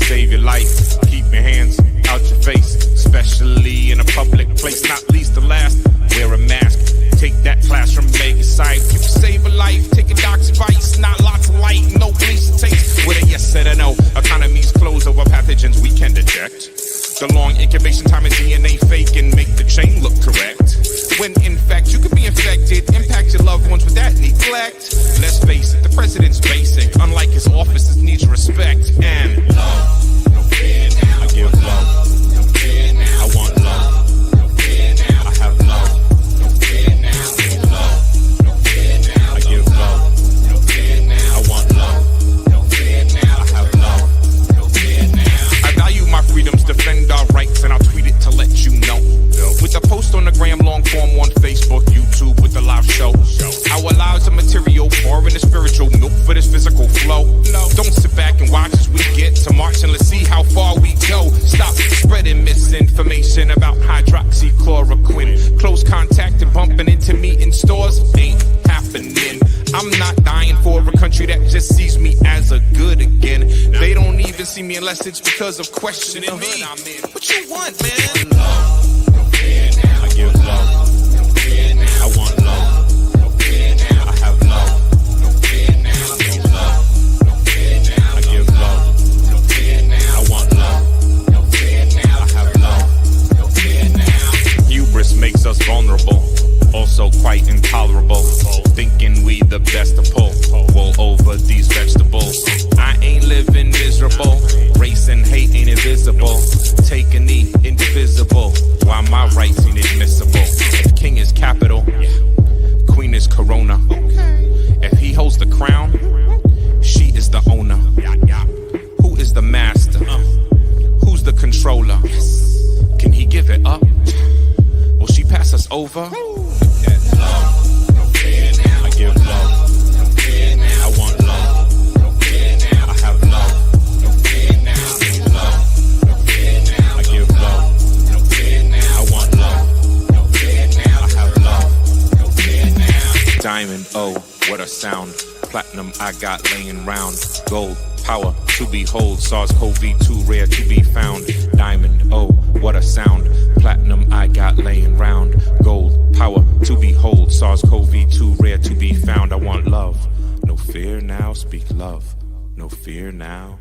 save your life. Keep your hands out your face, especially in a public place. Not least the last, wear a mask. Take that classroom, make it sight. You can save a life, take a doc's advice. Not lots of light, no police taste. With a yes said a no, economies close over pathogens we can detect. The long incubation time of DNA fake and make the chain look correct. When in fact you could be infected, impact your loved ones with that neglect. Let's face it, the president's basic. Unlike his office, it needs respect and love. No fear now. I give love. No fear now. I want love. No fear now. I have love. No fear now. I give love. No fear now. I give love. No fear now. I want love. No fear now. I have love. No fear now. I value my freedoms, defend our rights, and I'll tweet it to let you know. With a post on the gram, long form on Facebook, YouTube, with the live show. Our lives are material, foreign and spiritual, milk for this physical flow. Don't sit back and watch as we get to March and let's see how far we go. Stop spreading misinformation about hydroxychloroquine. Close contact and bumping into me in stores ain't happening. I'm not dying for a country that just sees me as a good again. They don't even see me unless it's because of questioning me. What you want, man? Love. No fear now. I give love. No fear now. I want love. No fear now. I have love. No fear now. I give love. No fear now. I give love. No fear now. I want love. No fear now. I have love. No fear now. Hubris makes us vulnerable, also quite intolerable. Thinking we the best to pull wool over these vegetables. I ain't living miserable. Race and hate ain't invisible. Take a knee, indivisible. While my rights ain't admissible. If king is capital, queen is corona. If he holds the crown, she is the owner. Who is the master? Who's the controller? Can he give it up? Will she pass us over? Love. No fear now. I give love. No fear now. I want love. No fear now. I have love. No fear now. I give love. No fear now. I give love. No fear now. I want love. No fear now. I have love. No fear now. Diamond, oh, what a sound. Platinum I got laying round. Gold, power to behold. SARS-CoV-2 rare to be found. Diamond, oh, what a sound. Platinum I got laying round. Gold, power to behold. SARS-CoV-2 rare to be found. I want love. No fear now, speak love. No fear now.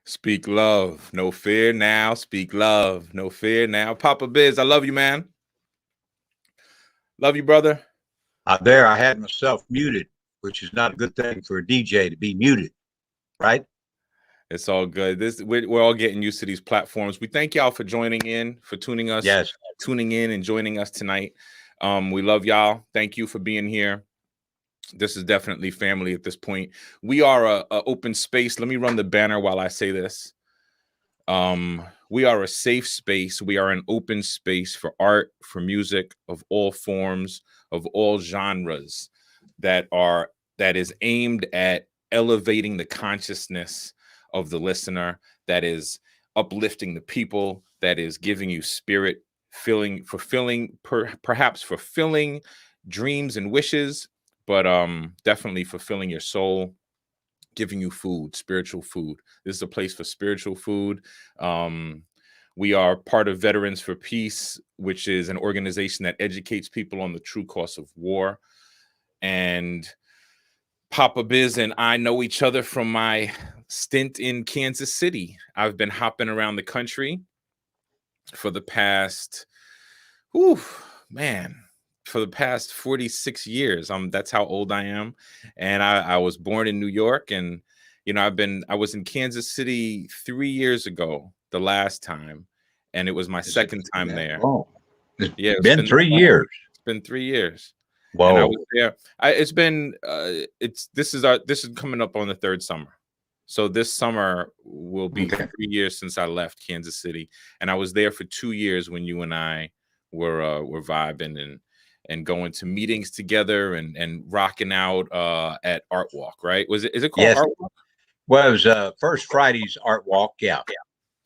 Speak love. No fear now, speak love. No fear now. Papa Biz, I love you, man. Love you, brother. There, I had myself muted, which is not a good thing for a DJ to be muted, right? It's all good. We're all getting used to these platforms. We thank y'all for joining in, for tuning in and joining us tonight. We love y'all. Thank you for being here. This is definitely family at this point. We are a open space. Let me run the banner while I say this. We are a safe space. We are an open space for art, for music of all forms, of all genres that is aimed at elevating the consciousness of the listener, that is uplifting the people, that is giving you spirit, perhaps fulfilling dreams and wishes, but definitely fulfilling your soul, giving you food, spiritual food. This is a place for spiritual food. We are part of Veterans for Peace, which is an organization that educates people on the true cost of war. And Papa Biz and I know each other from my stint in Kansas City. I've been hopping around the country for the past, for the past 46 years. That's how old I am. And I was born in New York, and I was in Kansas City 3 years ago, the last time, and it was my second time there. Oh, it's been 3 years. It's been 3 years. Whoa. And I was there. This is coming up on the third summer. So this summer will be 3 years since I left Kansas City, and I was there for 2 years when you and I were vibing and going to meetings together and rocking out at Art Walk, right? Is it called Art Walk? Well, it was First Friday's Art Walk, yeah.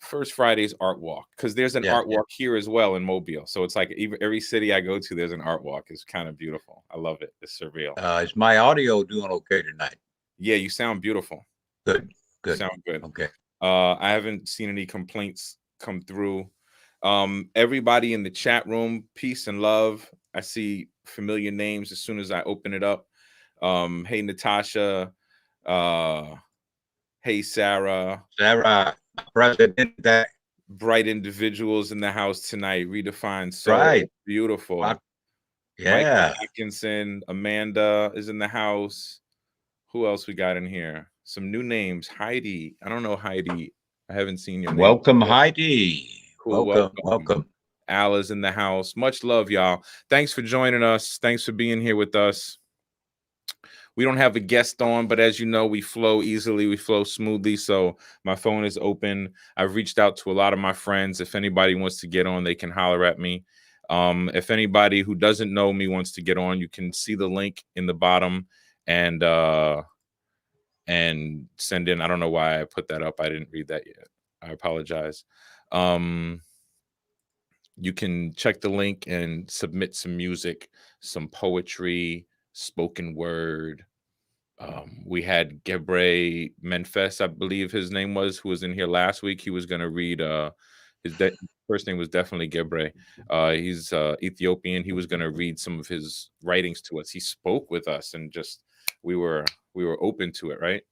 First Friday's art walk, because there's an Yeah, art yeah. walk here as well in Mobile. So it's like even every city I go to, there's an art walk. It's kind of beautiful. I love it. It's surreal. Is my audio doing okay tonight? Yeah, you sound beautiful. Good, You good. sound good. Okay. I haven't seen any complaints come through. Everybody in the chat room, peace and love. I see familiar names as soon as I open it up. Hey Natasha, hey Sarah. Sarah, President. Bright individuals in the house tonight. Redefined soul. Right. Beautiful. Michael Yeah. Atkinson, Amanda is in the house. Who else we got in here? Some new names. Heidi. I don't know Heidi. I haven't seen your name. Welcome, Heidi. Cool. Welcome. Al is in the house. Much love, y'all. Thanks for joining us. Thanks for being here with us. We don't have a guest on, but as you know, we flow easily. We flow smoothly. So my phone is open. I've reached out to a lot of my friends. If anybody wants to get on, they can holler at me. If anybody who doesn't know me wants to get on, you can see the link in the bottom and send in. I don't know why I put that up. I didn't read that yet. I apologize. You can check the link and submit some music, some poetry, spoken word. We had Gebre Menfes, I believe his name was, who was in here last week. He was going to read, his first name was definitely Gebre. He's Ethiopian. He was going to read some of his writings to us. He spoke with us and just, we were open to it, right?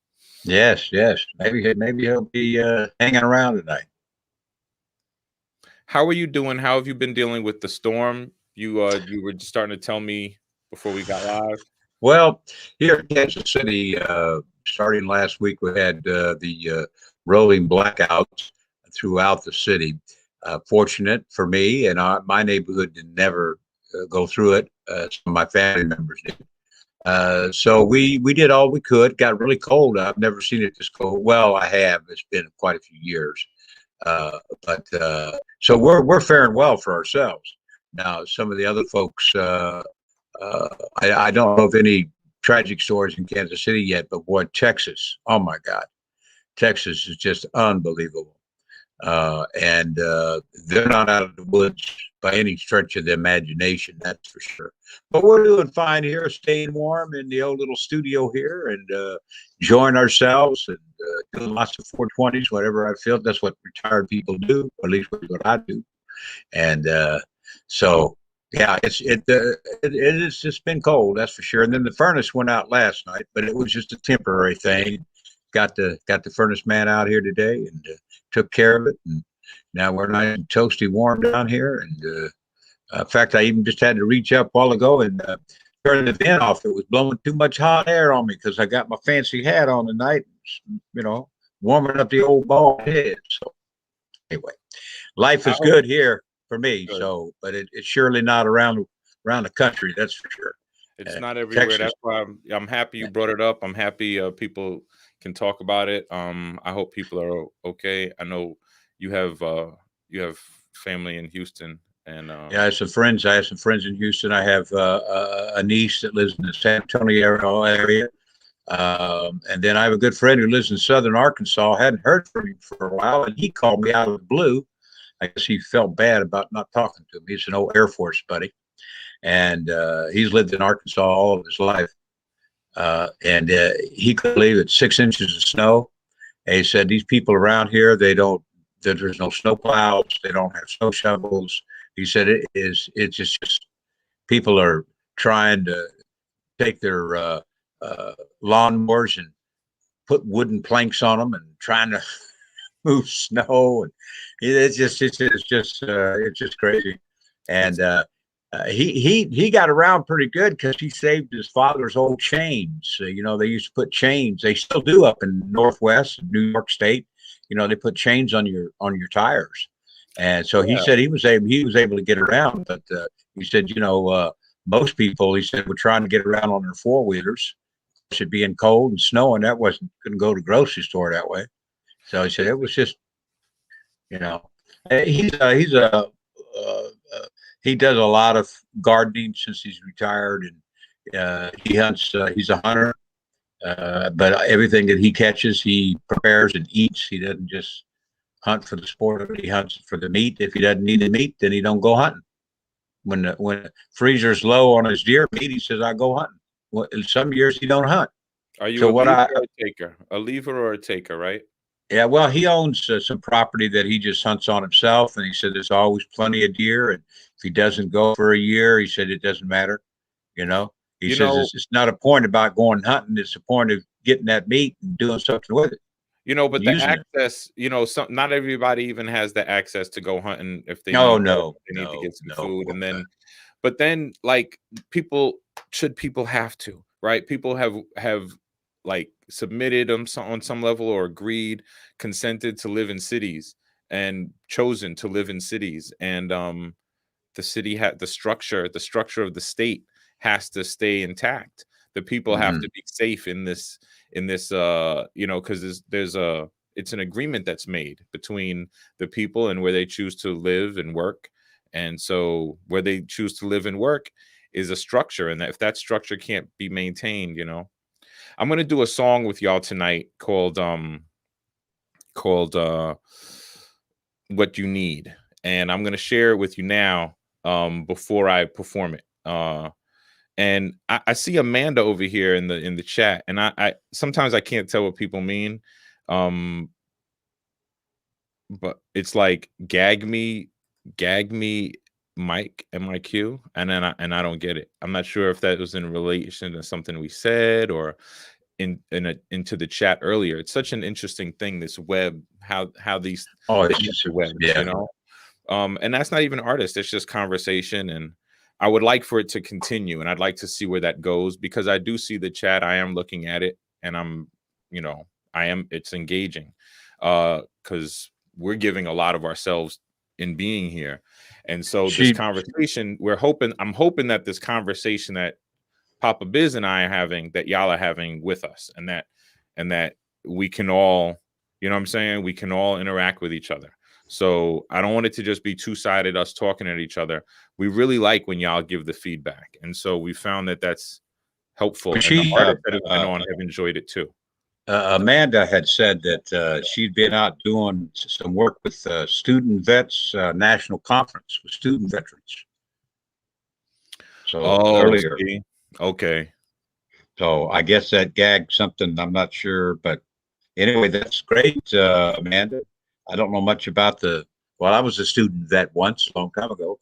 Yes. Maybe he'll be hanging around tonight. How are you doing? How have you been dealing with the storm? You were just starting to tell me before we got live. Well, here in Kansas City, starting last week, we had the rolling blackouts throughout the city. Fortunate for me, and my neighborhood did never go through it. Some of my family members did. So we did all we could. Got really cold. I've never seen it this cold. Well, I have. It's been quite a few years. But so we're faring well for ourselves. Now, some of the other folks, I don't know of any tragic stories in Kansas City yet, but boy, Texas, oh my God, Texas is just unbelievable. And they're not out of the woods by any stretch of the imagination, that's for sure. But we're doing fine here, staying warm in the old little studio here and enjoying ourselves and doing lots of 420s, whatever I feel. That's what retired people do, or at least what I do. And so, yeah, it's just been cold, that's for sure. And then the furnace went out last night, but it was just a temporary thing. Got the furnace man out here today and took care of it. And now we're nice and toasty warm down here. And in fact, I even just had to reach up a while ago and turn the vent off. It was blowing too much hot air on me because I got my fancy hat on tonight, warming up the old bald head. So anyway, life is good here for me. Good. So, but it's surely not around the country. That's for sure. It's not everywhere. Texas. That's why I'm happy you brought it up. I'm happy people can talk about it. I hope people are okay. I know you have family in Houston, and yeah, I have some friends. In Houston. I have a niece that lives in the San Antonio area, and then I have a good friend who lives in southern Arkansas. I hadn't heard from him for a while, and he called me out of the blue. I guess he felt bad about not talking to me. He's an old Air Force buddy, and he's lived in Arkansas all of his life. And he could believe it's 6 inches of snow. And he said, these people around here, there's no snow plows. They don't have snow shovels. He said, it's just people are trying to take their lawnmowers and put wooden planks on them and trying to move snow. And it's just crazy. And, he got around pretty good because he saved his father's old chains. They used to put chains. They still do up in Northwest New York State. They put chains on your tires, and so he said he was able to get around. But he said, most people, he said, were trying to get around on their four wheelers. It being cold and snowing, couldn't go to the grocery store that way. So he said it was just, he does a lot of gardening since he's retired, and he hunts. He's a hunter, but everything that he catches, he prepares and eats. He doesn't just hunt for the sport of it. He hunts for the meat. If he doesn't need the meat, then he don't go hunting. When the freezer's low on his deer meat, he says, I go hunting. Well, in some years he don't hunt. Are you So a what leaver I or a taker? A leaver or a taker, right? Yeah, well, he owns some property that he just hunts on himself, and he said there's always plenty of deer. And if he doesn't go for a year, he said it doesn't matter. You know, he You says know, it's not a point about going hunting; it's a point of getting that meat and doing something with it, but the using it. access, not everybody even has the access to go hunting if they No, need no, they need to no, get some no. food. And then but then like people have to, right? People have like submitted them on some level or agreed, consented to live in cities and chosen to live in cities. And the city had the structure of the state has to stay intact. The people have to be safe in this because there's a it's an agreement that's made between the people and where they choose to live and work. And so where they choose to live and work is a structure, and that if that structure can't be maintained, I'm going to do a song with y'all tonight called What You Need, and I'm going to share it with you now before I perform it. And I see Amanda over here in the chat, and I sometimes I can't tell what people mean. But it's like gag me, Mike, MIQ, and then I don't get it. I'm not sure if that was in relation to something we said or into the chat earlier. It's such an interesting thing, this web, how these it's the just, interwebs, yeah. and that's not even artists, it's just conversation. And I would like for it to continue, and I'd like to see where that goes, because I do see the chat. I am looking at it, and it's engaging, because we're giving a lot of ourselves in being here. And so this conversation, I'm hoping that this conversation that Papa Biz and I are having, that y'all are having with us, and that we can all, what I'm saying, we can all interact with each other. So I don't want it to just be two-sided, us talking at each other. We really like when y'all give the feedback. And so we found that that's helpful. And the artists that have been on have enjoyed it too. Amanda had said that she'd been out doing some work with Student Vets National Conference with student veterans. So earlier. Okay. So I guess that gagged something. I'm not sure, but anyway, that's great, Amanda. I don't know much about I was a student vet once, a long time ago.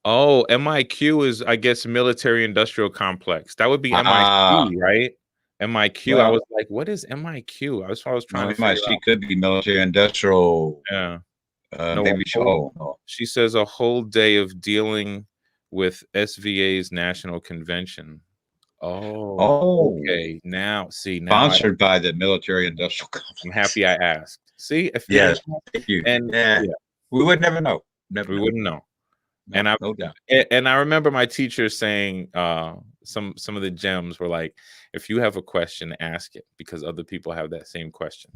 Oh, MIQ is, I guess, military industrial complex. That would be MIC, right? MIQ. Well, I was like, what is MIQ? I was trying to figure out. MIC could be military industrial. Yeah. Maybe so. She says a whole day of dealing with SVA's national convention. Oh, okay. Now, sponsored by the military industrial complex. I'm happy I asked. See, yes, thank you. And we would never know. We wouldn't know. No, no doubt. And I remember my teacher saying, some of the gems were like, if you have a question, ask it, because other people have that same question.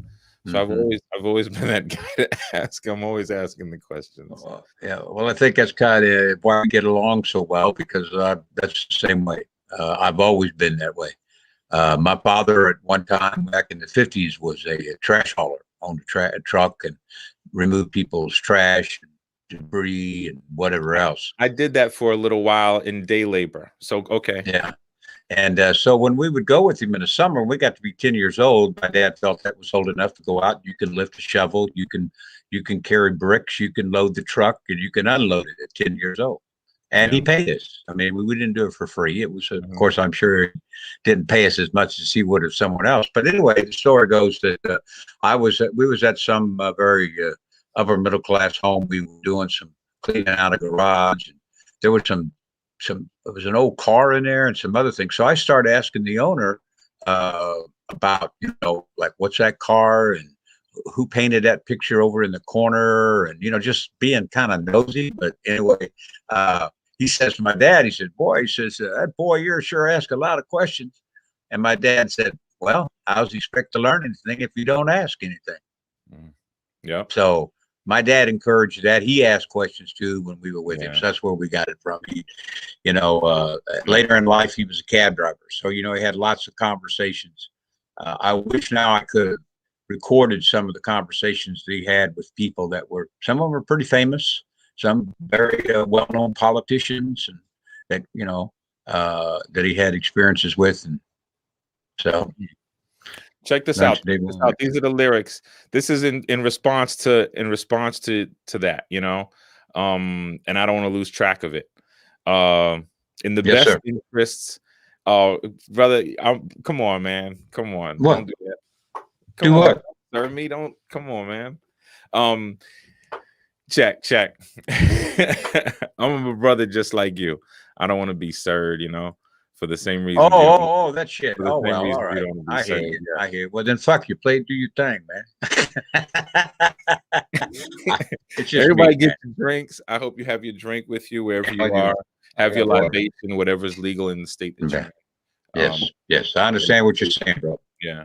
So I've always been that guy to ask. I'm always asking the questions. Well, I think that's kind of why we get along so well, because that's the same way. I've always been that way. My father at one time back in the 50s was a trash hauler, owned a truck and removed people's trash, debris, and whatever else. I did that for a little while in day labor. So, okay. Yeah. And so when we would go with him in the summer, we got to be 10 years old. My dad felt that was old enough to go out. You can lift a shovel, you can carry bricks, you can load the truck, and you can unload it at 10 years old. And he paid us. I mean, we didn't do it for free. It was, of course, I'm sure he didn't pay us as much as he would have someone else. But anyway, the story goes that we was at some very upper middle class home. We were doing some cleaning out a garage, and there was it was an old car in there and some other things. So I started asking the owner about, like, what's that car and who painted that picture over in the corner, and just being kind of nosy. But anyway, he says to my dad, he said, boy, that boy, you're sure ask a lot of questions. And my dad said, well, how's he expect to learn anything if you don't ask anything? Yeah. So my dad encouraged that. He asked questions too when we were with him. So that's where we got it from. Later in life, he was a cab driver. So, he had lots of conversations. I wish now I could recorded some of the conversations that he had with people that were, some of them were pretty famous, some very well-known politicians, and that, that he had experiences with. And so check this out. These are the lyrics. This is in response to that, and I don't want to lose track of it. In the best interests, brother, come on, man. Come on. What? Don't do that. Do what? Sir, me, don't. Come on, man. Check. I'm a brother just like you. I don't want to be sirred, for the same reason. Oh, that shit. Oh, well, all right. I hear you. Yeah. I hear you. Well, then fuck you. Do your thing, man. Everybody get your drinks. I hope you have your drink with you wherever you are. Have your libation, whatever is legal in the state that you're in. Yes. I understand what you're saying, bro. Yeah.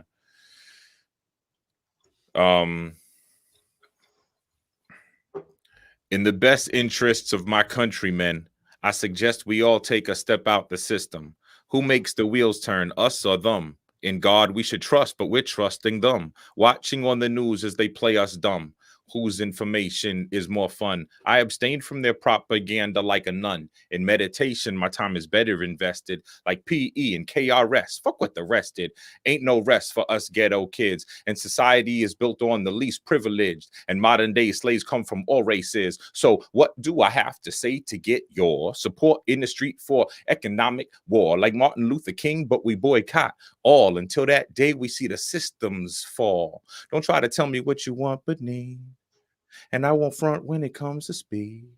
In the best interests of my countrymen, I suggest we all take a step out the system. Who makes the wheels turn, us or them? In God we should trust, but we're trusting them. Watching on the news as they play us dumb. Whose information is more fun? I abstain from their propaganda like a nun. In meditation, my time is better invested, like PE and KRS. Fuck what the rest did. Ain't no rest for us ghetto kids. And society is built on the least privileged. And modern day slaves come from all races. So what do I have to say to get your support in the street for economic war? Like Martin Luther King, but we boycott all until that day we see the systems fall. Don't try to tell me what you want but need. And I won't front when it comes to speed.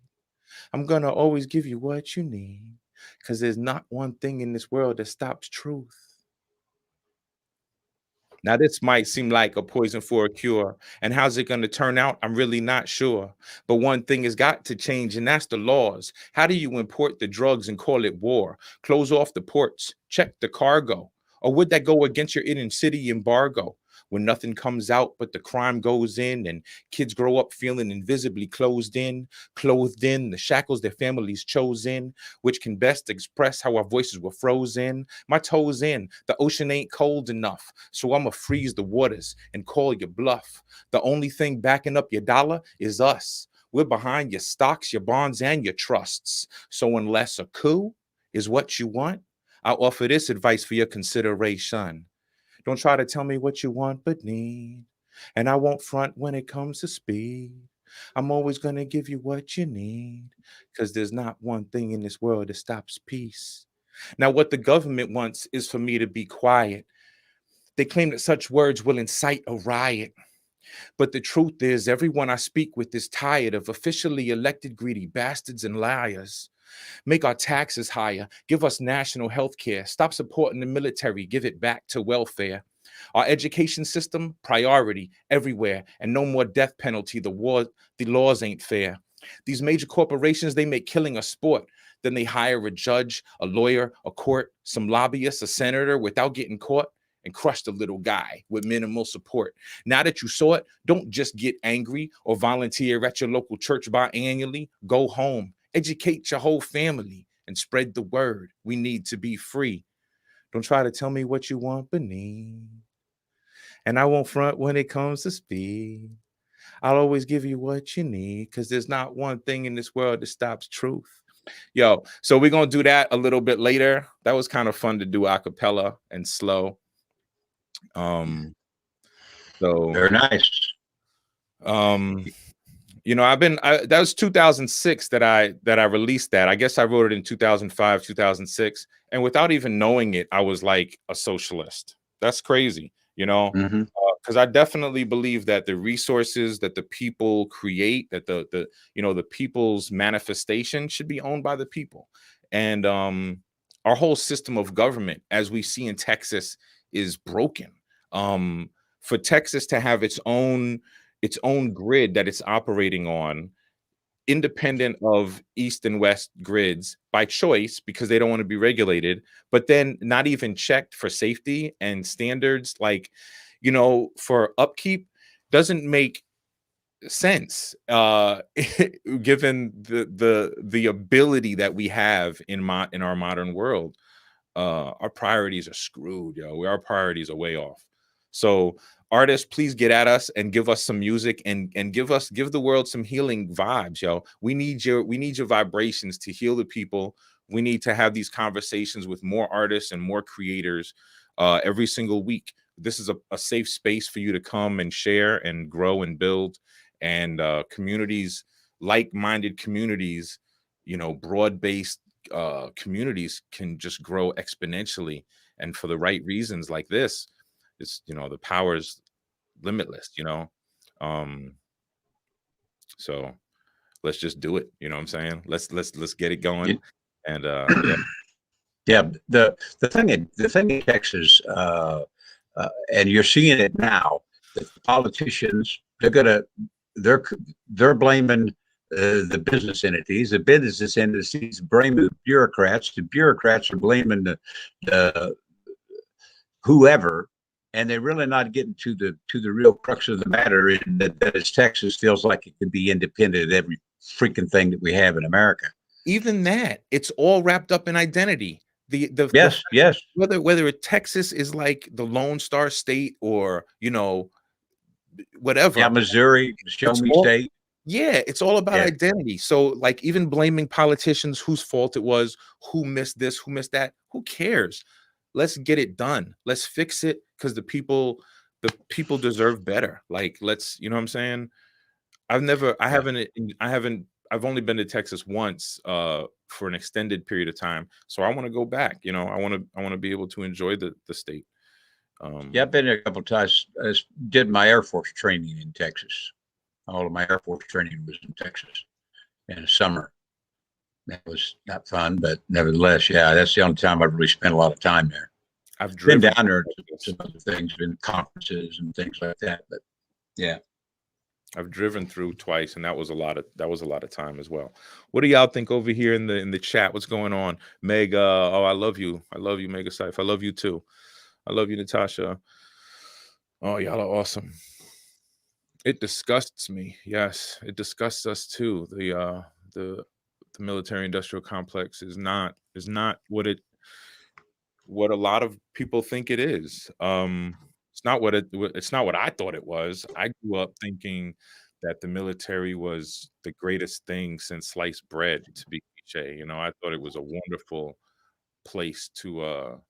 I'm gonna always give you what you need, because there's not one thing in this world that stops truth. Now, this might seem like a poison for a cure. And how's it going to turn out? I'm really not sure. But one thing has got to change, and that's the laws. How do you import the drugs and call it war? Close off the ports, check the cargo. Or would that go against your inner city embargo? When nothing comes out but the crime goes in, and kids grow up feeling invisibly clothed in, the shackles their families chose in, which can best express how our voices were frozen. My toes in, the ocean ain't cold enough, so I'ma freeze the waters and call your bluff. The only thing backing up your dollar is us. We're behind your stocks, your bonds, and your trusts. So unless a coup is what you want, I'll offer this advice for your consideration. Don't try to tell me what you want but need, and I won't front when it comes to speed. I'm always going to give you what you need, because there's not one thing in this world that stops peace. Now, what the government wants is for me to be quiet. They claim that such words will incite a riot. But the truth is, everyone I speak with is tired of officially elected greedy bastards and liars. Make our taxes higher, give us national health care, stop supporting the military, give it back to welfare. Our education system, priority everywhere, and no more death penalty. The laws ain't fair. These major corporations, they make killing a sport. Then they hire a judge, a lawyer, a court, some lobbyist, a senator without getting caught, and crush the little guy with minimal support. Now that you saw it, don't just get angry or volunteer at your local church biannually. Go home. Educate your whole family and spread the word. We need to be free. Don't try to tell me what you want but need. And I won't front when it comes to speed. I'll always give you what you need, because there's not one thing in this world that stops truth. Yo, so we're going to do that a little bit later. That was kind of fun to do a cappella and slow. So very nice. That was 2006 that I released that. I guess I wrote it in 2005, 2006. And without even knowing it, I was like a socialist. That's crazy, because I definitely believe that the resources that the people create, that the people's manifestation should be owned by the people. And our whole system of government, as we see in Texas, is broken. For Texas to have its own grid that it's operating on, independent of East and West grids by choice, because they don't want to be regulated, but then not even checked for safety and standards, for upkeep, doesn't make sense, given the ability that we have in our modern world. Our priorities are screwed, yo. Our priorities are way off. So artists, please get at us and give us some music and give the world some healing vibes, yo. We need your vibrations to heal the people. We need to have these conversations with more artists and more creators every single week. This is a safe space for you to come and share and grow and build, and communities, like-minded communities, broad-based communities can just grow exponentially, and for the right reasons like this. It's, the power is limitless. um so let's just do it. You know what I'm saying? Let's get it going. And yeah. Yeah, the thing in Texas, and you're seeing it now, that the politicians, they're they're blaming the business entities. The business entities blaming the bureaucrats. The bureaucrats are blaming the whoever, and they're really not getting to the real crux of the matter. In that is, Texas feels like it can be independent of every freaking thing that we have in America. Even that, it's all wrapped up in identity. Yes, yes. Whether Texas is like the Lone Star State, or whatever. Yeah, Missouri, show me state. Yeah, it's all about Yeah. identity. So, like, even blaming politicians whose fault it was, who missed this, who missed that, who cares? Let's get it done. Let's fix it, because the people deserve better. Like, let's, you know what I'm saying? I've only been to Texas once for an extended period of time. So I want to go back. I want to be able to enjoy the state. Yeah, I've been there a couple of times. I did my Air Force training in Texas. All of my Air Force training was in Texas in the summer. That was not fun, but nevertheless, yeah, that's the only time I've really spent a lot of time there. I've been down there to some other things, been conferences and things like that. But yeah, I've driven through twice, and that was a lot of time as well. What do y'all think over here in the chat? What's going on? Meg, oh, I love you, Mega Saif. I love you too. I love you, Natasha. Oh, y'all are awesome. It disgusts me. Yes, it disgusts us too. The military industrial complex is not what a lot of people think it is. It's not what I thought it was. I grew up thinking that the military was the greatest thing since sliced bread, to be cliche. I thought it was a wonderful place to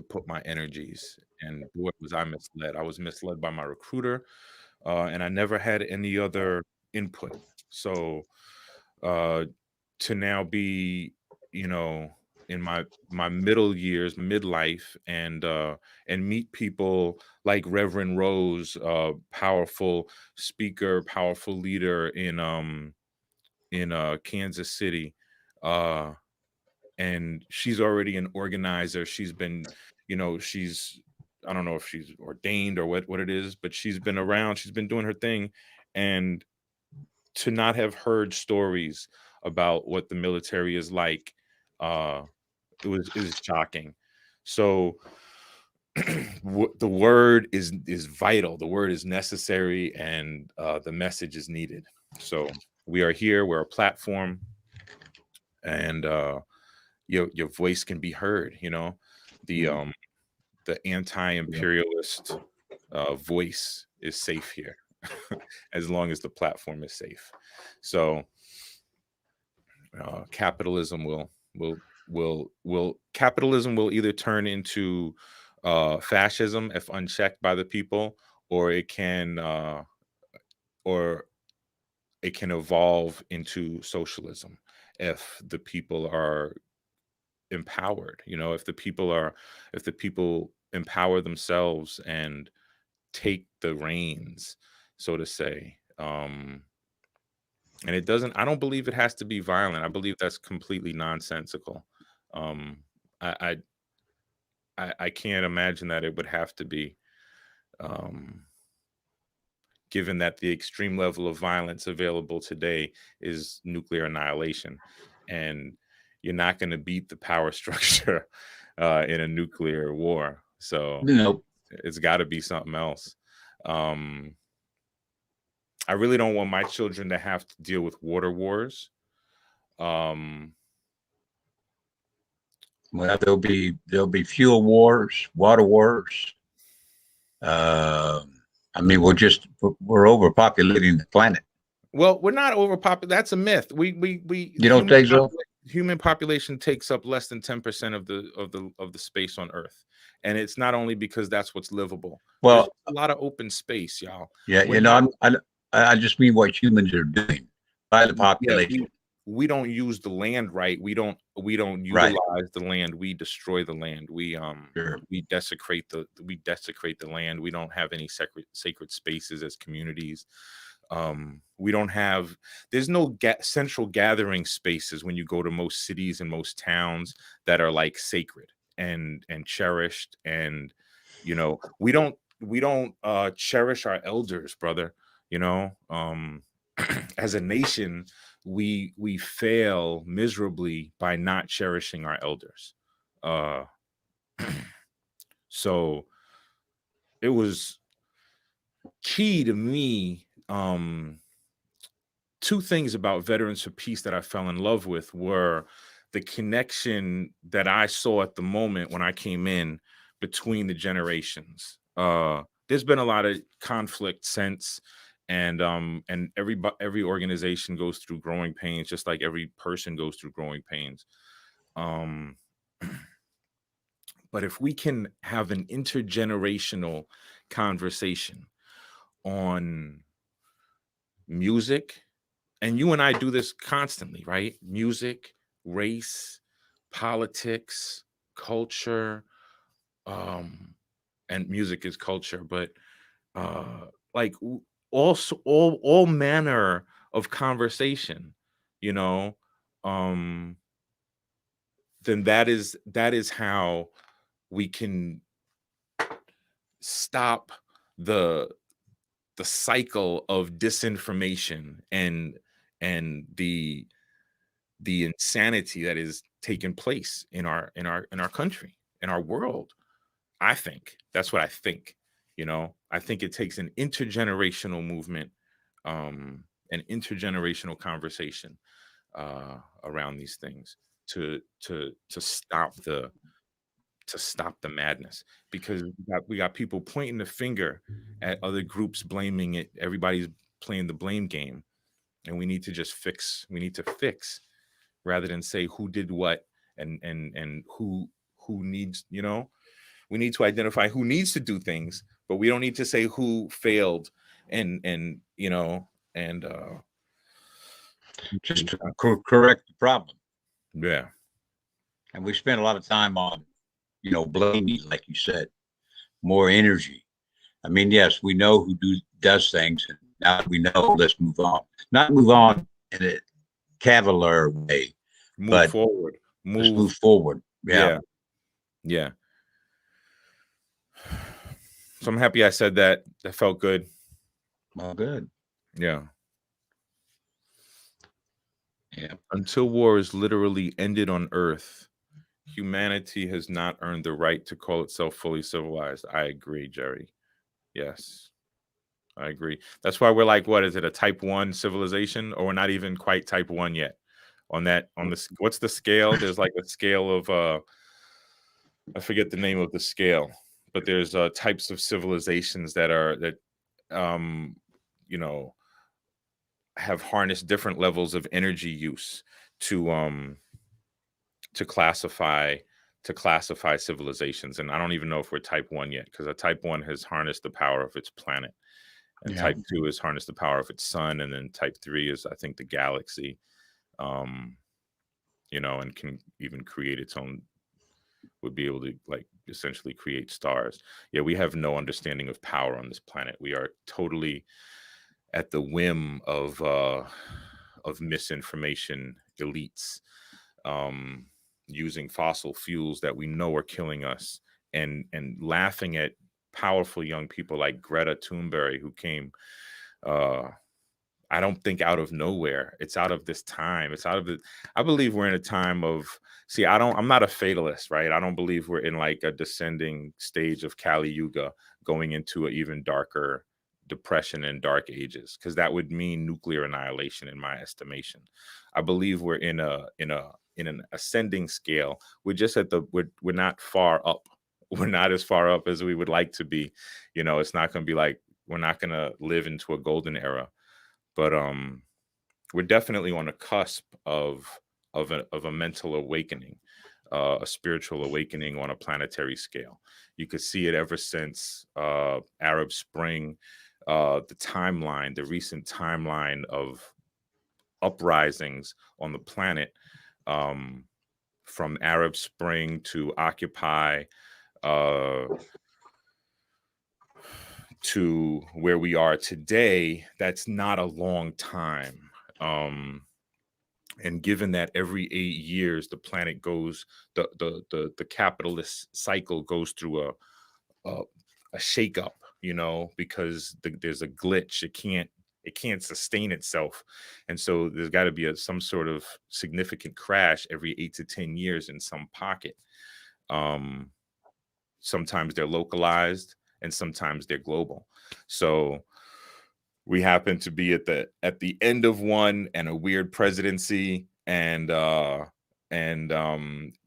put my energies, and boy, was I misled. I was misled by my recruiter, and I never had any other input. So to now be, in my middle years, midlife, and meet people like Reverend Rose, powerful speaker, powerful leader in Kansas City, and she's already an organizer. She's been, I don't know if she's ordained or what it is, but she's been around. She's been doing her thing, and to not have heard stories about what the military is like, it is shocking. So the word is vital. The word is necessary, and the message is needed. So we are here. We're a platform, and your voice can be heard. The anti-imperialist voice is safe here, as long as the platform is safe. So capitalism will either turn into fascism if unchecked by the people, or it can evolve into socialism if the people are empowered. If the people empower themselves and take the reins, so to say. And I don't believe it has to be violent. I believe that's completely nonsensical. I can't imagine that it would have to be, given that the extreme level of violence available today is nuclear annihilation, and you're not going to beat the power structure in a nuclear war. So nope. It's got to be something else. I really don't want my children to have to deal with water wars. Well, there'll be fuel wars, water wars. I mean, we're overpopulating the planet. Well, we're not overpopulated. That's a myth. We You don't think so? Human population takes up less than 10% of the space on Earth, and it's not only because that's what's livable. There's Well, a lot of open space, y'all. yeah, We're not, I just mean what humans are doing by the yeah, population. we don't use the land right. We don't Right. utilize the land. We destroy the land. Sure. We desecrate the land. We don't have any sacred spaces as communities. We don't have, there's no central gathering spaces when you go to most cities and most towns that are like sacred and cherished. And we don't cherish our elders, brother. As a nation, we fail miserably by not cherishing our elders. So it was key to me. Two things about Veterans for Peace that I fell in love with were the connection that I saw at the moment when I came in between the generations. There's been a lot of conflict since, and every organization goes through growing pains, just like every person goes through growing pains. But if we can have an intergenerational conversation on music, and you and I do this constantly, right? Music, race, politics, culture, and music is culture, but like also all manner of conversation, then that is how we can stop the cycle of disinformation and the insanity that is taking place in our country, in our world. I think that's what I think. I think it takes an intergenerational movement, an intergenerational conversation around these things to stop the madness, because we got people pointing the finger at other groups, blaming it. Everybody's playing the blame game, and we need to just fix. We need to fix rather than say who did what and who needs. We need to identify who needs to do things, but we don't need to say who failed and Just to correct the problem. yeah. And we spend a lot of time on, blaming, like you said, more energy. I mean, yes, we know who does things, and now we know, let's move on. Not move on in a cavalier way, Move forward. Let's move forward. Yeah. So I'm happy I said that. That felt good. Well, good. Yeah. Yeah. Until war is literally ended on Earth, humanity has not earned the right to call itself fully civilized. I agree, Jerry. Yes, I agree. That's why we're like, what is it, a type 1 civilization? Or we're not even quite type 1 yet. What's the scale? There's like a scale of I forget the name of the scale, but there's types of civilizations that have harnessed different levels of energy use to classify civilizations. And I don't even know if we're type 1 yet, because a type 1 has harnessed the power of its planet, and type 2 has harnessed the power of its sun, and then type 3 is, I think, the galaxy, and can even create its own, would be able to like essentially create stars. Yeah, we have no understanding of power on this planet. We are totally at the whim of misinformation elites, using fossil fuels that we know are killing us, and laughing at powerful young people like Greta Thunberg, who came, I don't think out of nowhere. It's out of this time. It's out of the, I believe we're in a time of, I'm not a fatalist, right? I don't believe we're in like a descending stage of Kali Yuga, going into an even darker depression and dark ages, because that would mean nuclear annihilation in my estimation. I believe we're in an ascending scale. We're just we're not far up we're not as far up as we would like to be. It's not going to be like we're not going to live into a golden era, but we're definitely on the cusp of a mental awakening, a spiritual awakening on a planetary scale. You could see it ever since Arab Spring, the recent timeline of uprisings on the planet, from Arab Spring to Occupy, to where we are today. That's not a long time. And given that every 8 years the planet goes, the capitalist cycle goes through a shakeup, because there's a glitch. It can't sustain itself, and so there's got to be some sort of significant crash every 8 to 10 years in some pocket. Sometimes they're localized, and sometimes they're global. So we happen to be at the end of one, and a weird presidency, and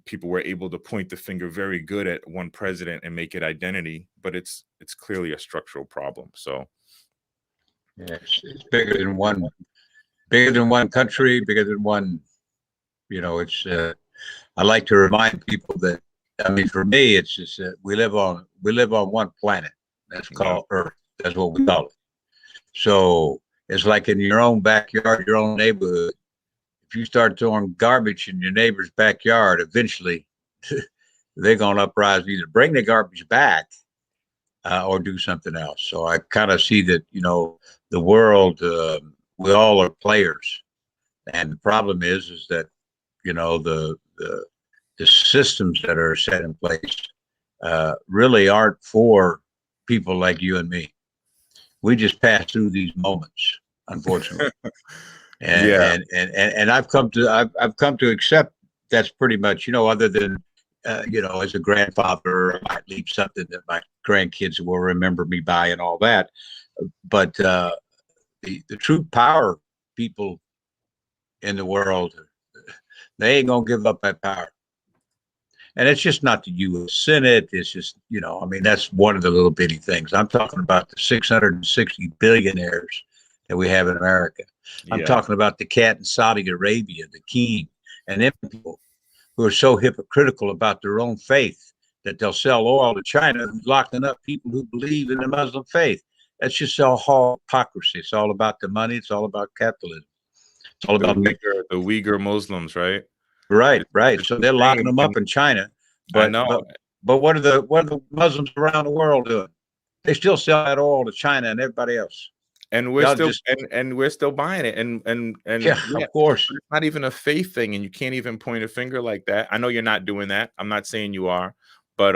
people were able to point the finger very good at one president and make it identity, but it's clearly a structural problem. So yeah, it's bigger than one country, bigger than one. It's. I like to remind people that, I mean, for me, it's just that we live on one planet. That's called Earth. That's what we call it. So it's like in your own backyard, your own neighborhood. If you start throwing garbage in your neighbor's backyard, eventually they're going to uprise and either bring the garbage back or do something else. So I kind of see that, the world, we all are players. And the problem is that, the systems that are set in place really aren't for people like you and me. We just pass through these moments, unfortunately. And I've come to accept that's pretty much, other than as a grandfather, I might leave something that my grandkids will remember me by and all that. But the true power people in the world, they ain't gonna give up that power. And it's just not the U.S. Senate. It's just, I mean, that's one of the little bitty things. I'm talking about the 660 billionaires that we have in America. I'm talking about the cat in Saudi Arabia, the king, and them people who are so hypocritical about their own faith that they'll sell oil to China, who's locking up people who believe in the Muslim faith. That's just all hypocrisy. It's all about the money. It's all about capitalism. It's all about the Uyghur Muslims, right? Right. So they're locking them up in China. But I know. But what are the Muslims around the world doing? They still sell that oil to China and everybody else. And we're still buying it. And yeah, of course. It's not even a faith thing, and you can't even point a finger like that. I know you're not doing that. I'm not saying you are, but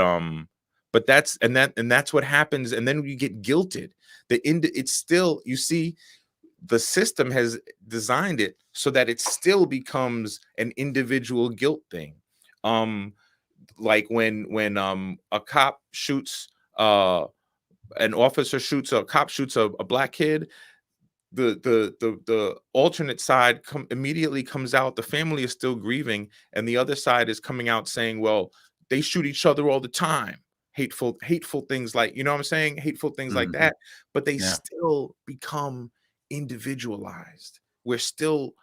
that's what happens. And then you get guilted. It's still, you see, the system has designed it so that it still becomes an individual guilt thing. Like when a cop shoots, an officer shoots, a cop shoots a black kid, the alternate side immediately comes out. The family is still grieving, and the other side is coming out saying, well, they shoot each other all the time. Hateful things, like, you know what I'm saying? Hateful things like that. But they still become individualized. We're still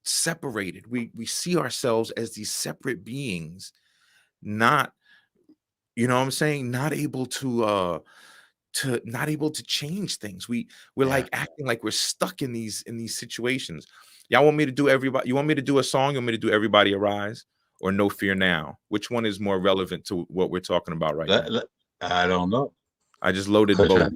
separated. We see ourselves as these separate beings, not, you know what I'm saying, not able to change things. We're like acting like we're stuck in these situations. Y'all want me to do everybody? You want me to do a song? You want me to do Everybody Arise or No Fear Now? Which one is more relevant to what we're talking about right now? I don't know. I just loaded both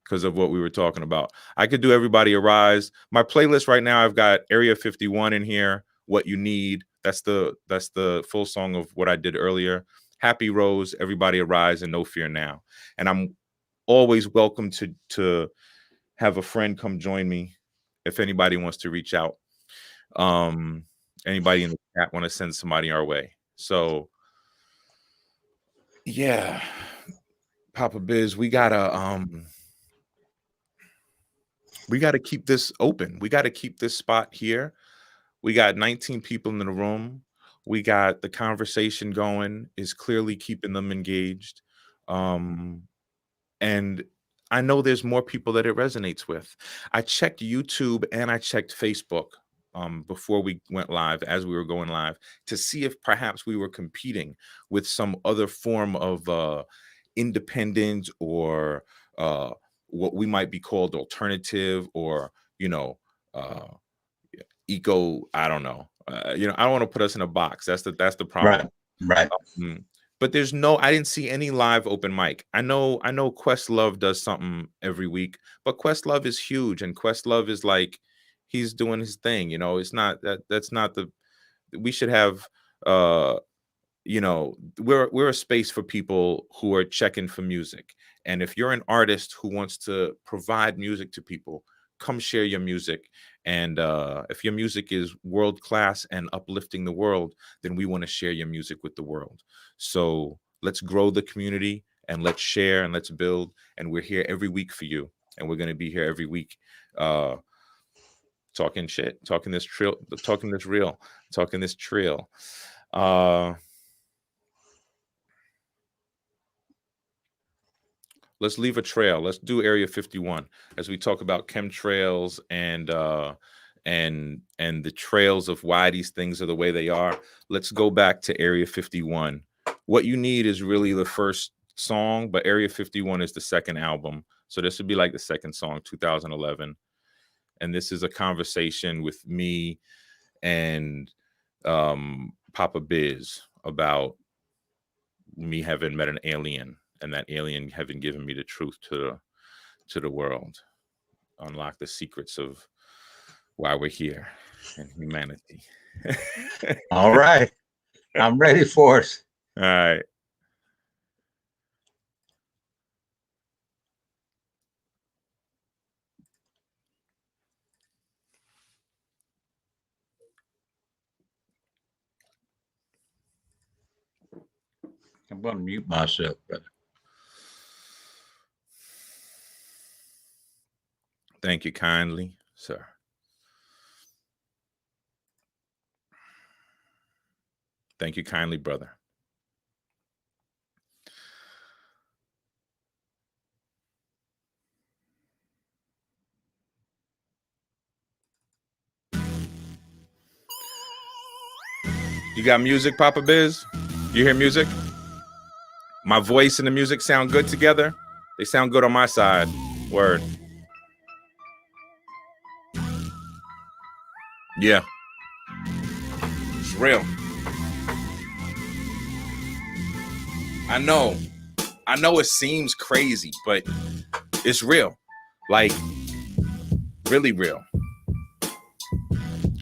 because of what we were talking about. I could do Everybody Arise. My playlist right now, I've got Area 51 in here. What You Need. That's the full song of what I did earlier. Happy Rose, Everybody Arise, and No Fear Now. And I'm always welcome to have a friend come join me if anybody wants to reach out. Anybody in the chat want to send somebody our way. So yeah, Papa Biz, we gotta keep this open. We gotta keep this spot here. We got 19 people in the room. We got the conversation going, is clearly keeping them engaged. Um, and I know there's more people that it resonates with. I checked YouTube and I checked Facebook before we went live, as we were going live, to see if perhaps we were competing with some other form of independent or what we might be called alternative, or uh, eco. I don't know. I don't want to put us in a box. That's the problem. Right. But there's I didn't see any live open mic. I know Questlove does something every week, but Questlove is huge, and Questlove is like, he's doing his thing. It's not that's not we should have we're a space for people who are checking for music. And if you're an artist who wants to provide music to people, come share your music. And if your music is world class and uplifting the world, then we want to share your music with the world. So let's grow the community, and let's share, and let's build. And we're here every week for you, and we're going to be here every week talking shit, talking this trill, talking this real, talking this trill. Let's leave a trail. Let's do Area 51 as we talk about chemtrails and the trails of why these things are the way they are. Let's go back to Area 51. What You Need is really the first song, but Area 51 is the second album. So this would be like the second song, 2011. And this is a conversation with me and Papa Biz about me having met an alien, and that alien having given me the truth to the world, unlock the secrets of why we're here and humanity. All right. I'm ready for it. All right. I'm going to mute myself, brother. Thank you kindly, sir. Thank you kindly, brother. You got music, Papa Biz? You hear music? My voice and the music sound good together? They sound good on my side. Word. Yeah. It's real. I know it seems crazy, but it's real. Like, really real.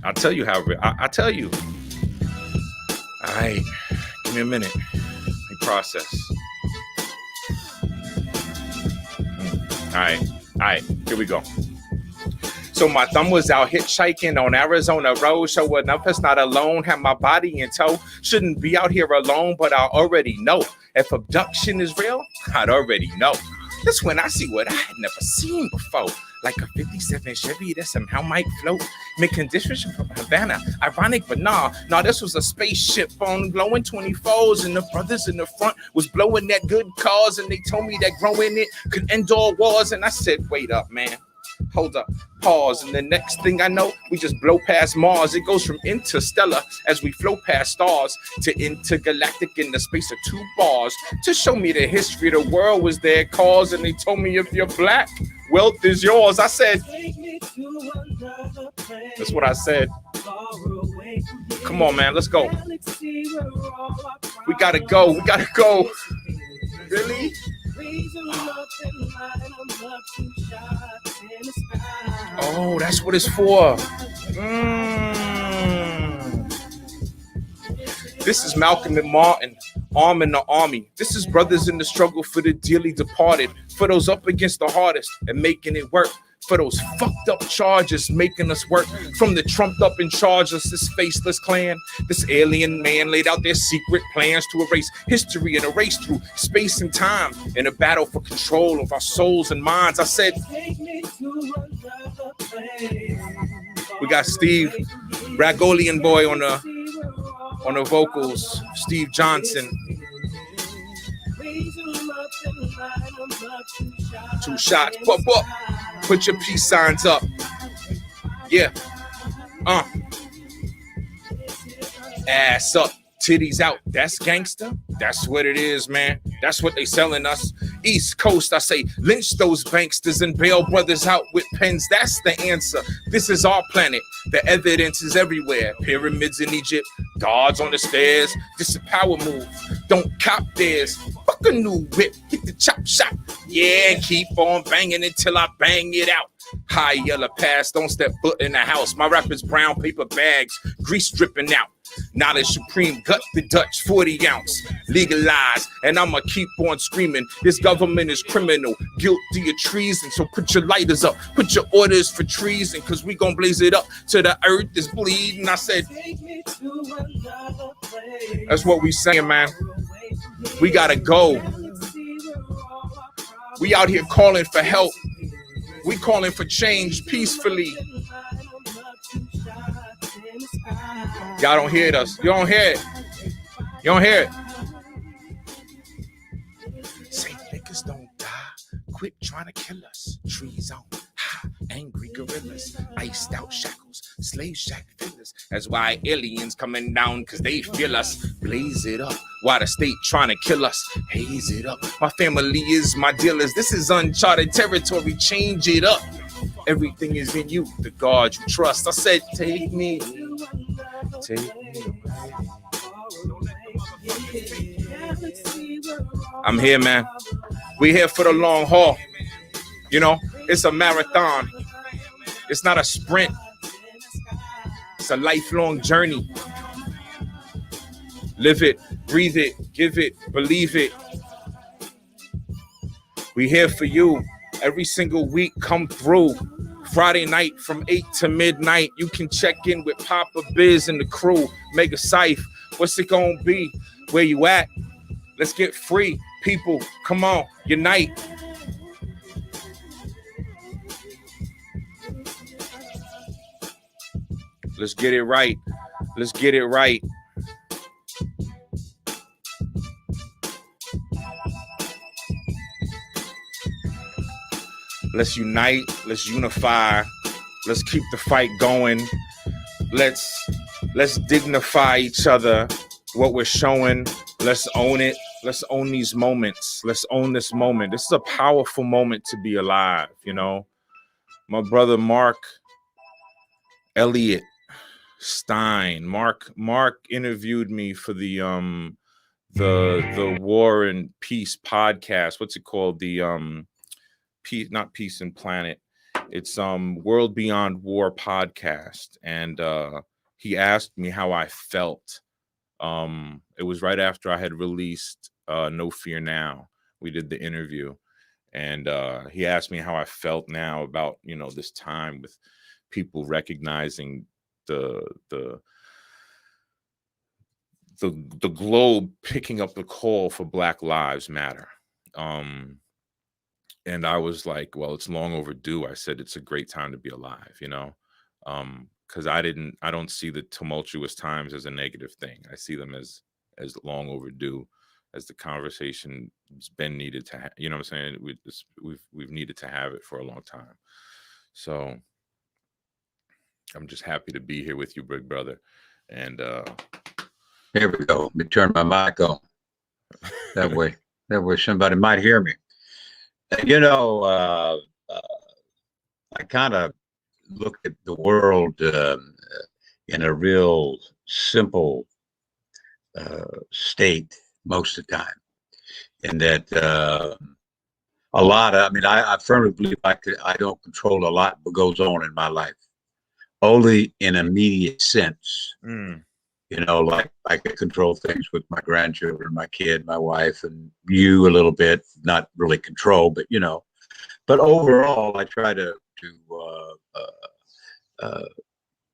I'll tell you how real. I'll tell you. All right. Give me a minute. Let me process. All right. Here we go. So my thumb was out hitchhiking on Arizona Road, showing up as not alone, had my body in tow. Shouldn't be out here alone, but I already know. If abduction is real, I'd already know. That's when I see what I had never seen before. Like a 57 Chevy that somehow might float. Mid-condition from Havana. Ironic, but nah, this was a spaceship phone glowing 24s, and the brothers in the front was blowing that good cause, and they told me that growing it could end all wars. And I said, wait up, man. Hold up, pause, and the next thing I know, we just blow past Mars. It goes from interstellar as we flow past stars to intergalactic in the space of 2 bars. To show me the history of the world was their cause, and they told me if you're black, wealth is yours. I said, that's what I said. Come on, man, let's go. We gotta go. Really? Oh, that's what it's for. This is Malcolm and Martin, arm in the army. This is brothers in the struggle for the dearly departed, for those up against the hardest and making it work. For those fucked up charges making us work. From the trumped up in charge us, this faceless clan. This alien man laid out their secret plans to erase history and erase through space and time in a battle for control of our souls and minds. I said, we got Steve Ragolian boy on the On the vocals, Steve Johnson. 2 shots. Pop up. Put your peace signs up. Yeah. Ass up. Titties out. That's gangster. That's what it is, man. That's what they selling us. East Coast, I say, lynch those banksters and bail brothers out with pens. That's the answer. This is our planet. The evidence is everywhere. Pyramids in Egypt, guards on the stairs. This is a power move. Don't cop theirs. Fuck a new whip. Hit the chop shop. Yeah, and keep on banging until I bang it out. High yellow pass, don't step foot in the house. My rappers brown paper bags, grease dripping out. Knowledge supreme, gut the Dutch 40 ounce. Legalized, and I'ma keep on screaming. This government is criminal, guilty of treason. So put your lighters up, put your orders for treason, cause we gon' blaze it up till the earth is bleeding. I said, that's what we saying, man. We gotta go. We out here calling for help. We calling for change peacefully. Y'all don't hear us. You don't hear it. You don't hear it. Say niggas don't die. Quit trying to kill us. Trees on high, angry gorillas, iced out shackles, slave shack fillers. That's why aliens coming down, cause they feel us. Blaze it up. Why the state trying to kill us? Haze it up. My family is my dealers. This is uncharted territory. Change it up. Everything is in you, the God you trust. I said, take me. Take me. I'm here, man. We here for the long haul. You know, it's a marathon. It's not a sprint. It's a lifelong journey. Live it, breathe it, give it, believe it. We here for you. Every single week, come through. Friday night from 8 to midnight. You can check in with Papa Biz and the crew. Mega Syph. What's it gonna be? Where you at? Let's get free. People, come on, unite. Let's get it right. Let's get it right. Let's unite. Let's unify. Let's keep the fight going. Let's dignify each other. What we're showing. Let's own it. Let's own these moments. Let's own this moment. This is a powerful moment to be alive, you know. My brother Mark Elliott Stein. Mark interviewed me for the War and Peace podcast. What's it called? The Peace, not Peace and Planet. It's World Beyond War podcast. And he asked me how I felt. It was right after I had released No Fear Now. We did the interview, and he asked me how I felt now about, you know, this time with people recognizing the globe picking up the call for Black Lives Matter. And I was like, well, it's long overdue. I said it's a great time to be alive, you know, because I don't see the tumultuous times as a negative thing. I see them as long overdue, as the conversation has been needed to you know what I'm saying? We've needed to have it for a long time. So I'm just happy to be here with you, big brother. And here we go. Let me turn my mic on. That way somebody might hear me. You know, I kind of look at the world in a real simple state most of the time, and that I firmly believe I don't control a lot what goes on in my life, only in immediate sense. You know, like I can control things with my grandchildren, my kid, my wife, and you a little bit, not really control, but you know, but overall I try to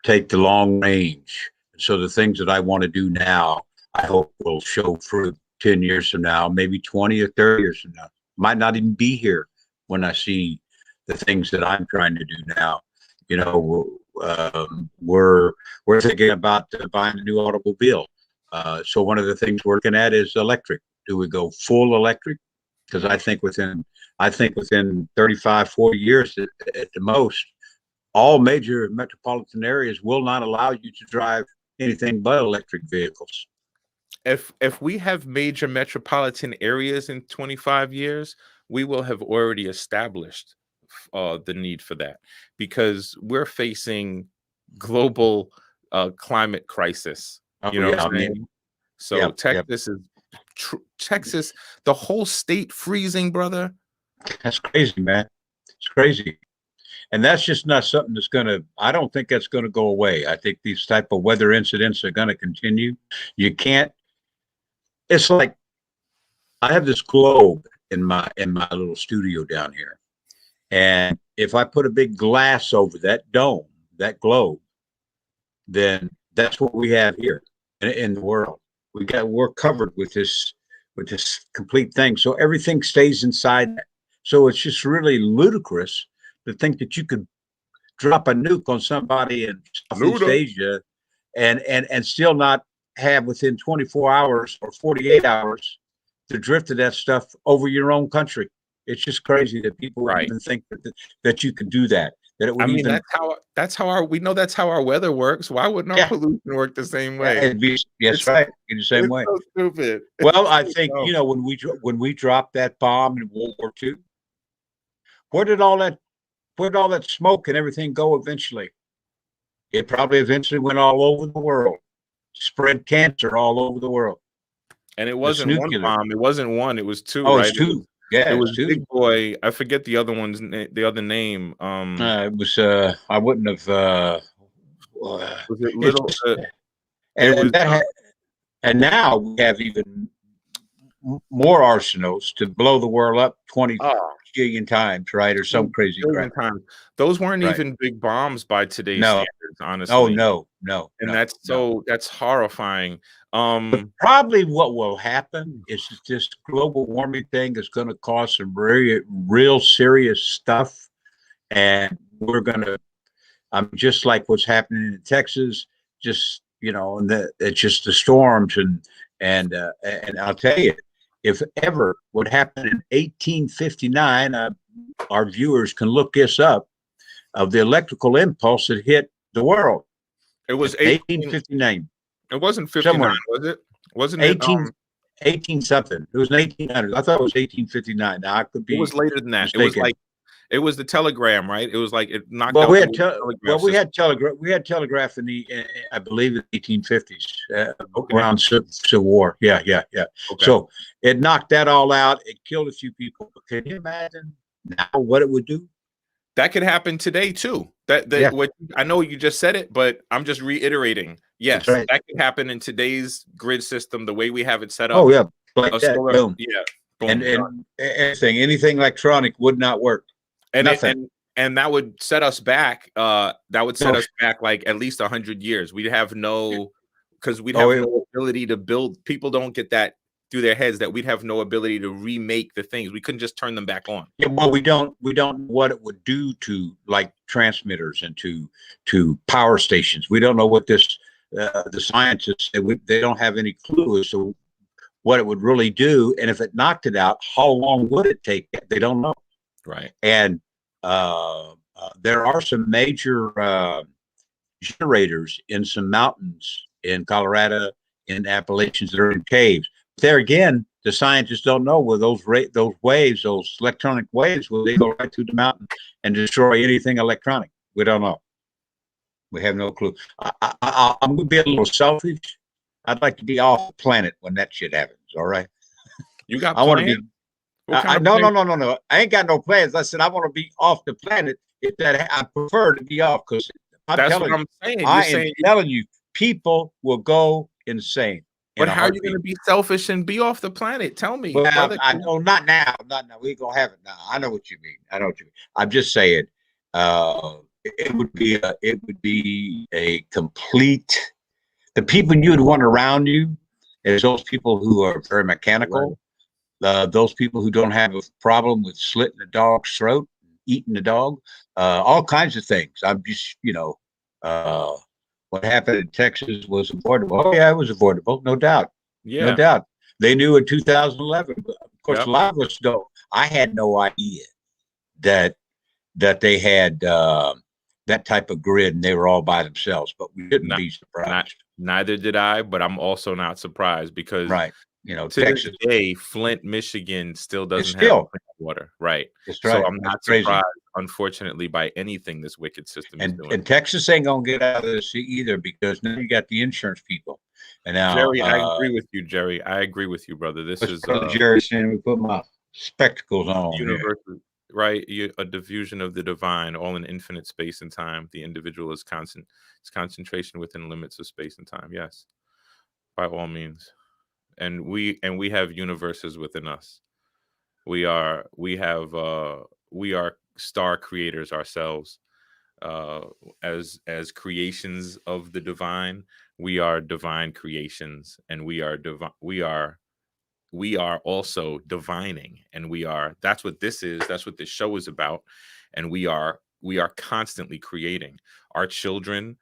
take the long range. So the things that I want to do now, I hope will show fruit 10 years from now, maybe 20 or 30 years from now. Might not even be here when I see the things that I'm trying to do now. You know, we're thinking about buying a new automobile. So one of the things we're looking at is electric. Do we go full electric? Because I think within 35, 40 years at the most, all major metropolitan areas will not allow you to drive anything but electric vehicles. If we have major metropolitan areas in 25 years, we will have already established the need for that, because we're facing global climate crisis. Oh, You know what yeah, I'm I saying? mean, So yeah, yeah, Texas is Texas, the whole state freezing, brother. that's crazy, man. It's crazy. And that's just not something that's I don't think that's going to go away. I think these type of weather incidents are going to continue. You can't, it's like I have this globe in my little studio down here. And if I put a big glass over that dome, that globe, then that's what we have here in the world. We're covered with this complete thing. So everything stays inside. So it's just really ludicrous to think that you could drop a nuke on somebody in Southeast Luda. Asia and still not have within 24 hours or 48 hours the drift of that stuff over your own country. It's just crazy that people would Right. even think that you could do that. That it would I mean, even that's how our we know that's how our weather works. Why wouldn't our yeah, pollution work the same yeah, way? it'd be yes, It's right, in the same it's way. so stupid. Well, It's I so think dumb. when we dropped that bomb in World War II, where did all that smoke and everything go eventually? It probably eventually went all over the world, spread cancer all over the world. And it This wasn't one nuclear. bomb. It wasn't one. It was two. Oh, Right? it's two. Yeah, It it's was two. Big Boy. I forget the other one's the other name. It was. I wouldn't have. Was it It's Little? just, It was. and and now we have even more arsenals to blow the world up 20 Oh, billion times, right, or some crazy billion crap. times. Those weren't Right. even big bombs by today's No. standards, Oh honestly. no. And No. that's horrifying. But probably what will happen is this global warming thing is going to cause some real serious stuff, and we're going to. Just like what's happening in Texas, just and it's just the storms and I'll tell you, if ever what happened in 1859, our viewers can look this up of the electrical impulse that hit the world. It was 1859. It wasn't 59, Somewhere. was it? Wasn't 18 something. It was in 1800. I thought it was 1859. Now I could be. It was later than that. Mistaken. It was like it was the telegram, right? It was like it knocked well, out. we the had telegraph we system. had telegraph. We had telegraph in the, I believe, in the 1850s, Okay. around Civil War. Yeah. Okay. So it knocked that all out. It killed a few people. But can you imagine now what it would do? That could happen today too. Yeah. What I know you just said it, but I'm just reiterating. Yes, That's right. that could happen in today's grid system, the way we have it set up. Oh yeah, like A that. solar- Boom. Yeah. Boom. And anything electronic would not work. Nothing. And that would set us back. That would set us back like at least 100 years. We'd have because we'd have no ability to build. People don't get that through their heads that we'd have no ability to remake the things. We couldn't just turn them back on. Yeah, well, we don't know what it would do to like transmitters and to power stations. We don't know what this. The scientists they don't have any clue as to what it would really do, and if it knocked it out, how long would it take? They don't know. Right. And there are some major generators in some mountains in Colorado, in Appalachians that are in caves. But there again, the scientists don't know where those waves, those electronic waves, will they go right through the mountain and destroy anything electronic? We don't know. We have no clue. I'm going to be a little selfish. I'd like to be off the planet when that shit happens. All right. You got. I want to be. No. I ain't got no plans. I said I want to be off the planet. I prefer to be off because that's what I'm saying. I am telling you, people will go insane. But how are you going to be selfish and be off the planet? Tell me. Well, brother. I know not now. We ain't gonna have it now. I know what you mean. I'm just saying. It would be a complete. The people you would want around you is those people who are very mechanical. Right. Those people who don't have a problem with slitting a dog's throat, eating the dog, all kinds of things. I'm just, what happened in Texas was avoidable. Oh yeah, it was avoidable, no doubt, no Yeah. doubt. They knew in 2011. But of course, Yep. a lot of us don't. I had no idea that they had that type of grid and they were all by themselves. But we shouldn't Not, be not surprised, neither did I, but I'm also not surprised because right? You know, to this Texas day, Flint, Michigan still is doesn't have still. clean water. Right. That's So right. I'm That's not crazy. surprised, unfortunately, by anything this wicked system is doing. And Texas ain't gonna get out of this either because now you got the insurance people, and now Jerry, I agree with you, Jerry. I agree with you, brother. This what's is brother Jerry saying? We put my spectacles on here. universal, right? A diffusion of the divine, all in infinite space and time. The individual is constant. It's concentration within limits of space and time. Yes, by all means. And we have universes within us. We are star creators ourselves. uh as creations of the divine, we are divine creations, and we are also divining, and that's what this is, that's what this show is about. And we are constantly creating. Our children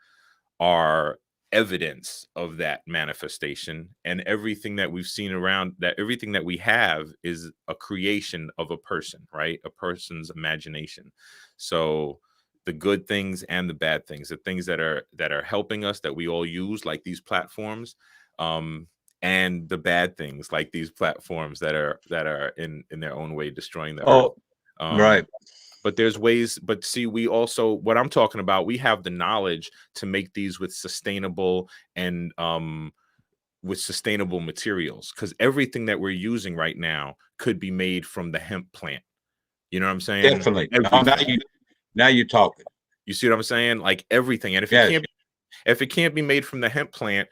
are evidence of that manifestation, and everything that we've seen around, that everything that we have is a creation of a person, right? A person's imagination. So the good things and the bad things, the things that are helping us, that we all use, like these platforms, um and the bad things, like these platforms that are in their own way destroying the earth. Oh, um right. but there's ways, but see, we also, what I'm talking about, we have the knowledge to make these with sustainable and with sustainable materials, because everything that we're using right now could be made from the hemp plant. You know what I'm saying? Definitely. Everything. Now you're talking. You see what I'm saying? Like everything. And Yes. if it can't be made from the hemp plant,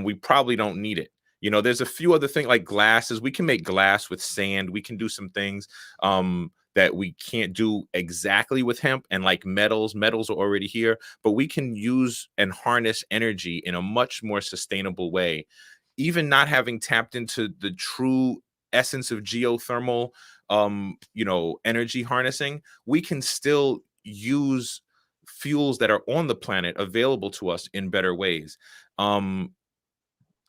we probably don't need it. There's a few other things like glasses. We can make glass with sand. We can do some things that we can't do exactly with hemp, and like metals. Metals are already here, but we can use and harness energy in a much more sustainable way. Even not having tapped into the true essence of geothermal, energy harnessing, we can still use fuels that are on the planet available to us in better ways.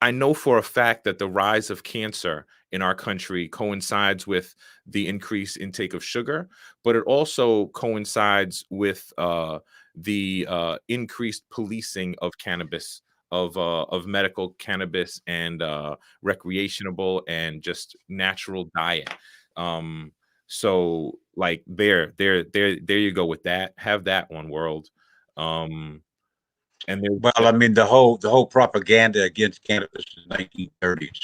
I know for a fact that the rise of cancer in our country coincides with the increased intake of sugar, but it also coincides with the increased policing of cannabis, of medical cannabis, and recreational and just natural diet. So like there you go with that. Have that one, world. And there's Well, I mean, the whole propaganda against cannabis in the 1930s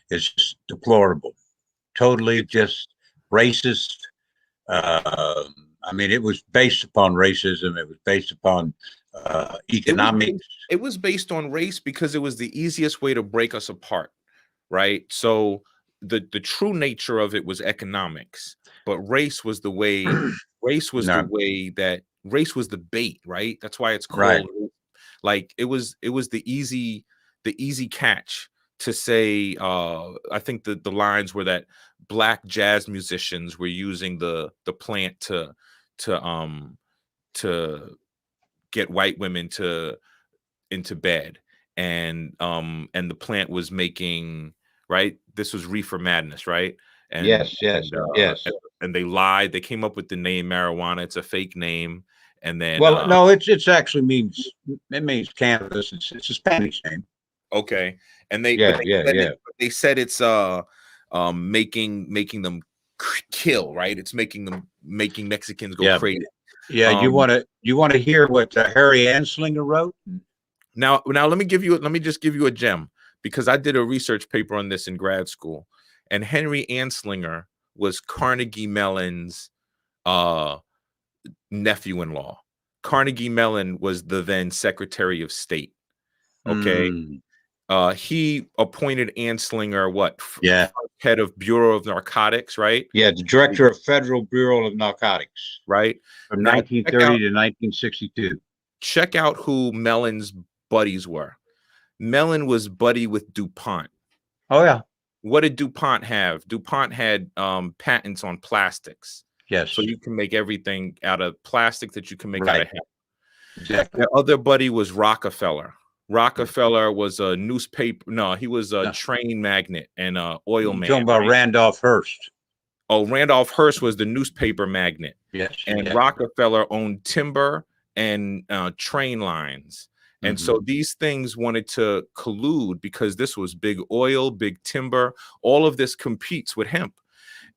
is just deplorable. Totally just racist. I mean, it was based upon racism. It was based upon economics. it was based on race because it was the easiest way to break us apart, right? So the true nature of it was economics, but race was the way. No, Race was the bait, right? That's why it's right. called. Like it was the easy catch to say. I think the lines were that black jazz musicians were using the plant to to get white women to into bed, and the plant was making, right, this was reefer madness, right? and Yes, yes, and, uh, yes. and and they lied, they came up with the name marijuana. It's a fake name. And then Well, no, it's actually means cannabis. It's a Spanish name. okay, and they but Yeah, they yeah, said yeah, it's making them kill, right? It's making Mexicans go yeah, crazy. yeah. You um want to hear what Harry Anslinger wrote? now let me just give you a gem, because I did a research paper on this in grad school, and Henry Anslinger was Carnegie Mellon's uh nephew-in-law. Carnegie Mellon was the then Secretary of State. Okay. Mm, He appointed Anslinger yeah, head of Bureau of Narcotics, right? yeah. The director of Federal Bureau of Narcotics Right. from Now 1930 to 1962. check out who Mellon's buddies were. Mellon was buddy with DuPont. Oh yeah, What did DuPont have? DuPont had patents on plastics. yes, So you can make everything out of plastic that you can make out right. of hemp. Exactly. The other buddy was Rockefeller. Rockefeller was a newspaper. No, he was a train magnate and a oil You're man. talking about Right? Randolph Hearst. Oh, Randolph Hearst was the newspaper magnate. Yes. And Yeah. Rockefeller owned timber and train lines. And so these things wanted to collude because this was big oil, big timber. All of this competes with hemp.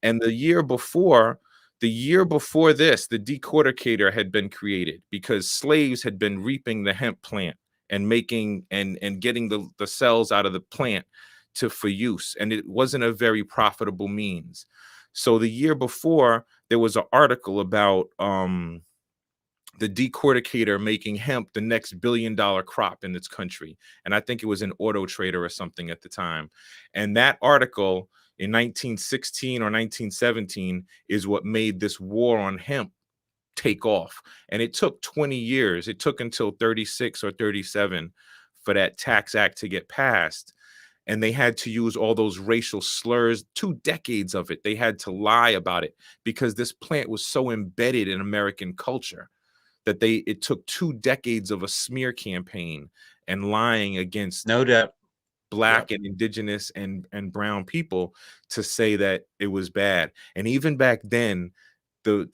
And the year before this, the decorticator had been created because slaves had been reaping the hemp plant and making and getting the cells out of the plant for use. And it wasn't a very profitable means. So the year before, there was an article about the decorticator making hemp the next billion-dollar crop in this country. And I think it was an Auto Trader or something at the time. And that article in 1916 or 1917 is what made this war on hemp take off. And it took 20 years. It took until 36 or 37 for that tax act to get passed. And they had to use all those racial slurs, 2 decades of it. They had to lie about it because this plant was so embedded in American culture that it took 2 decades of a smear campaign and lying against No doubt Black and indigenous and brown people to say that it was bad. And even back then, the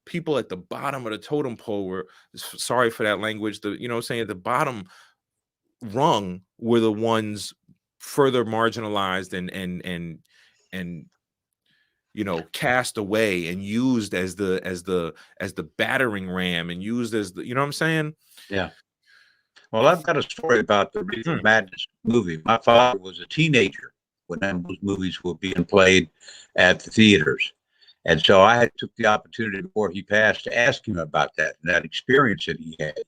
people at the bottom of the totem pole were, sorry for that language, at the bottom rung were the ones further marginalized and cast away and used as the battering ram and used as the, you know what I'm saying? Yeah. Well, I've got a story about the Reefer Madness movie. My father was a teenager when those movies were being played at the theaters. And so I took the opportunity before he passed to ask him about that and that experience that he had.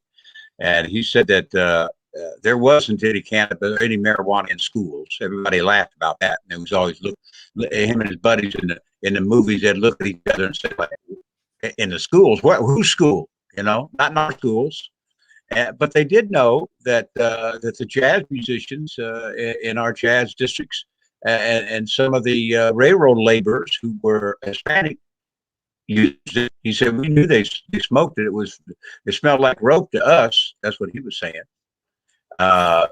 And he said that there wasn't any cannabis, any marijuana in schools. Everybody laughed about that. And it was always him and his buddies in the movies, they'd look at each other and say, like, in the schools, whose school? Not in our schools. But they did know that that the jazz musicians in our jazz districts and some of the railroad laborers who were Hispanic used it. He said, we knew they smoked it. It smelled like rope to us. That's what he was saying.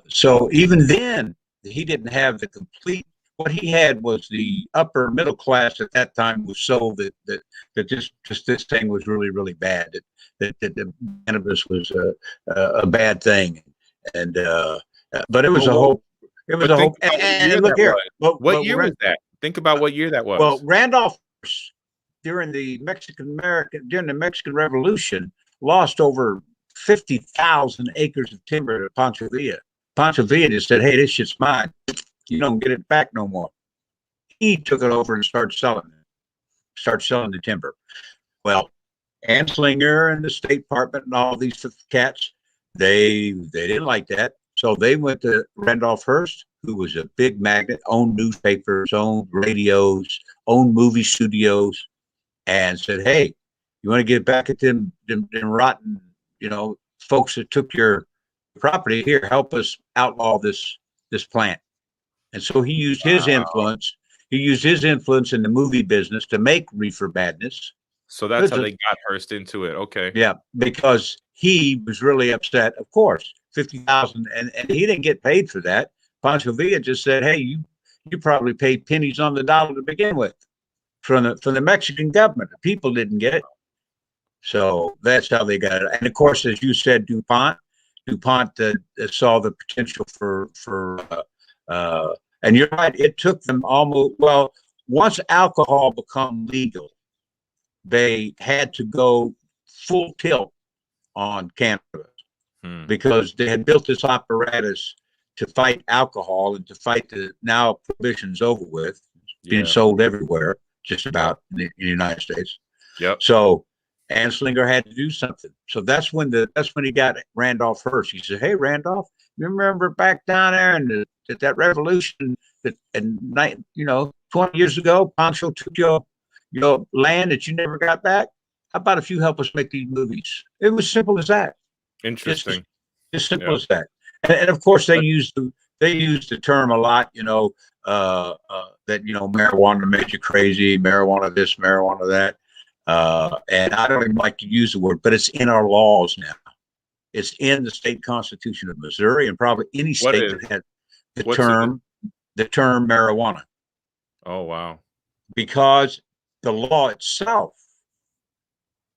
So even then, he didn't have the complete. What he had was the upper middle class at that time was sold that just this thing was really, really bad. That the cannabis was a bad thing, and but it was a whole. It was a whole. And look here. What year was that? Think about what year that was. Well, Randolph during the Mexican Revolution lost over 50,000 acres of timber to Pancho Villa. Pancho Villa just said, "Hey, this shit's mine. You don't get it back no more." He took it over and started selling the timber. Well, Anslinger and the State Department and all these cats, they didn't like that. So they went to Randolph Hearst, who was a big magnate, owned newspapers, owned radios, owned movie studios, and said, "Hey, you want to get back at them rotten, folks that took your property? Here, help us outlaw this plant." And so he used his influence. He used his influence in the movie business to make Reefer Madness. So that's how they got Hearst into it. Okay. Yeah, because he was really upset. Of course, 50,000, and he didn't get paid for that. Pancho Villa just said, "Hey, you probably paid pennies on the dollar to begin with from the Mexican government. The people didn't get it." So that's how they got it. And of course, as you said, DuPont saw the potential for and you're right, it took them once alcohol become legal, they had to go full tilt on cannabis because they had built this apparatus to fight alcohol and to fight now prohibition's over with, being sold everywhere, just about in the United States. Yep. So Anslinger had to do something. So that's when he got Randolph Hearst. He said, "Hey, Randolph, you remember back down there in that revolution that 20 years ago, Pancho took your land that you never got back? How about if you help us make these movies?" It was simple as that. Interesting. Just simple as that. And of course, they used the term a lot, that marijuana made you crazy, marijuana this, marijuana that. And I don't even like to use the word, but it's in our laws now. It's in the state constitution of Missouri and probably any What state is? that has What's in the? the term marijuana, Oh wow. because the law itself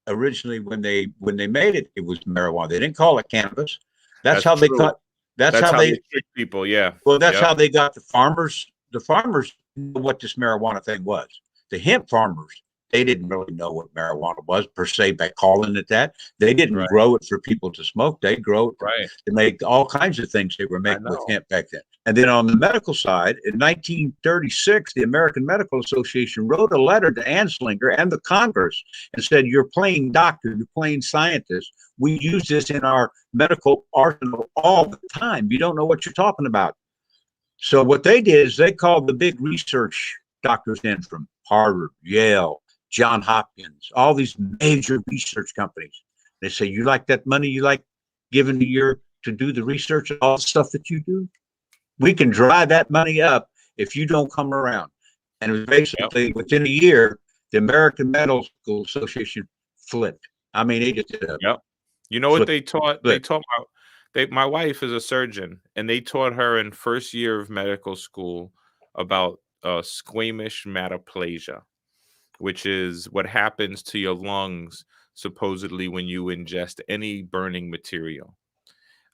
originally, when they made it, it was marijuana. They didn't call it cannabis. That's That's how they true. cut. That's That's how how they they. trick people. Yeah. Well, that's Yep. how they got the farmers. The farmers knew what this marijuana thing was. The hemp farmers, they didn't really know what marijuana was per se by calling it that. They didn't Right. grow it for people to smoke. They grow it Right. to make all kinds of things they were I making with know. hemp back then. And then on the medical side, in 1936, the American Medical Association wrote a letter to Anslinger and the Congress and said, "You're playing doctor, you're playing scientist. We use this in our medical arsenal all the time. You don't know what you're talking about." So what they did is they called the big research doctors in from Harvard, Yale, John Hopkins, all these major research companies. They say, "You like that money you like giving to do the research and all the stuff that you do? We can dry that money up if you don't come around." And it was Yep. basically within a year, the American Medical Association flipped. I mean, they just did a Yep. You know what flip, they taught? They flip. taught my wife is a surgeon, and they taught her in first year of medical school about squamous metaplasia, which is what happens to your lungs supposedly when you ingest any burning material.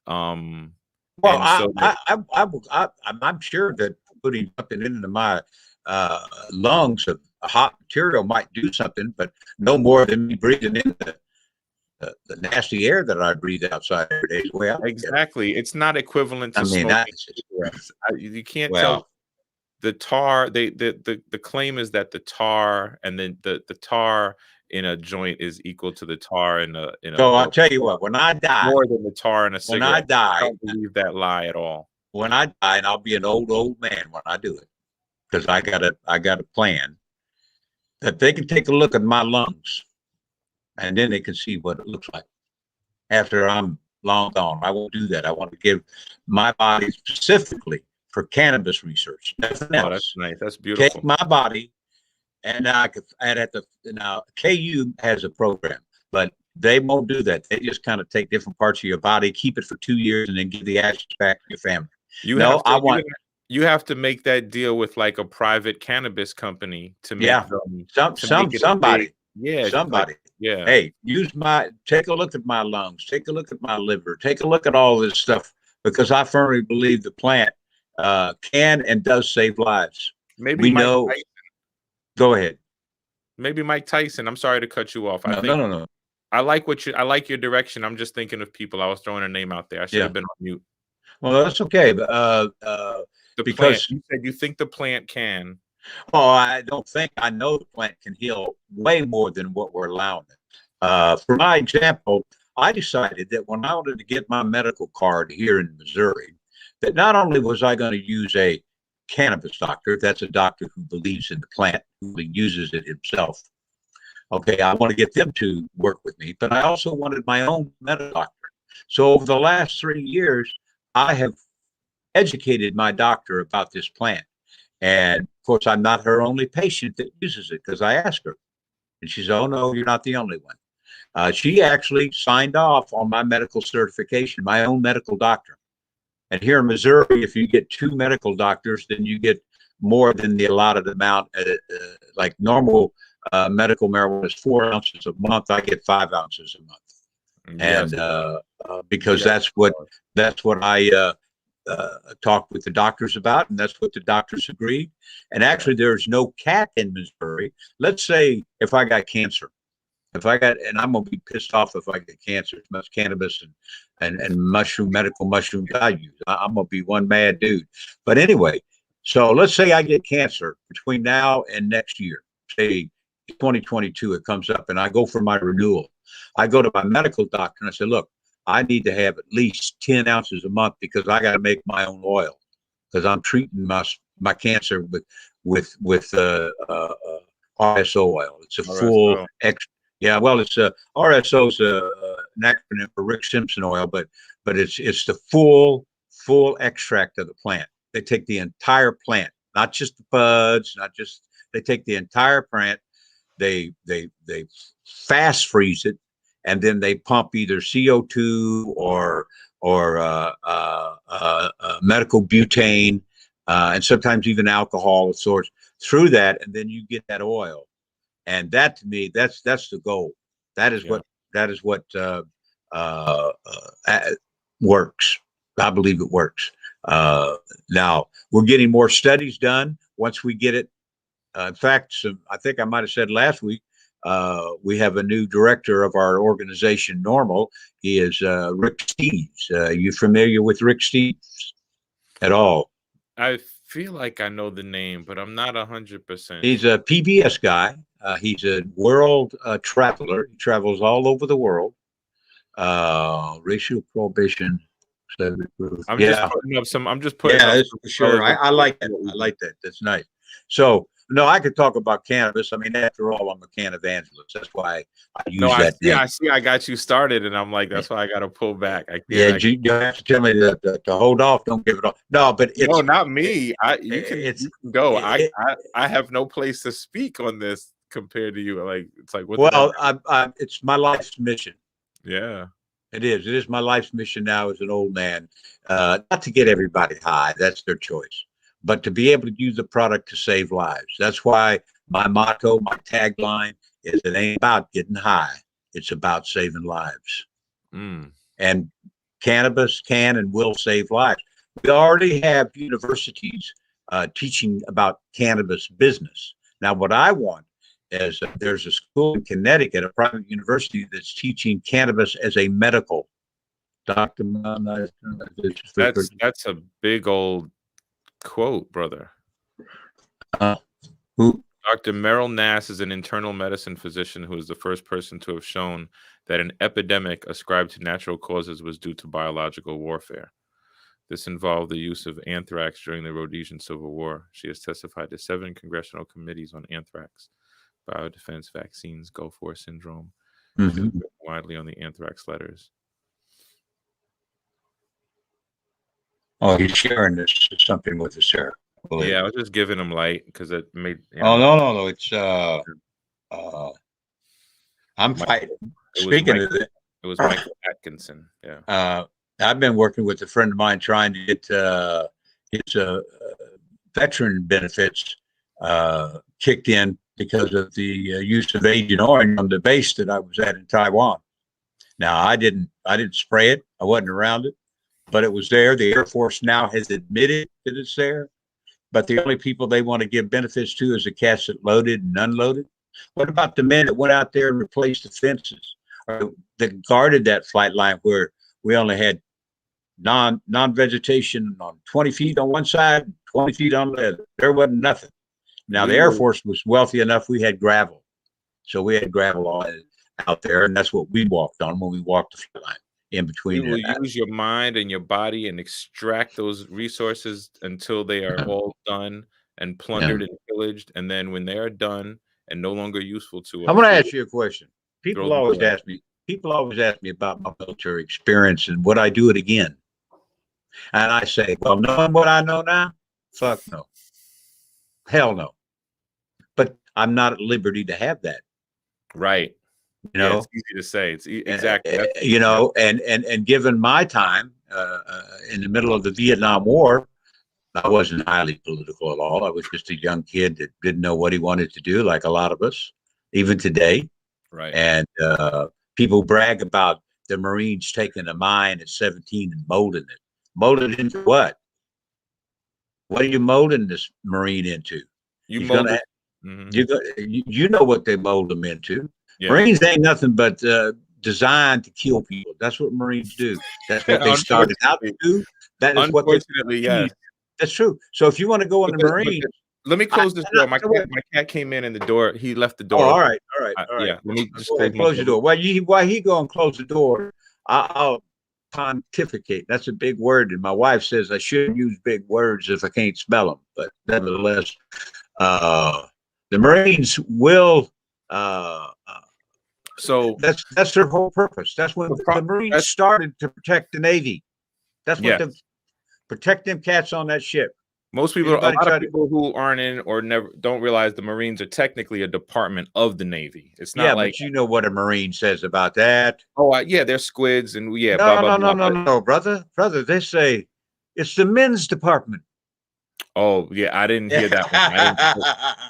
Um, Well, and so they, I'm sure that putting something into my lungs of hot material might do something, but no more than me breathing in the nasty air that I breathe outside every day is the way I look at it. exactly, it's not equivalent I to mean, smoking that's cigarettes. You can't tell well. the tar. The claim is that the tar and then the tar in a joint is equal to the tar in a So I'll or tell you what, when I die, more than the tar in a when I cigarette. I die, don't believe that lie at all. when I die, and I'll be an old man when I do it, because I got a plan that they can take a look at my lungs, and then they can see what it looks like after I'm long gone. I won't do that. I want to give my body specifically for cannabis research, nothing Oh, that's else. nice. That's Take beautiful. my body, and I could, and at the now KU has a program, but they won't do that. They just kind of take different parts of your body, keep it for 2 years, and then give the ashes back to your family. You No, have I to want, you have to make that deal with like a private cannabis company to make yeah, them to make it a big, somebody, yeah, like, somebody. yeah. Hey, take a look at my lungs, take a look at my liver, take a look at all this stuff, because I firmly believe the plant can and does save lives. Maybe We Mike know. Tyson, Go ahead. maybe Mike Tyson. I'm sorry to cut you off. I No, no, think no, no. I like your direction. I'm just thinking of people. I was throwing a name out there. I should Yeah. have been on mute. Well, that's okay. But The plant. because You said you think the plant can. oh, I don't think I know the plant can heal way more than what we're allowing it. For my example, I decided that when I wanted to get my medical card here in Missouri, that not only was I going to use a cannabis doctor, that's a doctor who believes in the plant, who uses it himself. Okay, I want to get them to work with me, but I also wanted my own medical doctor. So over the last 3 years, I have educated my doctor about this plant. And of course, I'm not her only patient that uses it, because I asked her. And she said, "Oh, no, you're not the only one." She actually signed off on my medical certification, my own medical doctor. And here in Missouri, if you get two medical doctors, then you get more than the allotted amount. Like normal medical marijuana is 4 ounces a month. I get 5 ounces a month. Yes. And because Yes. that's what I talked with the doctors about, and that's what the doctors agreed. And actually, there's no cap in Missouri. Let's say if I got cancer, and I'm gonna be pissed off if I get cancer, as much cannabis and medical mushrooms I use. I'm gonna be one mad dude. But anyway, so let's say I get cancer between now and next year, say 2022, it comes up, and I go for my renewal. I go to my medical doctor and I say, "Look, I need to have at least 10 ounces a month because I got to make my own oil, because I'm treating my cancer with RSO oil. It's a full RSO. yeah. Well, it's RSO is an acronym for Rick Simpson oil, but it's the full extract of the plant. They take the entire plant, not just the buds, not just they take the entire plant. they fast freeze it, and then they pump either CO2 or medical butane, and sometimes even alcohol of sorts through that, and then you get that oil. And that, to me, that's the goal. That is what uh, works. I believe it works. Now we're getting more studies done once we get it. In fact, I think I might have said last week, we have a new director of our organization, Normal. He is Rick Steves. You familiar with Rick Steves at all? I feel like I know the name, but I'm not 100%. He's a PBS guy. He's a world traveler. He travels all over the world. Racial prohibition. I'm just putting up some. I'm just putting. Yeah, up for sure. I like that. I like that. That's nice. So no, I could talk about cannabis. I mean, after all, I'm a can evangelist. That's why I use that name. I see. I got you started, and I'm like, that's why I got to pull back. You have to tell me to hold off. Don't give it off. No, but no, not me. You can go. I have no place to speak on this compared to you. Like, it's like, what? Well, it's my life's mission. Yeah. It is. It is my life's mission now as an old man. Not to get everybody high. That's their choice. But to be able to use the product to save lives. That's why my motto, my tagline is, it ain't about getting high. It's about saving lives. And cannabis can and will save lives. We already have universities teaching about cannabis business. Now, what I want is there's a school in Connecticut, a private university, that's teaching cannabis as a medical. Dr. That's a big old quote, brother. Who? Dr. Merrill Nass is an internal medicine physician who is the first person to have shown that an epidemic ascribed to natural causes was due to biological warfare. This involved the use of anthrax during the Rhodesian Civil War. She has testified to 7 congressional committees on anthrax, biodefense, vaccines, Gulf War syndrome, widely on the anthrax letters. Oh, he's sharing this something with us here. Yeah, I was just giving him light because it made. Oh, no. It's I'm fighting. Speaking of it, it was Michael Atkinson. Yeah. I've been working with a friend of mine trying to get his veteran benefits kicked in because of the use of Agent Orange on the base that I was at in Taiwan. Now, I didn't spray it. I wasn't around it, but it was there. The Air Force now has admitted that it's there. But the only people they want to give benefits to is the cats that loaded and unloaded. What about the men that went out there and replaced the fences, or that guarded that flight line where we only had non-vegetation on 20 feet on one side, 20 feet on the other? There wasn't nothing. Now, the Air Force was wealthy enough. We had gravel. So we had gravel out there, and that's what we walked on when we walked the flight line. In between, you will use your mind and your body and extract those resources until they are all done and plundered and pillaged. And then when they are done and no longer useful to us, I'm going to ask you a question. People always ask me about my military experience and would I do it again? And I say, well, knowing what I know now, fuck no. Hell no. But I'm not at liberty to have that. Right. You know, it's easy to say. It's exactly. You know, and given my time in the middle of the Vietnam War, I wasn't highly political at all. I was just a young kid that didn't know what he wanted to do, like a lot of us, even today. Right. And people brag about the Marines taking a mine at 17 and molding it. Molded into what? What are you molding this Marine into? You know what they mold them into. Yeah. Marines ain't nothing but designed to kill people. That's what Marines do. That's what they started out to do. That is what yes. That's true. So if you want to go in the Marines, let me close this door. My cat came in and the door. He left the door. Oh, all right. Yeah. Let me just close the door. While he go and close the door, I'll pontificate. That's a big word, and my wife says I shouldn't use big words if I can't spell them. But nevertheless, the Marines will. So that's their whole purpose. That's when the Marines started, to protect the Navy. That's what protect them cats on that ship. Most people, a Anybody lot of try to? people who aren't in or never don't realize the Marines are technically a department of the Navy. It's not Yeah, like, but you know what a Marine says about that. oh, yeah, they're squids and yeah, blah No, blah no, no, blah. no, no, brother, brother. They say it's the men's department. Oh, yeah, I didn't hear that one. I didn't,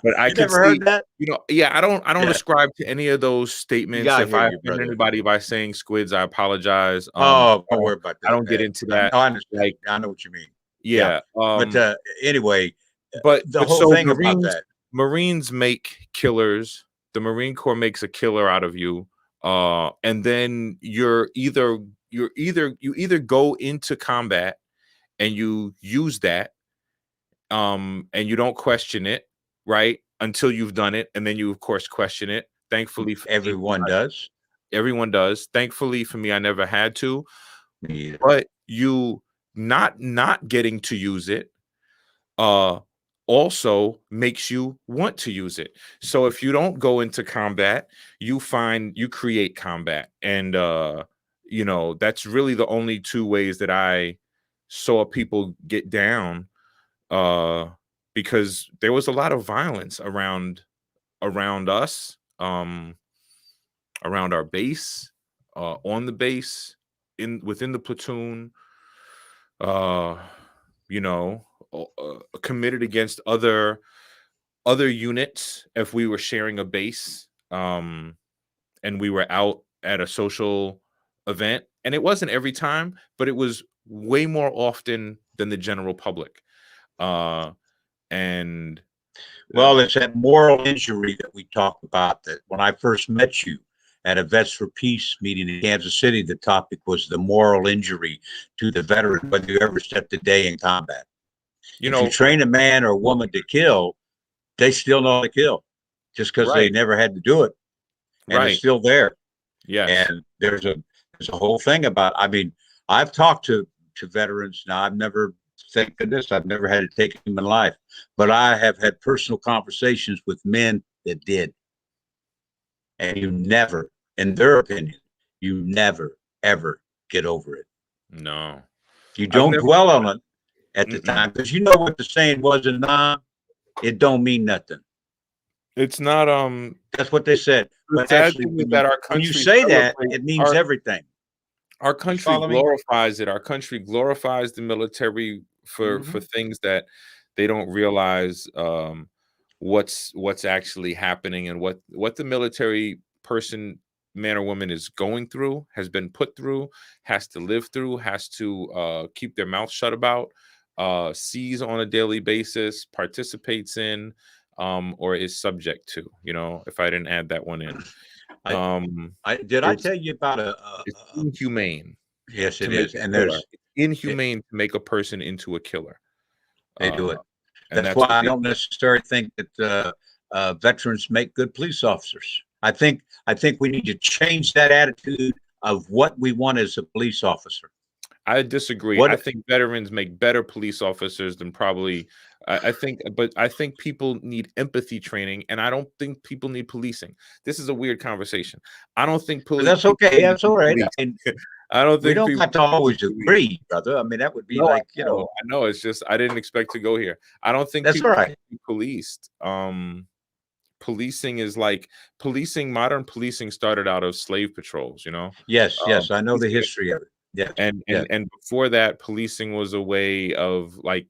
but I You could never heard see, that? yeah, I don't Yeah, ascribe to any of those you statements. gotta If hear I you, offend brother. anybody by saying squids, I apologize. Oh, don't worry about I that. don't get into No, that. I understand. Like, I know what you mean. Yeah, yeah. but anyway, the But whole so thing about that. Marines make killers. The Marine Corps makes a killer out of you. And then you either go into combat and you use that, and you don't question it, right? Until you've done it, and then you of course question it. Thankfully for me, Everyone does. everyone does. Thankfully for me, I never had to. Me either. But you not getting to use it uh also makes you want to use it. So if you don't go into combat, you create combat. And that's really the only two ways that I saw people get down, uh because there was a lot of violence around us, around our base, on the base, within the platoon, uh you know committed against other units if we were sharing a base, and we were out at a social event. And it wasn't every time, but it was way more often than the general public. And Well, it's that moral injury that we talk about. That when I first met you at a Vets for Peace meeting in Kansas City, the topic was the moral injury to the veteran, whether you ever stepped a day in combat. you If you know train a man or a woman to kill, they still know how to kill just because they right, never had to do it. And it's right, still there. yes, And there's a whole thing about, I mean, I've talked to veterans. Now I've never, thank goodness, I've never had to take them in life, but I have had personal conversations with men that did. And you never, in their opinion, you never, ever get over it. no, You I've don't never. dwell on it at the Mm-mm. time because you know what the saying was in Nam? It don't mean nothing. It's not. That's what they said. The But sad actually, thing is that our when you country say that, celebrates it means everything. our You country follow me? glorifies it. Our country glorifies the military for Mm-hmm. things that they don't realize, what's actually happening, and what the military person, man or woman, is going through, has been put through, has to live through, has to keep their mouth shut about, sees on a daily basis, participates in, or is subject to. If I didn't add that one in, I, um, I it's tell you about it's inhumane yes, to it make is, a and killer. there's It's it, inhumane to make a person into a killer. they do Uh, it. and That's that's why what I they don't necessarily think that veterans make good police officers. I think we need to change that attitude of what we want as a police officer. I disagree. I What think veterans make better police officers than probably. I think people need empathy training, and I don't think people need policing. This is a weird conversation. I don't think that's people okay. need That's all right. I policed. mean, I don't we think don't people have to need always policed. agree, brother. I mean, that would be No, like, I know. It's just I didn't expect to go here. I don't think that's all people right. should be policed. Policing is like policing. Modern policing started out of slave patrols. Yes, yes, I know the Policing, history of it. Yes, and yes. and and before that, policing was a way of like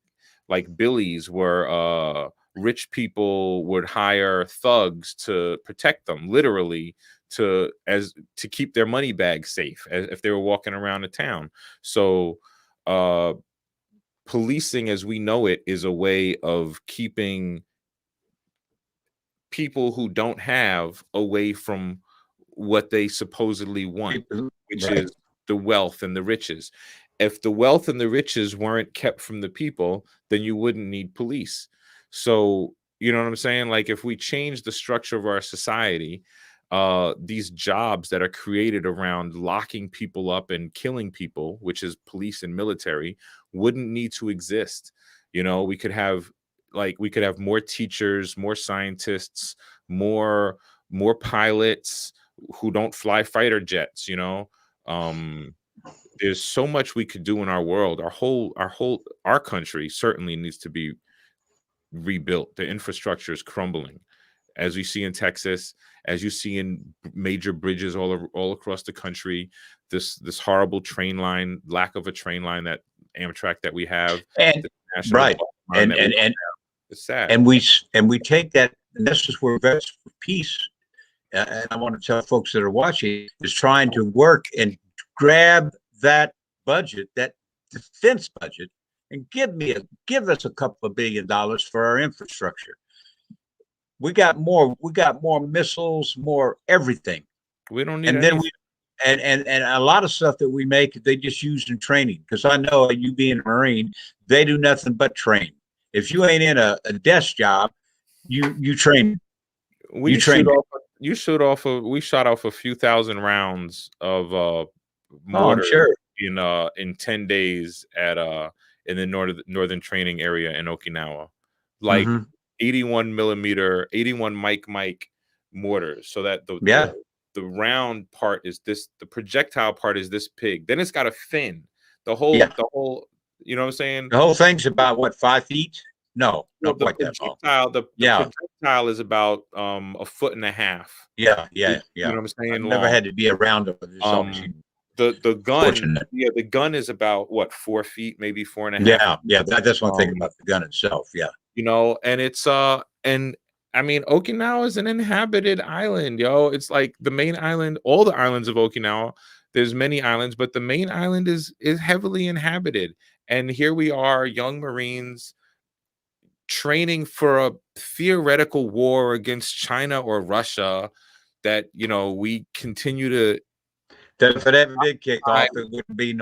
billies, where rich people would hire thugs to protect them, literally, to keep their money bags safe if they were walking around the town. So uh policing as we know it is a way of keeping people who don't have away from what they supposedly want, which Right. is the wealth and the riches. If the wealth and the riches weren't kept from the people, then you wouldn't need police. So, you know what I'm saying? Like, if we change the structure of our society, these jobs that are created around locking people up and killing people, which is police and military, wouldn't need to exist. We could have more teachers, more scientists, more pilots who don't fly fighter jets. um there's so much we could do in our world. Our country certainly needs to be rebuilt. The infrastructure is crumbling, as we see in Texas, as you see in major bridges all across the country. This horrible train line, lack of a train line, that Amtrak that we have, And the national right, park line that we don't and have. It's sad. and we take that, and this is where Vets for Peace, and I want to tell folks that are watching, is trying to work and grab that budget, that defense budget, and give us a couple of $1 billion for our infrastructure. We got more missiles, more everything. We don't need And then and a lot of stuff that we make, they just use in training. Because I know, you being a Marine, they do nothing but train. If you ain't in a desk job, you train. We shot off a few thousand rounds of mortar sure. in 10 days at in the northern training area in Okinawa, like 81 millimeter, 81 Mike mortars, so that the round part is this, the projectile part is this big. Then it's got a fin. The whole, you know what I'm saying? The whole thing's about what, 5 feet? No, not quite that long. The projectile is about 1.5 foot. Yeah. You know what I'm saying? I've never had to be around it. The gun, the gun is about what, 4 feet, maybe 4.5. Yeah. That's one thing about the gun itself. Yeah. You know, and it's and I mean, Okinawa is an inhabited island, yo. It's like the main island, all the islands of Okinawa. There's many islands, but the main island is heavily inhabited. And here we are, young Marines, training for a theoretical war against China or Russia that, you know, we continue to. That if it ever did kick off, it wouldn't be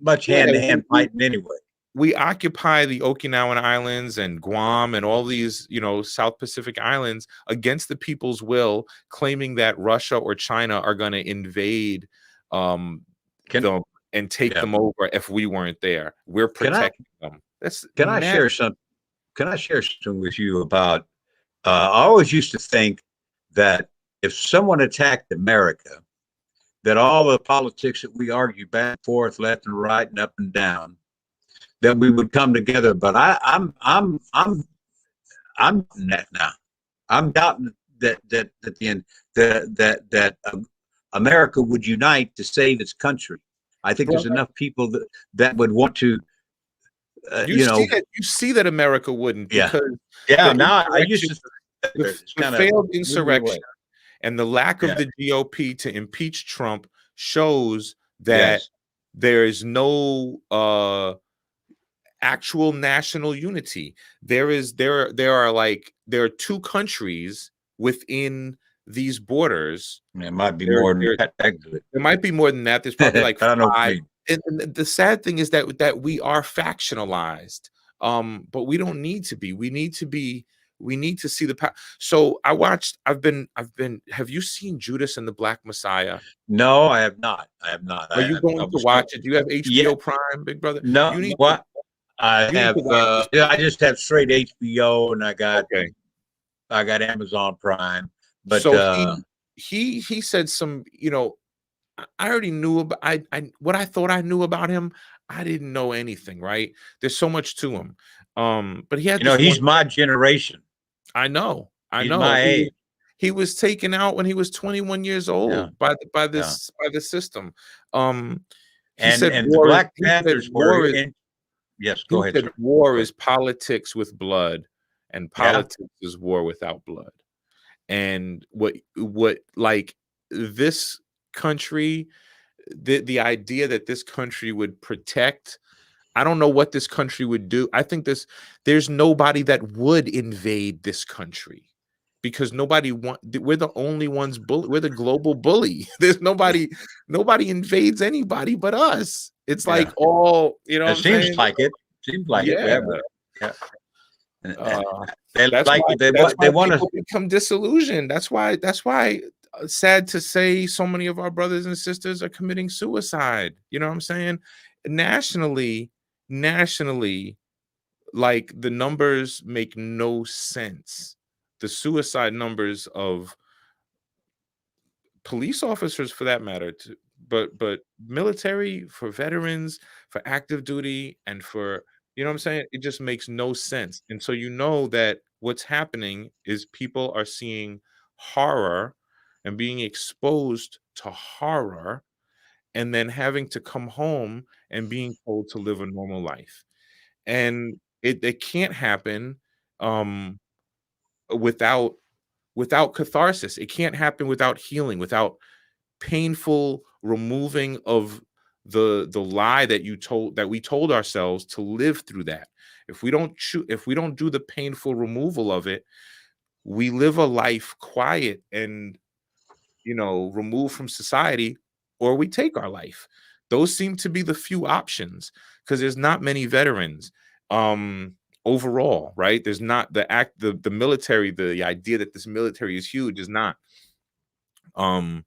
much hand-to-hand fighting anyway. We occupy the Okinawan Islands and Guam and all these, you know, South Pacific islands against the people's will, claiming that Russia or China are going to invade them and take them over if we weren't there. We're protecting them. Can I share something with you about? I always used to think that if someone attacked America, that all the politics that we argue back and forth, left and right, and up and down, that we would come together. But I'm now. I'm doubting that America would unite to save its country. I think there's enough people that would want to. You see that America wouldn't. Because now I used to. The failed insurrection and the lack of the GOP to impeach Trump shows that there is no actual national unity. There are two countries within these borders. It might be more than that. There might be more than that. There's probably like 5. And the sad thing is that we are factionalized. But we don't need to be. We need to see the power. So have you seen Judas and the Black Messiah? No, I have not. Are you going to watch it? Do you have HBO Prime, big brother? No, I have. I just have straight HBO, and I got Amazon Prime. But so he said some. You know, I already knew about. What I thought I knew about him. I didn't know anything. Right? There's so much to him. But he had. He's my generation. I know. He's my age. He was taken out when he was 21 years old by the system. He said the Black Panthers were in. Yes, go ahead. War is politics with blood, and politics is war without blood. And what like this country, the idea that this country would protect, I don't know what this country would do. I think there's nobody that would invade this country because we're the only ones we're the global bully. There's nobody invades anybody but us. It's like all, you know, it seems like it. Seems like it. Yeah. They want to become disillusioned. That's why sad to say so many of our brothers and sisters are committing suicide. You know what I'm saying? Nationally, like the numbers make no sense. The suicide numbers of police officers, for that matter, but military for veterans, for active duty, and for, you know what I'm saying? It just makes no sense. And so you know that what's happening is people are seeing horror and being exposed to horror and then having to come home and being told to live a normal life. And it can't happen um without catharsis. It can't happen without healing, without painful removing of the lie that we told ourselves to live through that. If we don't do the painful removal of it, we live a life quiet and, removed from society, or we take our life. Those seem to be the few options because there's not many veterans um overall, right? There's not the military, the idea that this military is huge is not. um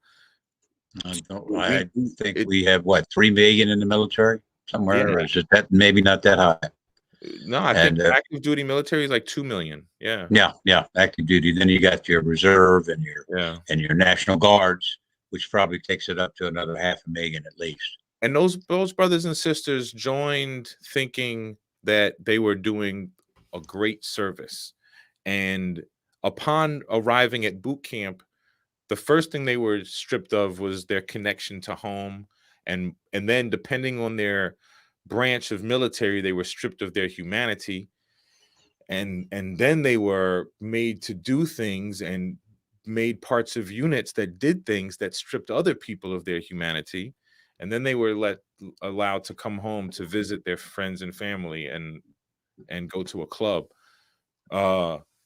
we I think it we have what, 3 million in the military somewhere, Yeah. or is it that maybe not that high? No, I think And active duty military is like 2 million. Yeah. yeah, active duty. Then you got your reserve and Yeah. your National Guards, which probably takes it up to another 500,000 at least. And those brothers and sisters joined thinking that they were doing a great service. And upon arriving at boot camp, the first thing they were stripped of was their connection to home. And then depending on their branch of military, they were stripped of their humanity. And then they were made to do things and made parts of units that did things that stripped other people of their humanity. And then they were allowed to come home to visit their friends and family and go to a club.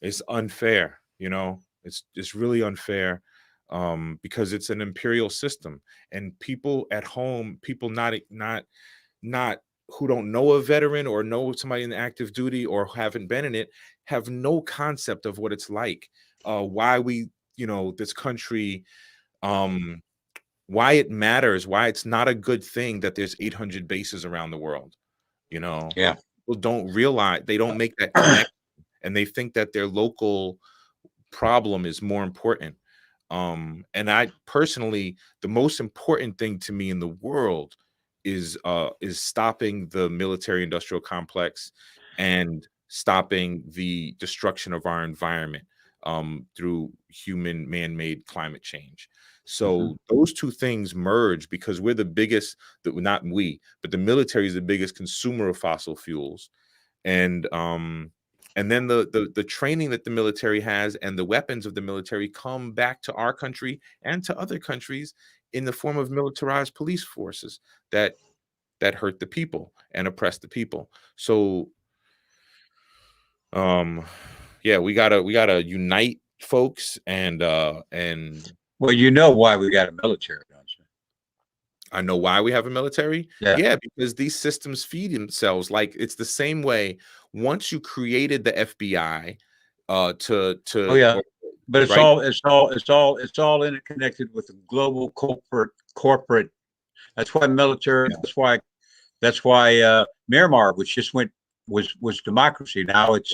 It's unfair, it's really unfair, because it's an imperial system. And people at home, people not who don't know a veteran or know somebody in active duty or haven't been in it, have no concept of what it's like. Why this country, um why it matters, why it's not a good thing that there's 800 bases around the world. you know Yeah. People don't realize, they don't make that connection, and they think that their local problem is more important. And I personally, the most important thing to me in the world is stopping the military industrial complex and stopping the destruction of our environment through human man-made climate change. Mhm. So those two things merge because we're the biggest, not we, but the military is the biggest consumer of fossil fuels. And then the training that the military has and the weapons of the military come back to our country and to other countries in the form of militarized police forces that hurt the people and oppress the people. So um yeah, we gotta unite folks. And Well, you know why we got a military, don't you? I know why we have a military. Yeah. Yeah, because these systems feed themselves. Like, it's the same way. Once you created the FBI, Oh yeah, or, but right? it's all interconnected with the global corporate. That's why military. Yeah. That's why Myanmar, which just was democracy. Now it's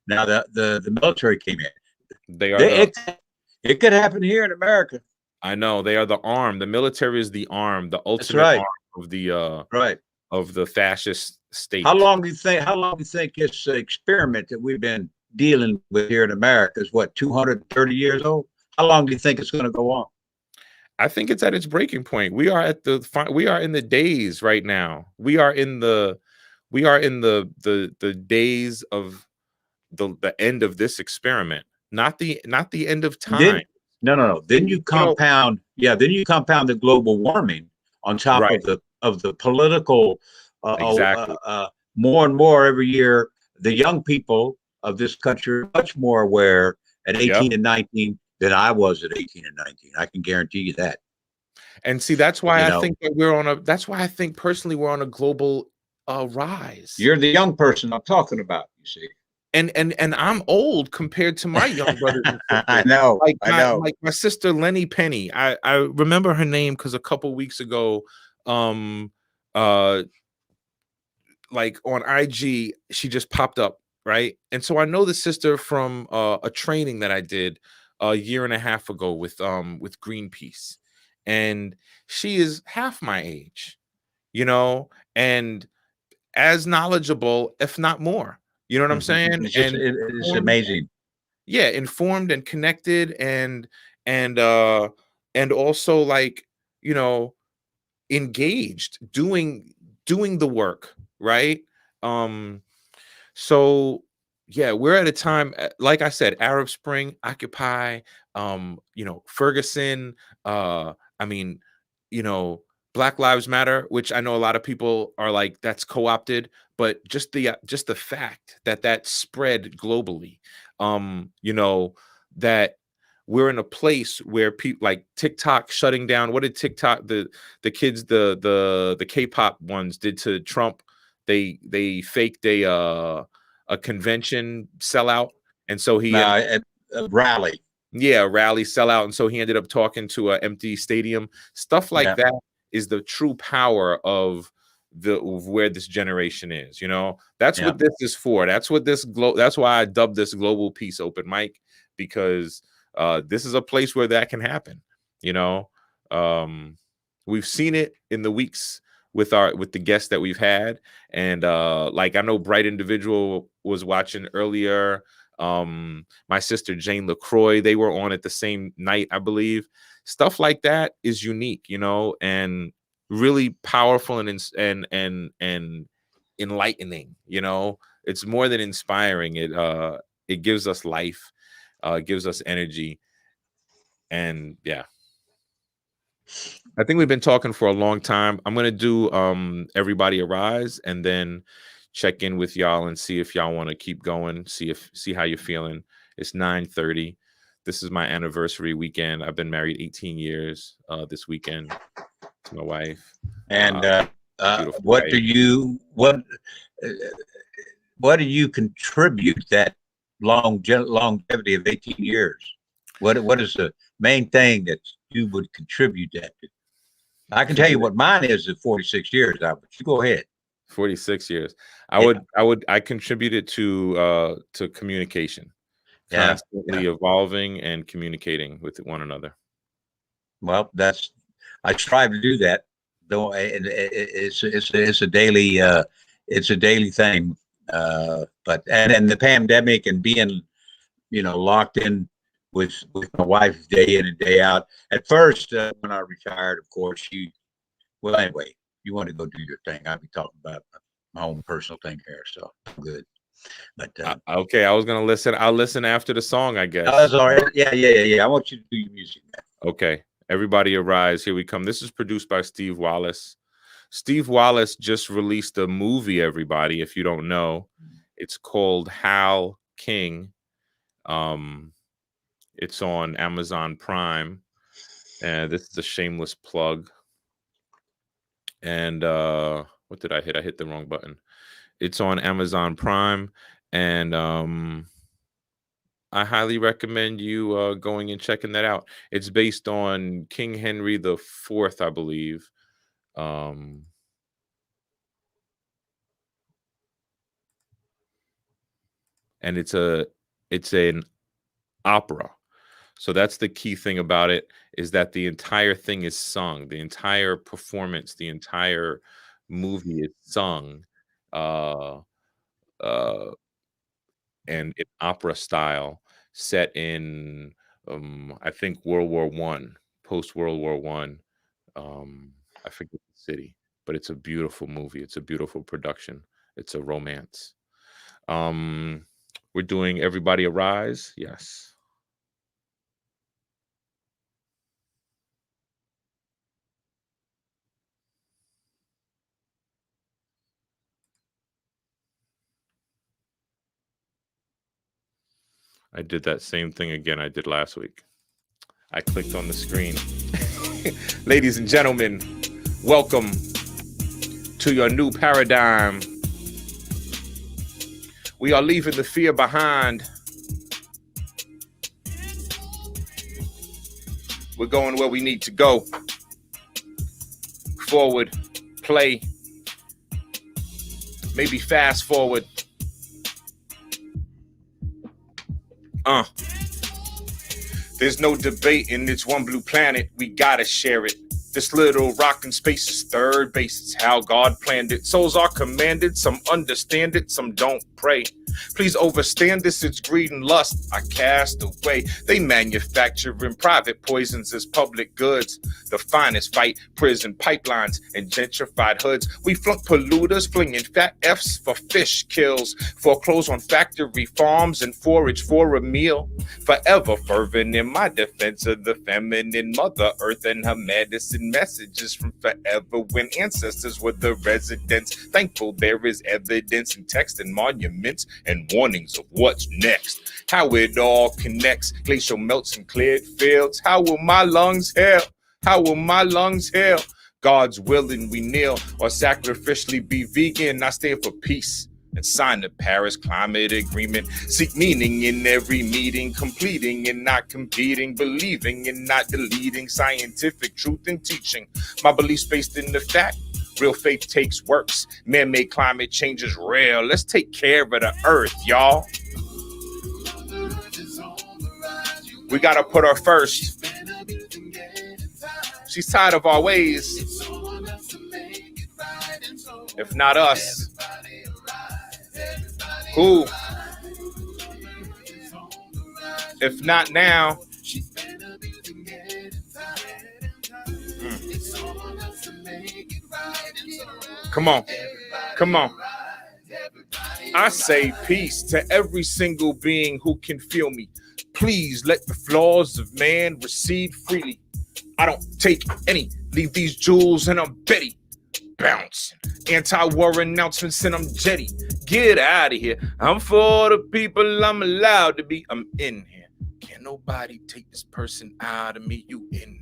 now the military came in. They are They, the it could happen here in America. I know they are the arm. The military is the arm, the That's ultimate right. arm Right. of the fascist state. How long do you think? How long do you think this experiment that we've been dealing with here in America is? What, 230 years old? How long do you think it's going to go on? I think it's at its breaking point. We are in the days right now. We are in the days of the end of this experiment, not the end of time. No. Then you compound, Then you compound the global warming on top Right. of the political. Exactly. More and more every year, the young people of this country are much more aware at 18 Yep. and 19 than I was at 18 and 19. I can guarantee you that. And see, that's why You I know, think that's why I think personally we're on a global rise. you're the young person I'm talking about. You see, And I'm old compared to my young brothers and sisters. I know. Like my sister Lenny Penny. I remember her name because a couple weeks ago, uh like on IG, she just popped up, right? And so I know the sister from a training that I did a year and a half ago with Greenpeace. and she is half my age, you know, and as knowledgeable, if not more. You know what I'm saying? It's just And it's amazing. yeah, informed and connected, and and also, like, you know, engaged, doing the work, right? um so yeah, we're at a time, like I said, Arab Spring, Occupy, you know, Ferguson, I mean, you know, Black Lives Matter, which I know a lot of people are like, that's co-opted, but just the fact that that spread globally, you know, that we're in a place where people like TikTok shutting down. What did TikTok, the kids, the K-pop ones did to Trump? They faked a convention sellout, and so he ended, Rally. yeah, rally sellout, and so he ended up talking to an empty stadium. Stuff like Yeah. that is the true power of where this generation is. You know, that's Yeah. what this is for. That's what that's why I dubbed this global peace open mic, because this is a place where that can happen. You know, we've seen it in the weeks with the guests that we've had, and like, I know Bright Individual was watching earlier. My sister Jane LaCroix, they were on at the same night, I believe. Stuff like that is unique, you know, and really powerful, and enlightening. You know, it's more than inspiring. It gives us life, it gives us energy, and yeah. I think we've been talking for a long time. I'm gonna do Everybody Arise, and then check in with y'all and see if y'all want to keep going, see how you're feeling. It's 9:30. This is my anniversary weekend. I've been married 18 years this weekend to my wife. And Beautiful what wife. do you what do you contribute that longevity of 18 years? What is the main thing that you would contribute that to? I can tell you what mine is at 46 years now, but you go ahead. 46 years. Yeah. I contributed to communication, Yeah. constantly evolving and communicating with one another. Well, I strive to do that, though. It's a daily thing. But and the pandemic and being, locked in with my wife day in and day out. At first, when I retired, of course, well, anyway, you want to go do your thing. I'll be talking about my own personal thing here, so good. But okay, I was gonna listen. I'll listen after the song, I guess. that's all right. Yeah. I want you to do your music, man. Okay, Everybody Arise. Here we come. This is produced by Steve Wallace. Steve Wallace just released a movie, everybody, if you don't know. It's called Hal King. It's on Amazon Prime. And this is a shameless plug. And what did I hit? I hit the wrong button. It's on Amazon Prime, and I highly recommend you going and checking that out. It's based on King Henry IV, I believe. And it's an opera. So that's the key thing about it, is that the entire thing is sung. The entire performance, the entire movie is sung, and in opera style, set in I think World War One, post World War One. I forget the city, but it's a beautiful movie. It's a beautiful production. It's a romance. We're doing Everybody Arise. Yes. I did that same thing again I did last week. I clicked on the screen. Ladies and gentlemen, welcome to your new paradigm. We are leaving the fear behind. We're going where we need to go. Forward, play, maybe fast forward. There's no debating, it's one blue planet, we gotta share it. This little rock in space is third base, it's how God planned it. Souls are commanded, some understand it, some don't pray. Please overstand this, it's greed and lust I cast away. They manufacture in private poisons as public goods. The finest fight prison pipelines and gentrified hoods. We flunk polluters, flinging fat F's for fish kills. Foreclose on factory farms and forage for a meal. Forever fervent in my defense of the feminine Mother Earth and her medicine messages from forever when ancestors were the residents. Thankful there is evidence in text and monuments and warnings of what's next. How it all connects. Glacial melts and cleared fields. How will my lungs heal? How will my lungs heal? God's willing we kneel or sacrificially be vegan. I stand for peace and sign the Paris Climate Agreement. Seek meaning in every meeting, completing and not competing, believing and not deleting, scientific truth and teaching. My beliefs based in the fact, real faith takes works. Man-made climate change is real. Let's take care of the earth, y'all. We gotta put her first. She's tired of our ways. If not us, who? If not now. Come on. Come on. I say peace to every single being who can feel me. Please let the flaws of man recede freely. I don't take any. Leave these jewels and I'm Betty. Bounce. Anti-war announcements and I'm jetty. Get out of here. I'm for the people. I'm allowed to be. I'm in here. Can't nobody take this person out of me. You in here.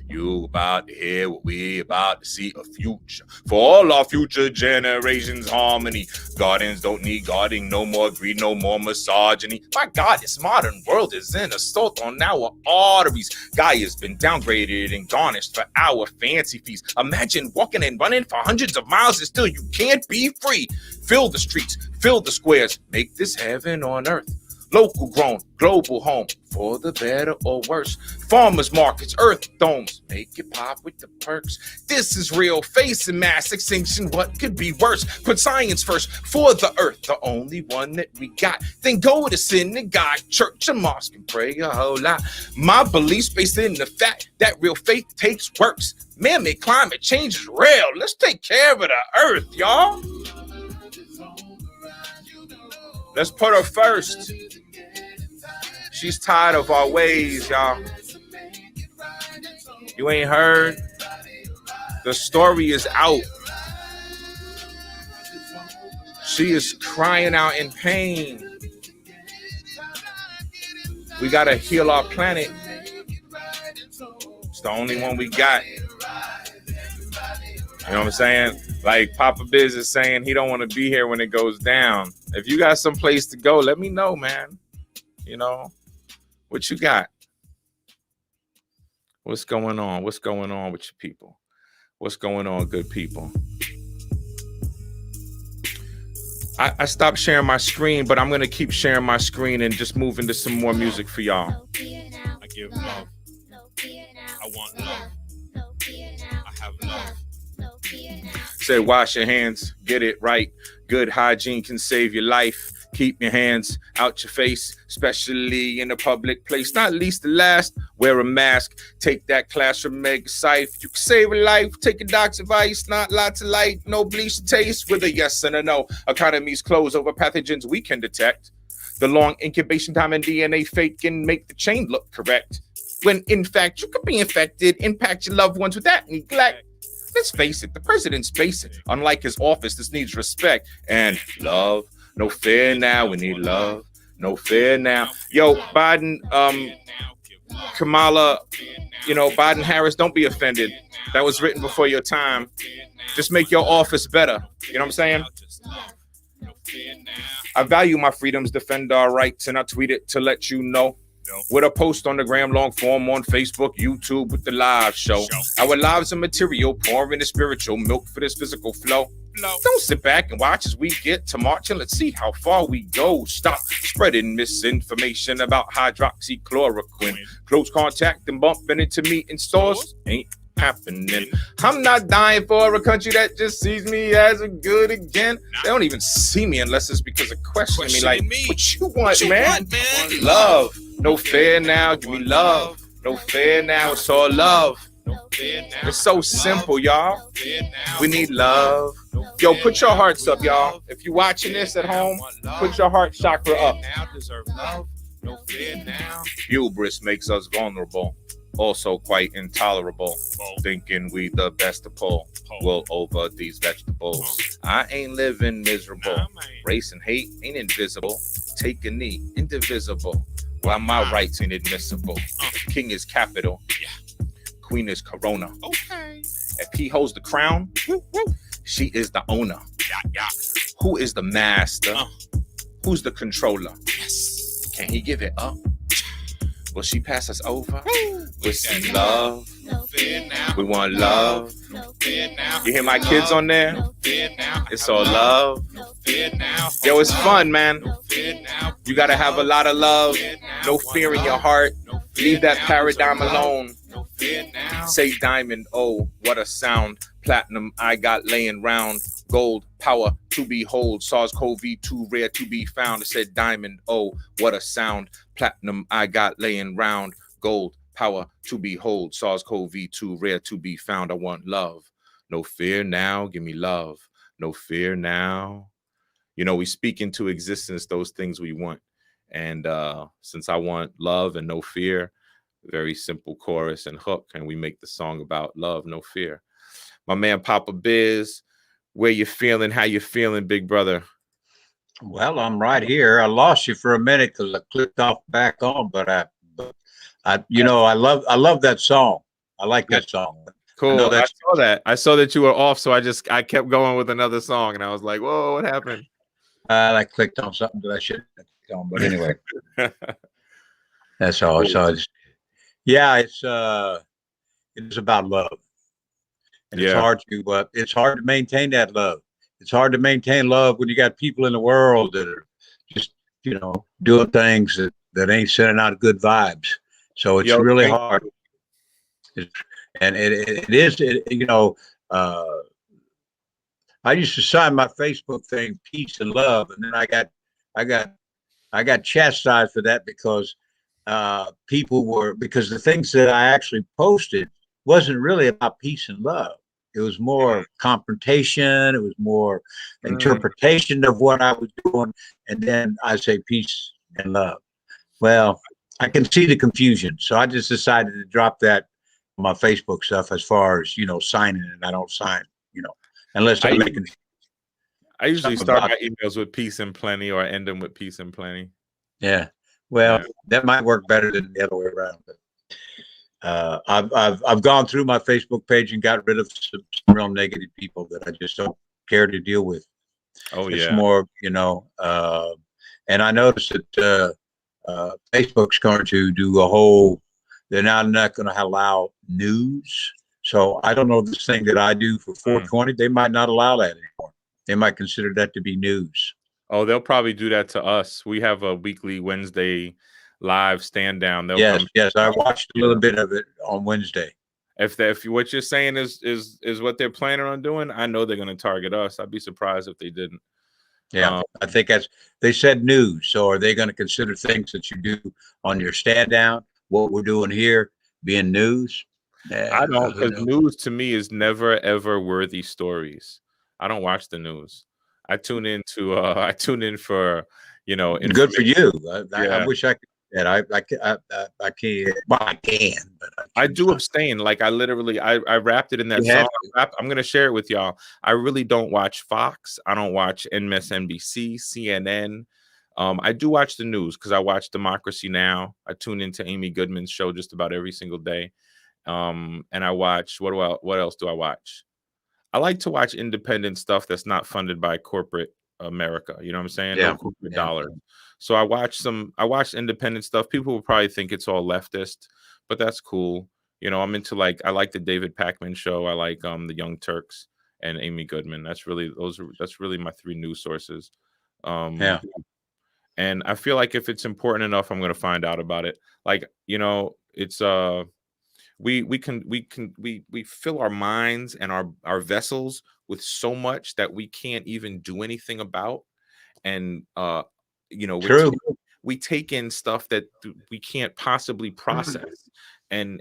You about to hear what we about to see, a future for all our future generations. Harmony. Gardens don't need guarding. No more greed. No more misogyny. My God, this modern world is an assault on our arteries. Gaia's been downgraded and garnished for our fancy feast. Imagine walking and running for hundreds of miles and still you can't be free. Fill the streets. Fill the squares. Make this heaven on earth. Local grown, global home, for the better or worse. Farmers markets, earth domes, make it pop with the perks. This is real, facing mass extinction, what could be worse? Put science first, for the earth, the only one that we got. Then go to synagogue, church, and mosque, and pray a whole lot. My beliefs based in the fact that real faith takes works. Man-made climate change is real. Let's take care of the earth, y'all. Let's put her first. She's tired of our ways, y'all. You ain't heard? The story is out. She is crying out in pain. We gotta heal our planet. It's the only one we got. You know what I'm saying? Like Papa Biz is saying he don't want to be here when it goes down. If you got some place to go, let me know, man. You know, what you got? What's going on? What's going on with your people? What's going on, good people? I stopped sharing my screen, but I'm going to keep sharing my screen and just move into some more music for y'all. I give love. I want love. I have love. Say, wash your hands, get it right. Good hygiene can save your life. Keep your hands out your face, especially in a public place. Not least the last, wear a mask. Take that classroom mega site. You can save a life, take a doc's advice. Not lots of light, no bleach taste with a yes and a no. Economies close over pathogens we can detect. The long incubation time and DNA fake can make the chain look correct. When in fact, you could be infected, impact your loved ones with that neglect. Let's face it, the president's basic. Unlike his office, this needs respect and love. No fear now, we need love. No fear now. Yo, Biden, Kamala, you know, Biden Harris, don't be offended. That was written before your time. Just make your office better. You know what I'm saying? I value my freedoms, defend our rights, and I tweet it to let you know. With a post on the gram, long form on Facebook, YouTube with the live show. Our lives are material, pouring the spiritual milk for this physical flow. Don't sit back and watch as we get to marching. Let's see how far we go. Stop spreading misinformation about hydroxychloroquine. Close contact and bumping into me in stores ain't happening. I'm not dying for a country that just sees me as a good again. They don't even see me unless it's because of questioning me. Like, what you want, man? Love. No fear now. Give me love. No fear now. It's all love. It's so simple, y'all. We need love. Yo, put your hearts up, y'all. If you're watching this at home, put your heart chakra up. Hubris makes us vulnerable, also quite intolerable. Thinking we the best to pull wool over these vegetables. I ain't living miserable. Race and hate ain't invisible. Take a knee, indivisible. While my rights ain't admissible. King is capital. Queen is Corona. Okay. If he holds the crown, she is the owner. Who is the master? Who's the controller? Yes. Can he give it up? Will she pass us over? With some love. We want love. You hear my kids on there? It's all love. Yo, it's fun, man. You gotta have a lot of love. No fear in your heart. Leave that paradigm alone. Say diamond, oh, what a sound. Platinum, I got laying round. Gold, power to behold. SARS-CoV-2, rare to be found. I said diamond, oh, what a sound. Platinum, I got laying round. Gold, power to behold. SARS-CoV-2, rare to be found. I want love. No fear now, give me love. No fear now. You know, we speak into existence those things we want. And since I want love and no fear, very simple chorus and hook, and we make the song about love, no fear. My man Papa Biz, where you feeling? How you feeling, big brother? Well, I'm right here. I lost you for a minute because I clicked off back on, but I love that song. I like that song. Cool. I saw that. I saw that you were off, so I kept going with another song, and I was like, whoa, what happened? I clicked on something that I shouldn't have clicked on, but anyway, that's all. So it's about love. And it's hard to maintain that love. It's hard to maintain love when you got people in the world that are just, doing things that ain't sending out good vibes. So it's really hard. I used to sign my Facebook thing, peace and love. And then I got chastised for that because because the things that I actually posted wasn't really about peace and love. It was more confrontation. It was more interpretation of what I was doing. And then I say peace and love. Well, I can see the confusion. So I just decided to drop that on my Facebook stuff as far as, signing it. I don't sign, unless I'm making. I usually start my emails with peace and plenty or end them with peace and plenty. Yeah. Well, that might work better than the other way around. But I've gone through my Facebook page and got rid of some real negative people that I just don't care to deal with. Oh, it's more, and I noticed that Facebook's going to do they're now not going to allow news. So I don't know, this thing that I do for 420, they might not allow that anymore. They might consider that to be news. Oh, they'll probably do that to us. We have a weekly Wednesday live stand down. Yes, I watched a little bit of it on Wednesday. If what you're saying is what they're planning on doing, I know they're going to target us. I'd be surprised if they didn't. Yeah, I think they said news. So are they going to consider things that you do on your stand down, what we're doing here, being news? I don't, because news to me is never ever worthy stories. I don't watch the news. I tune in for good for you. I wish I could. And I can't. Well, I can, but I do abstain. Like I wrapped it in that song. I'm gonna share it with y'all. I really don't watch Fox. I don't watch MSNBC, CNN. I do watch the news because I watch Democracy Now. I tune into Amy Goodman's show just about every single day. And I watch what else do I watch? I like to watch independent stuff that's not funded by corporate America. You know what I'm saying? Yeah. No corporate dollars. So I watch independent stuff. People will probably think it's all leftist, but that's cool. I'm into I like the David Pakman show. I like the Young Turks. and Amy Goodman. That's really my 3 news sources. Yeah. And I feel like if it's important enough, I'm going to find out about it. Like, it's we fill our minds and our vessels with so much that we can't even do anything about. And True. we take in stuff that we can't possibly process and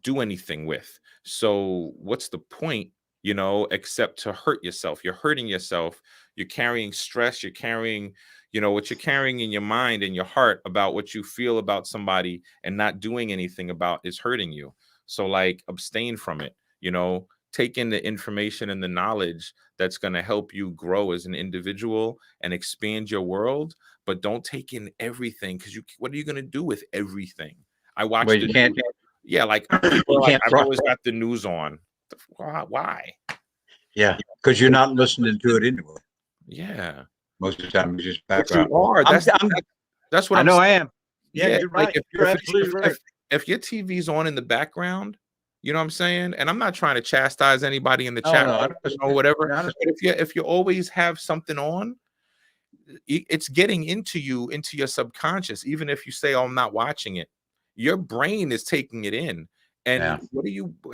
do anything with. So what's the point, except to hurt yourself? You're hurting yourself. You're carrying stress. You're carrying, what you're carrying in your mind and your heart about what you feel about somebody, and not doing anything about is hurting you. So like, abstain from it, take in the information and the knowledge that's going to help you grow as an individual and expand your world. But don't take in everything, because what are you going to do with everything? I watched Well, you can't. Yeah, like people are like, can't I've always got the news on. Why? Yeah, because you're not listening to it anyway. Yeah, Most of the time, it's just but background. you are. That's what I I'm know. saying. I am. Yeah, you're like right. You're absolutely right. If your TV's on in the background, you know what I'm saying? And I'm not trying to chastise anybody in the chat or whatever. But if you always have something on, it's getting into your subconscious. Even if you say, "Oh, I'm not watching it," your brain is taking it in. And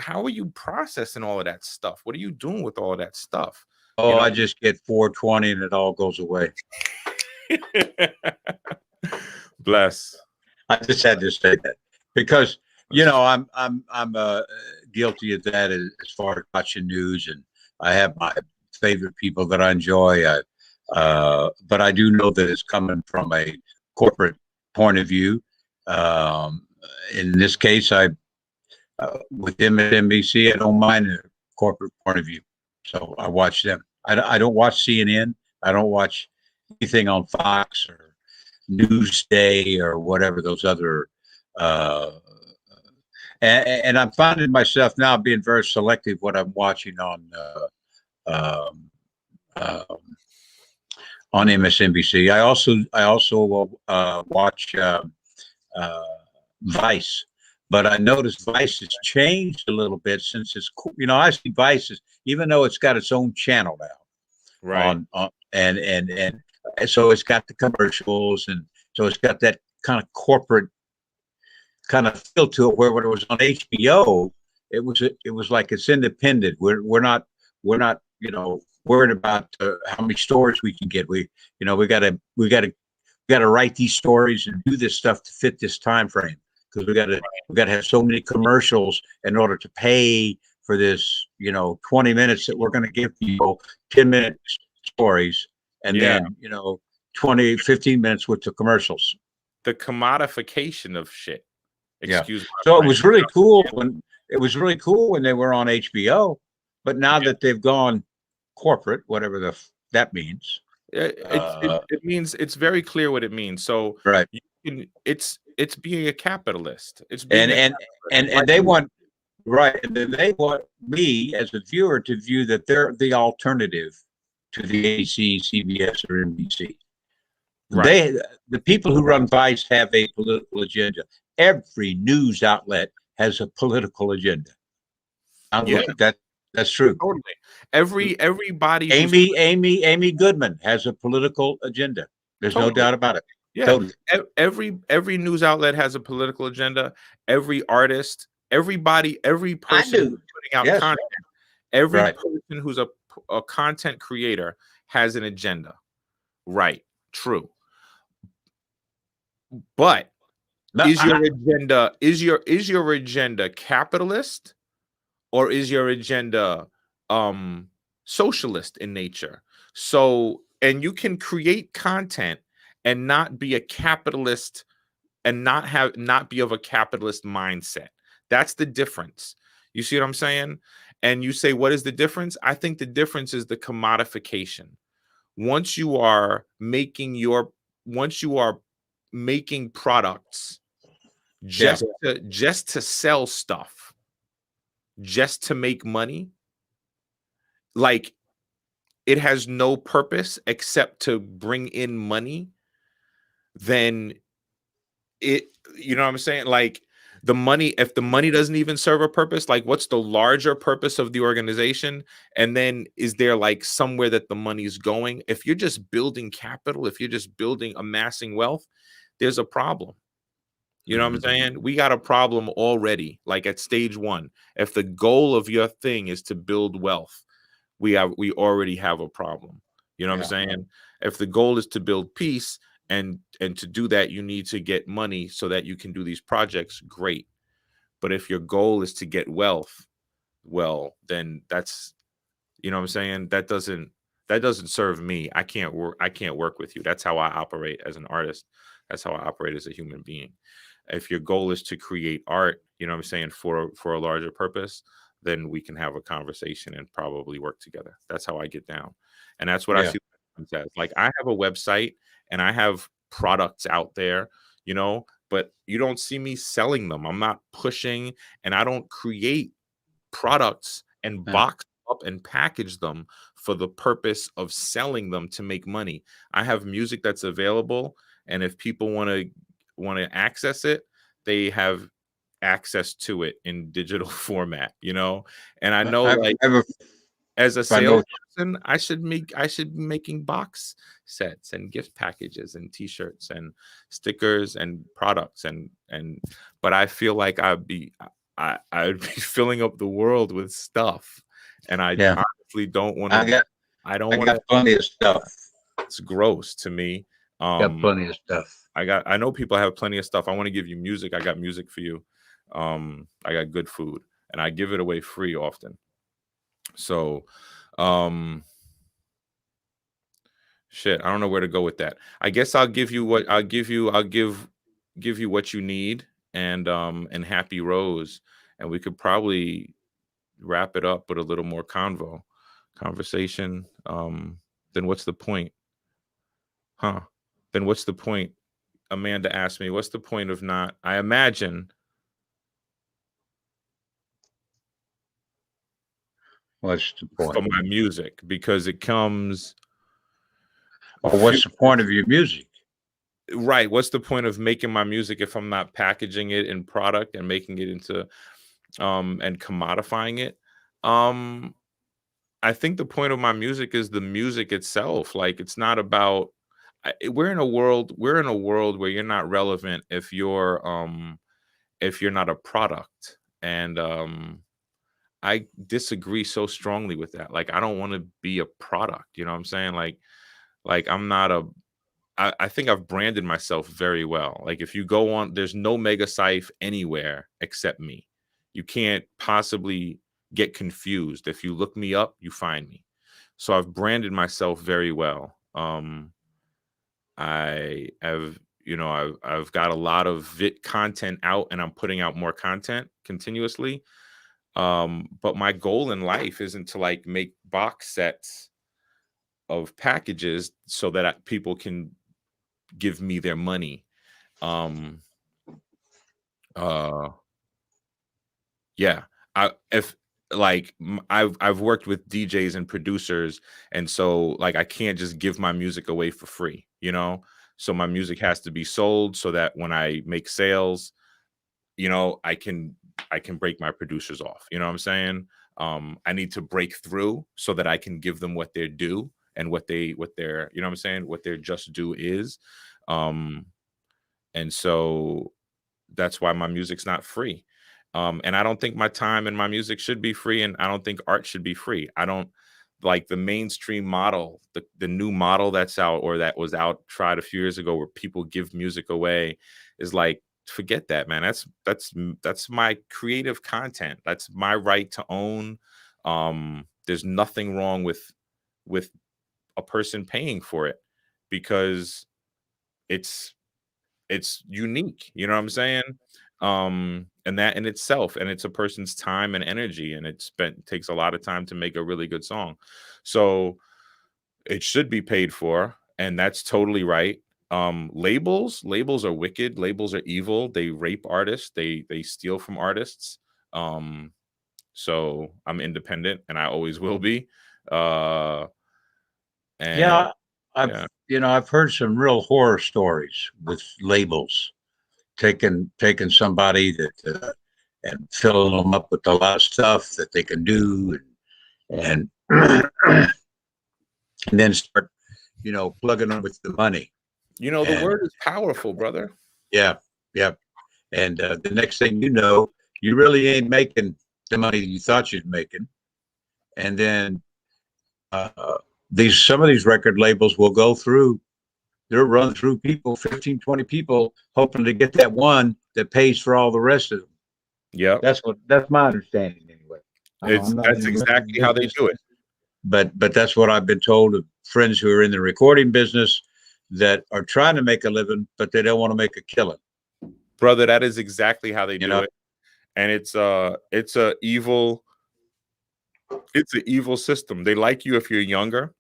how are you processing all of that stuff? What are you doing with all of that stuff? Oh, I just get 420 and it all goes away. Bless. I just had to say that because I'm guilty of that as far as watching news, and I have my favorite people that I enjoy. But I do know that it's coming from a corporate point of view. In this case, with MSNBC, I don't mind a corporate point of view, so I watch them. I don't watch CNN. I don't watch anything on Fox or Newsday or whatever those other. And I'm finding myself now being very selective what I'm watching on MSNBC. I also watch Vice, but I noticed Vice has changed a little bit since it's I see Vice even though it's got its own channel now, right? And so it's got the commercials, and so it's got that kind of corporate kind of feel to it. Where when it was on HBO, it was like it's independent. We're not worried about how many stories we can get. We got to write these stories and do this stuff to fit this time frame, because we got to have so many commercials in order to pay for this 20 minutes that we're going to give people 10-minute stories, and then 15 minutes with the commercials. The commodification of shit. Excuse me. So it was really cool when they were on HBO, but now that they've gone corporate, whatever that means. It means, it's very clear what it means. So right, it's being a capitalist. It's being and they want and they want me as a viewer to view that they're the alternative to the ABC, CBS, or NBC. Right. The people who run Vice have a political agenda. Every news outlet has a political agenda. That's true. Totally. Everybody. Amy Goodman has a political agenda. There's no doubt about it. Yeah. Totally. Every news outlet has a political agenda. Every artist, everybody, every person putting out content, every person who's a content creator has an agenda. Right. True. But is your agenda capitalist, or is your agenda socialist in nature? So, and you can create content and not be a capitalist and not be of a capitalist mindset. That's the difference. You see what I'm saying? And you say, what is the difference? I think the difference is the commodification. Once you are making products just to sell stuff, just to make money, like it has no purpose except to bring in money, then you know what I'm saying? Like the money, if the money doesn't even serve a purpose, like what's the larger purpose of the organization? And then is there like somewhere that the money's going? If you're just building capital, if you're just building, amassing wealth, there's a problem. You know what I'm saying? We got a problem already, like at stage one. If the goal of your thing is to build wealth, we already have a problem. You know what I'm saying? If the goal is to build peace, and to do that, you need to get money so that you can do these projects, great. But if your goal is to get wealth, well, then that's, you know what I'm saying? That doesn't serve me. I can't work with you. That's how I operate as an artist. That's how I operate as a human being. If your goal is to create art, you know what I'm saying, for a larger purpose, then we can have a conversation and probably work together. That's how I get down. And that's what I see as. Like, I have a website and I have products out there, you know, but you don't see me selling them. I'm not pushing, and I don't create products and box up and package them for the purpose of selling them to make money. I have music that's available, and if people want to access it, they have access to it in digital format, you know. And I know, as a salesperson, I should be making box sets and gift packages and t-shirts and stickers and products, and but I feel like I'd be filling up the world with stuff, and I honestly don't want to. I got plenty of stuff. It's gross to me. Got plenty of stuff. I know people have plenty of stuff. I want to give you music. I got music for you. I got good food, and I give it away free often. So, shit, I don't know where to go with that. I guess I'll give you what I'll give you. I'll give you what you need, and Happy Rose, and we could probably wrap it up with a little more conversation. Then what's the point? Huh? Then what's the point? Amanda asked me, what's the point of not, I imagine. What's the point? For my music, because it comes. Well, what's the point of your music? Right. What's the point of making my music if I'm not packaging it in product and making it into and commodifying it? I think the point of my music is the music itself. Like, it's not about, we're in a world where you're not relevant if you're not a product. And I disagree so strongly with that. Like, I don't want to be a product, you know what I'm saying? Like I'm not I think I've branded myself very well. Like, if you go on, there's no Mega Scythe anywhere except me. You can't possibly get confused. If you look me up, you find me. So I've branded myself very well. I have, I've got a lot of VIT content out, and I'm putting out more content continuously. But my goal in life isn't to like make box sets of packages so that people can give me their money. Yeah. I've worked with DJs and producers, and so like I can't just give my music away for free, you know? So my music has to be sold so that when I make sales, I can break my producers off. You know what I'm saying? I need to break through so that I can give them what they're due and what their, you know what I'm saying, what their just due is. And so that's why my music's not free. And I don't think my time and my music should be free, and I don't think art should be free. I don't like the mainstream model, the new model that's out, or that was out, tried a few years ago, where people give music away, is like, forget that, man. That's my creative content. That's my right to own. There's nothing wrong with a person paying for it, because it's unique. You know what I'm saying? And that in itself, and it's a person's time and energy, and it takes a lot of time to make a really good song. So it should be paid for, and that's totally right. Labels are wicked. Labels are evil. They rape artists. They steal from artists. So I'm independent, and I always will be. I've heard some real horror stories with labels. taking somebody that and filling them up with a lot of stuff that they can do, and and then start, plugging them with the money. The And word is powerful, brother. yeah, yeah. And the next thing you know, you really ain't making the money you thought you'd making. And then some of these record labels will go through, they'll run through people, 15, 20 people, hoping to get that one that pays for all the rest of them. Yep. That's my understanding anyway. That's exactly how they do it. But that's what I've been told of friends who are in the recording business that are trying to make a living, but they don't want to make a killing. Brother, that is exactly how they do it. And it's an evil system. They like you if you're younger,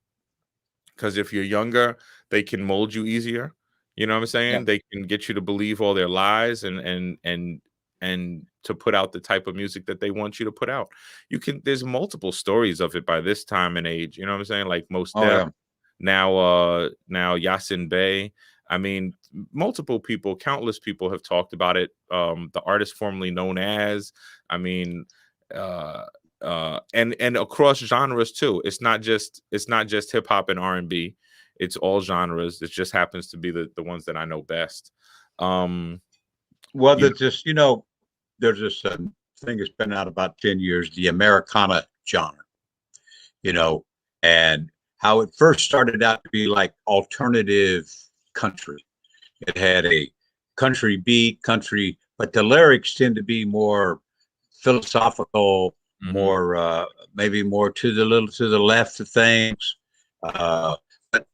because if you're younger, they can mold you easier. You know what I'm saying? Yeah. They can get you to believe all their lies and to put out the type of music that they want you to put out. There's multiple stories of it by this time and age. You know what I'm saying? Like Most Def, now Yasin Bey. I mean, multiple people, countless people have talked about it. The artist formerly known as, and across genres too. It's not just hip hop and R&B. It's all genres. It just happens to be the ones that I know best. Well, there's this thing that's been out about 10 years, the Americana genre, and how it first started out to be like alternative country. It had a country beat, but the lyrics tend to be more philosophical, more maybe more to the left of things. But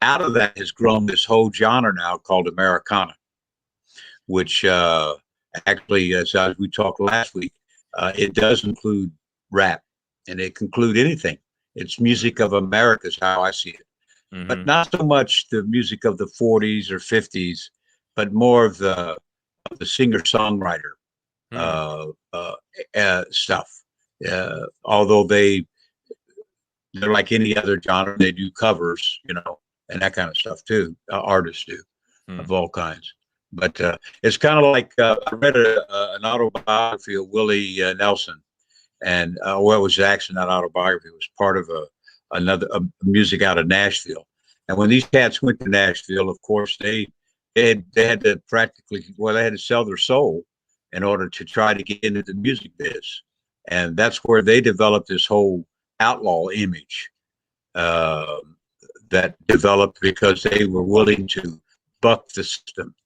out of that has grown this whole genre now called Americana, which actually, as we talked last week, it does include rap, and it can include anything. It's music of America is how I see it. But not so much the music of the 40s or 50s, but more of the singer-songwriter stuff. Although they're like any other genre, they do covers, and that kind of stuff too. Artists do of all kinds. But it's kind of like I read an autobiography of Willie Nelson, and it was actually not autobiography. It was part of a music out of Nashville. And when these cats went to Nashville, of course, they had to they had to sell their soul in order to try to get into the music biz. And that's where they developed this whole outlaw image that developed because they were willing to buck the system,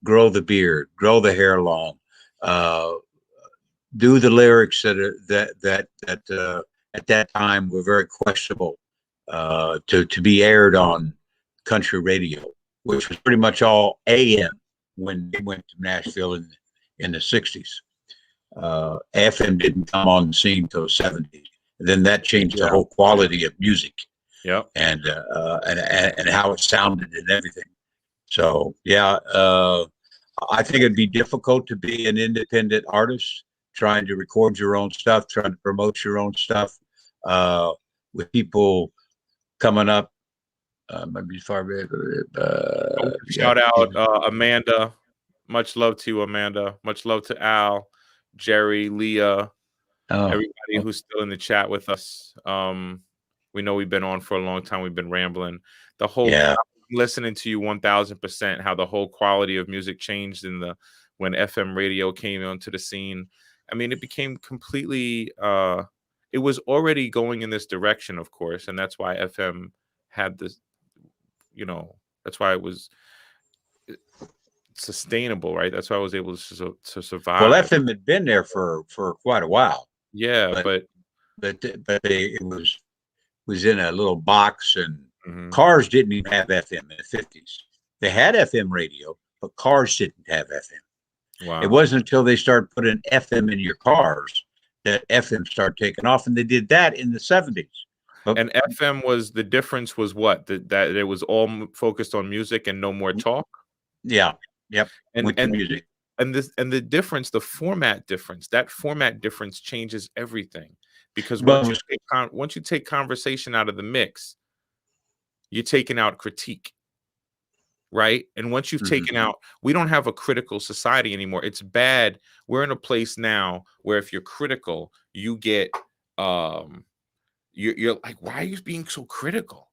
grow the beard, grow the hair long, do the lyrics that at that time were very questionable to be aired on country radio, which was pretty much all AM when they went to Nashville in the 60s. FM didn't come on the scene until the 70s. And then that changed the whole quality of music. Yeah. And how it sounded and everything. So I think it'd be difficult to be an independent artist trying to record your own stuff, trying to promote your own stuff with people coming up. Maybe far back. Shout out Amanda. Much love to you, Amanda. Much love to Al, Jerry, Leah, everybody who's still in the chat with us. We know we've been on for a long time. We've been rambling. The whole listening to you 1000%. How the whole quality of music changed when FM radio came onto the scene. I mean, it became completely. It was already going in this direction, of course, and that's why FM had this. That's why it was sustainable, right? That's why I was able to survive. Well, FM had been there for quite a while. Yeah, but it was in a little box, and cars didn't even have FM in the 50s. They had FM radio, but cars didn't have FM. Wow. It wasn't until they started putting FM in your cars that FM started taking off, and they did that in the 70s. And FM was the difference was what? That it was all focused on music and no more talk? Yeah. Yep. And music. And the difference, the format difference, that format difference changes everything. Because once you take conversation out of the mix, you're taking out critique. right? And once you've taken out, we don't have a critical society anymore. It's bad. We're in a place now where if you're critical, you get you're like, why are you being so critical?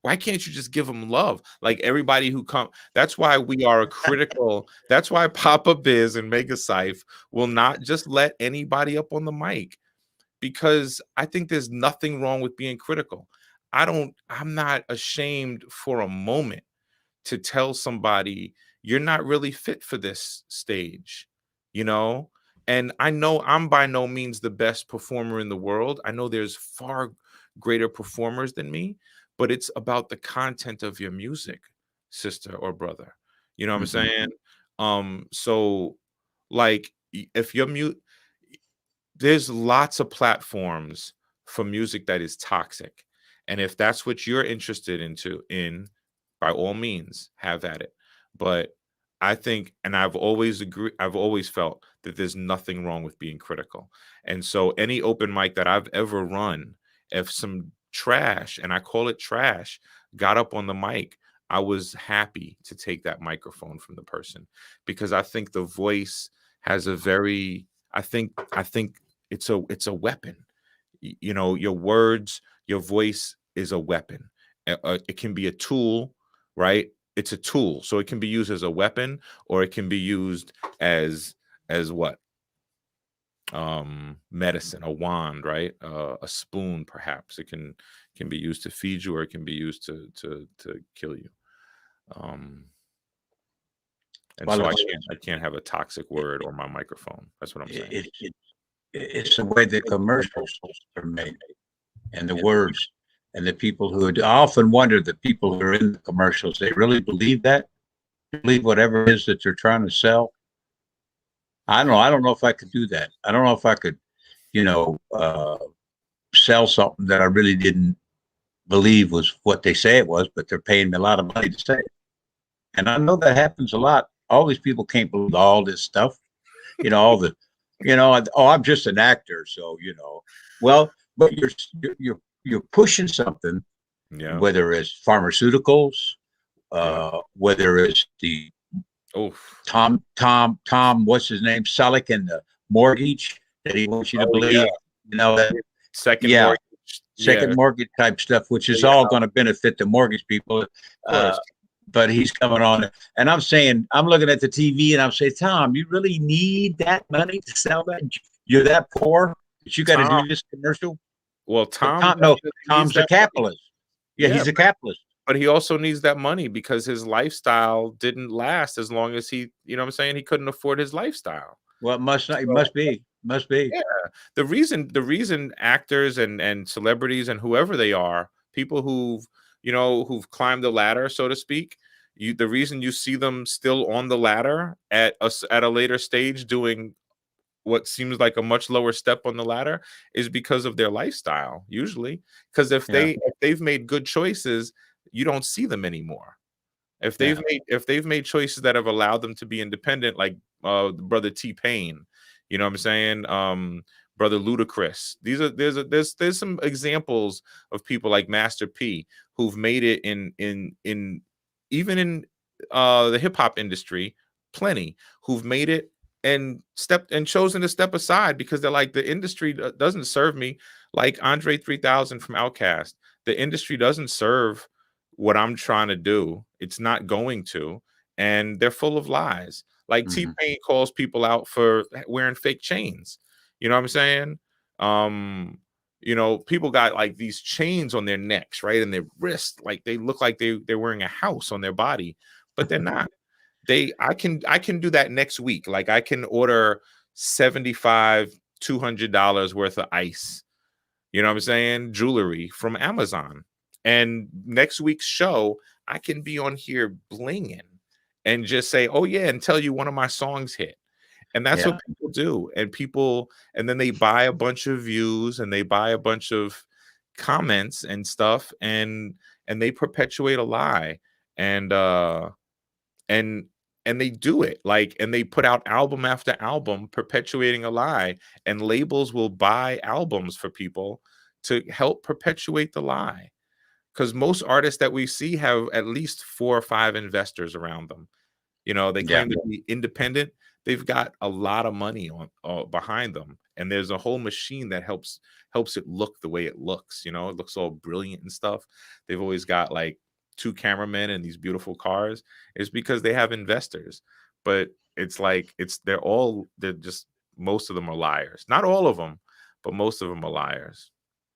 Why can't you just give them love? Like everybody who come, that's why we are a critical, that's why Papa Biz and Mega Scythe will not just let anybody up on the mic, because I think there's nothing wrong with being critical. I'm not ashamed for a moment to tell somebody you're not really fit for this stage, you know? And I know I'm by no means the best performer in the world. I know there's far greater performers than me, but it's about the content of your music, sister or brother. You know what I'm saying? So like if you're mute, there's lots of platforms for music that is toxic. And if that's what you're interested in, by all means, have at it. But I think, and I've always felt that there's nothing wrong with being critical. And so any open mic that I've ever run, if some trash, and I call it trash, got up on the mic, I was happy to take that microphone from the person, because I think the voice has a very, I think it's a weapon. You know, your words, your voice is a weapon. It can be a tool, right? It's a tool, so it can be used as a weapon, or it can be used as what? Medicine, a wand, right? A spoon, perhaps. It can be used to feed you, or it can be used to kill you. And Well, so I can't have a toxic word on my microphone. That's what I'm saying. it's the way the commercials are made, and the words, and the people who I often wonder, the people who are in the commercials, they really believe that, believe whatever it is that they're trying to sell. I don't know. I don't know if I could do that. I don't know if I could, you know, sell something that I really didn't believe was what they say it was, but they're paying me a lot of money to say it. And I know that happens a lot. All these people can't believe all this stuff, you know, all the, you know, oh, I'm just an actor, so you know. Well, but you're pushing something, Yeah. whether it's pharmaceuticals, whether it's the Tom, what's his name, Selleck, and the mortgage that he wants you to believe, you know, that second mortgage type stuff, which is all going to benefit the mortgage people. But he's coming on, and I'm saying, I'm looking at the TV, and I'm saying, Tom, you really need that money to sell that? You're that poor that you got to do this commercial? Well, Tom's a capitalist. Yeah, he's a capitalist. But he also needs that money because his lifestyle didn't last as long as he, you know what I'm saying? He couldn't afford his lifestyle. Well, it must not. It must be. Yeah. The reason actors and celebrities and whoever they are, people who've climbed the ladder, so to speak, the reason you see them still on the ladder at a later stage doing what seems like a much lower step on the ladder is because of their lifestyle, usually. Because if they've made good choices, you don't see them anymore. If they've made choices that have allowed them to be independent, like brother T-Pain, you know what I'm saying? Brother Ludacris. There's some examples of people like Master P who've made it in even in the hip hop industry, plenty who've made it and chosen to step aside because they're like, the industry doesn't serve me. Like Andre 3000 from Outkast, the industry doesn't serve what I'm trying to do. It's not going to, and they're full of lies. Like T-Pain calls people out for wearing fake chains. You know what I'm saying? You know, people got like these chains on their necks, right? And their wrists, like they look like they're wearing a house on their body, but they're not. I can do that next week. Like I can order $75-$200 worth of ice, you know what I'm saying, jewelry from Amazon, and next week's show I can be on here blinging and just say, oh yeah, and tell you one of my songs hit. And that's what people do. And then they buy a bunch of views and they buy a bunch of comments and stuff, and they perpetuate a lie. And they do it, like, and they put out album after album perpetuating a lie, and labels will buy albums for people to help perpetuate the lie. because most artists that we see have at least 4 or 5 investors around them. You know, they Yeah. claim to be independent. They've got a lot of money on behind them, and there's a whole machine that helps it look the way it looks. You know, it looks all brilliant and stuff. They've always got like 2 cameramen and these beautiful cars. It's because they have investors. But it's like they're just most of them are liars. Not all of them, but most of them are liars.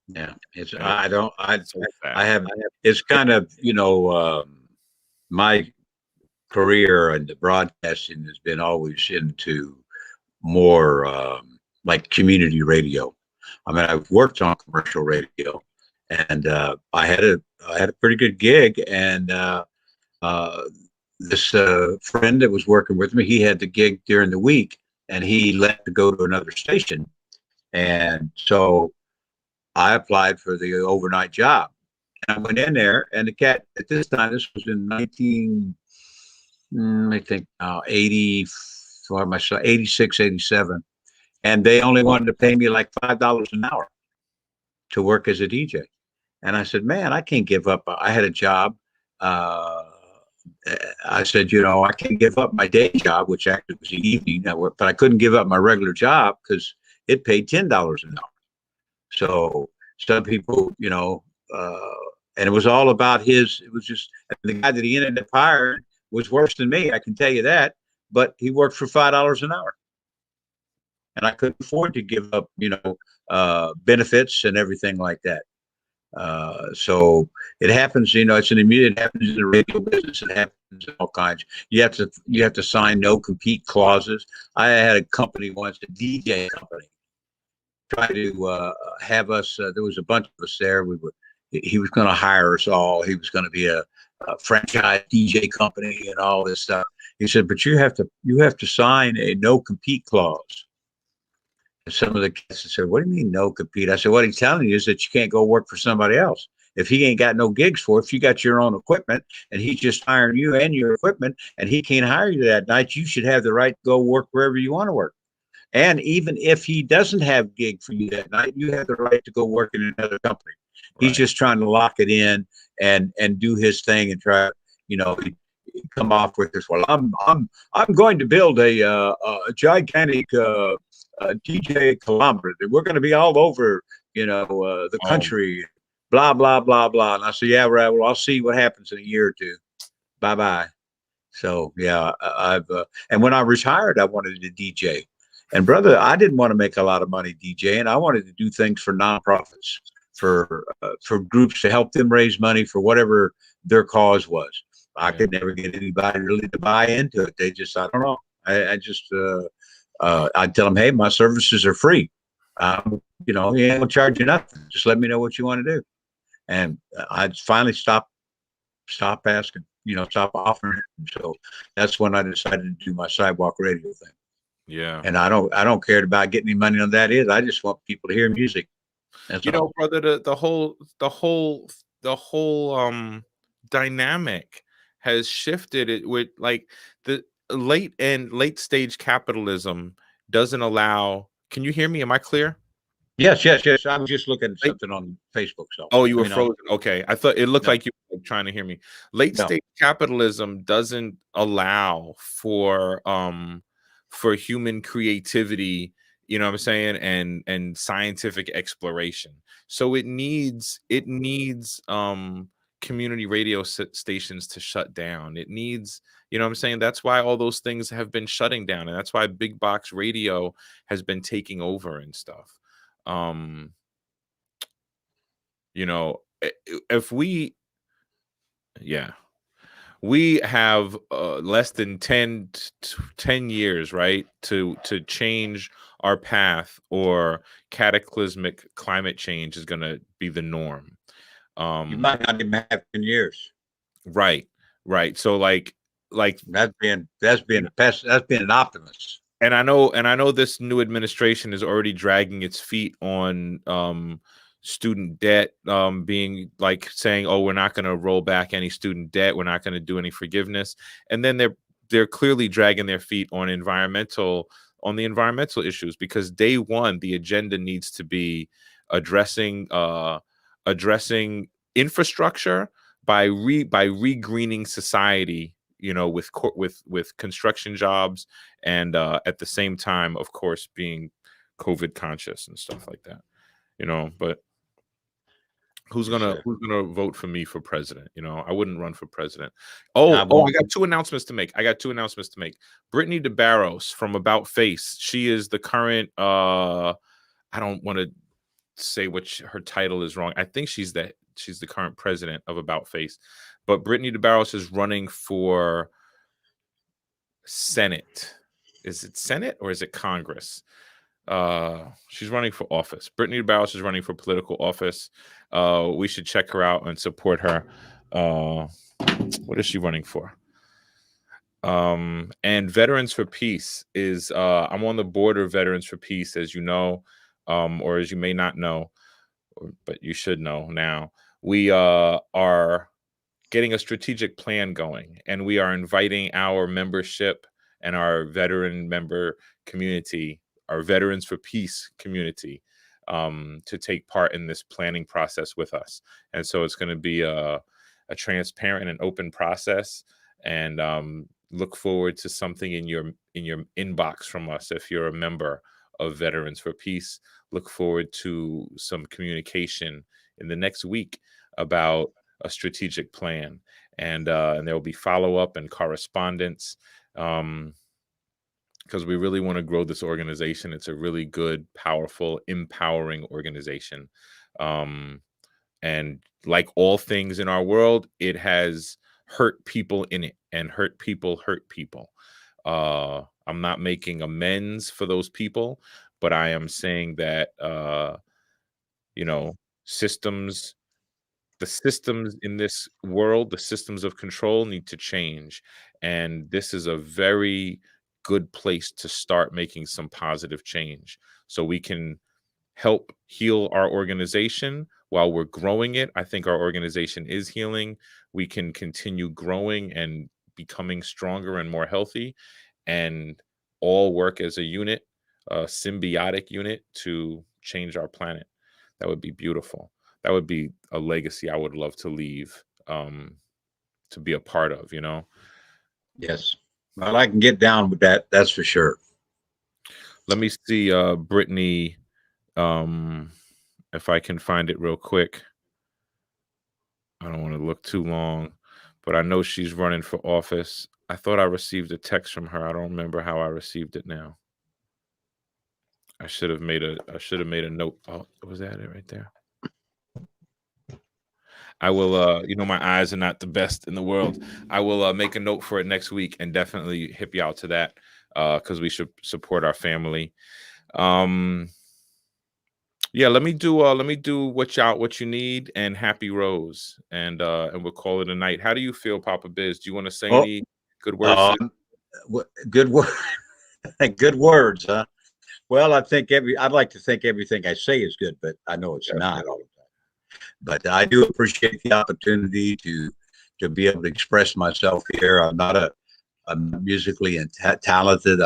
Yeah. It's And I don't it's so sad. I have it's kind of, my career and the broadcasting has been always into more like community radio. I mean, I've worked on commercial radio, and I had a pretty good gig, and uh, this friend that was working with me, he had the gig during the week, and he left to go to another station, and so I applied for the overnight job. And I went in there, and the cat at this time, this was in 19, I think, 80, for myself, 86, 87. And they only wanted to pay me like $5 an hour to work as a DJ. And I said, man, I can't give up. I had a job. Uh, I said, I can't give up my day job, which actually was the evening. But I couldn't give up my regular job because it paid $10 an hour. So some people, and it was all about it was just the guy that he ended up hiring was worse than me. I can tell you that. But he worked for $5 an hour. And I couldn't afford to give up, benefits and everything like that. So it happens, it happens in the radio business. It happens in all kinds. You have to sign no compete clauses. I had a company once, a DJ company, try to have us. There was a bunch of us there. He was going to hire us all. He was going to be a franchise DJ company and all this stuff. He said, but you have to sign a no compete clause. And some of the kids said, what do you mean no compete? I said, what he's telling you is that you can't go work for somebody else. If he ain't got no gigs for, if you got your own equipment and he's just hiring you and your equipment and he can't hire you that night, you should have the right to go work wherever you want to work. And even if he doesn't have gig for you that night, you have the right to go work in another company. Right. He's just trying to lock it in and do his thing and try, come off with this. Well, I'm going to build a gigantic DJ kilometer. We're going to be all over, the country. Blah blah blah blah. And I said, yeah, right. Well, I'll see what happens in a year or two. Bye bye. So yeah, and when I retired, I wanted to DJ. And brother, I didn't want to make a lot of money DJing. I wanted to do things for nonprofits, for groups to help them raise money for whatever their cause was. I could never get anybody really to buy into it. They just, I don't know. I'd tell them, hey, my services are free. You ain't gonna charge you nothing. Just let me know what you want to do. And I'd finally stop asking, stop offering it. So that's when I decided to do my sidewalk radio thing. Yeah. And I don't care about getting any money on that either. I just want people to hear music. That's all. Brother, the whole dynamic has shifted it with like the late stage capitalism doesn't allow. Can you hear me? Am I clear? Yes. I was just looking at something on Facebook. So you were frozen. Okay. I thought it looked like you were trying to hear me. Late stage capitalism doesn't allow for human creativity, you know what I'm saying, and scientific exploration. So it needs community radio stations to shut down. It needs, you know what I'm saying? That's why all those things have been shutting down. And that's why big box radio has been taking over and stuff. If we have less than 10 years, right, to change our path, or cataclysmic climate change is going to be the norm. You might not even have 10 years. Right. So like that's being an optimist. And I know this new administration is already dragging its feet on student debt, being like saying, oh, we're not going to roll back any student debt, we're not going to do any forgiveness. And then they're clearly dragging their feet on the environmental issues, because day one the agenda needs to be addressing infrastructure, by re-greening society, you know, with construction jobs, and at the same time, of course, being COVID conscious and stuff like that, you know. But who's gonna vote for me for president? You know, I wouldn't run for president. I got two announcements to make. Brittany DeBarros from About Face. She is the current I don't want to say her title is wrong. I think she's the current president of About Face. But Brittany DeBarros is running for Senate. Is it Senate or is it Congress? She's running for office. Brittany DeBarros is running for political office. We should check her out and support her. What is she running for? And Veterans for Peace is I'm on the board of Veterans for Peace, as you know, or as you may not know, but you should know now. We are getting a strategic plan going, and we are inviting our membership and our veteran member community, our Veterans for Peace community, to take part in this planning process with us. And so it's going to be a transparent and open process, and look forward to something in your inbox from us if you're a member of Veterans for Peace. Look forward to some communication in the next week about a strategic plan, and there will be follow-up and correspondence, because we really want to grow this organization. It's a really good, powerful, empowering organization, and like all things in our world, it has hurt people in it, and hurt people hurt people. I'm not making amends for those people, but I am saying that you know, the systems in this world, the systems of control need to change. And this is a very good place to start making some positive change, so we can help heal our organization while we're growing it. I think our organization is healing. We can continue growing and becoming stronger and more healthy, and all work as a unit, a symbiotic unit, to change our planet. That would be beautiful. That would be a legacy I would love to leave, to be a part of, you know? Yes. Well, I can get down with that. That's for sure. Let me see, Brittany, if I can find it real quick. I don't want to look too long, but I know she's running for office. I thought I received a text from her. I don't remember how I received it now. I should have made a note. Oh, was that it right there? I will, you know, my eyes are not the best in the world. I will make a note for it next week and definitely hip you out to that, because we should support our family. Yeah, let me do what you need, and Happy Rose, and we'll call it a night. How do you feel, Papa Biz? Do you want to say any good words? Good word. Good words, huh? Well, I'd like to think everything I say is good, but I know it's not all the time. But I do appreciate the opportunity to be able to express myself here. I'm musically talented.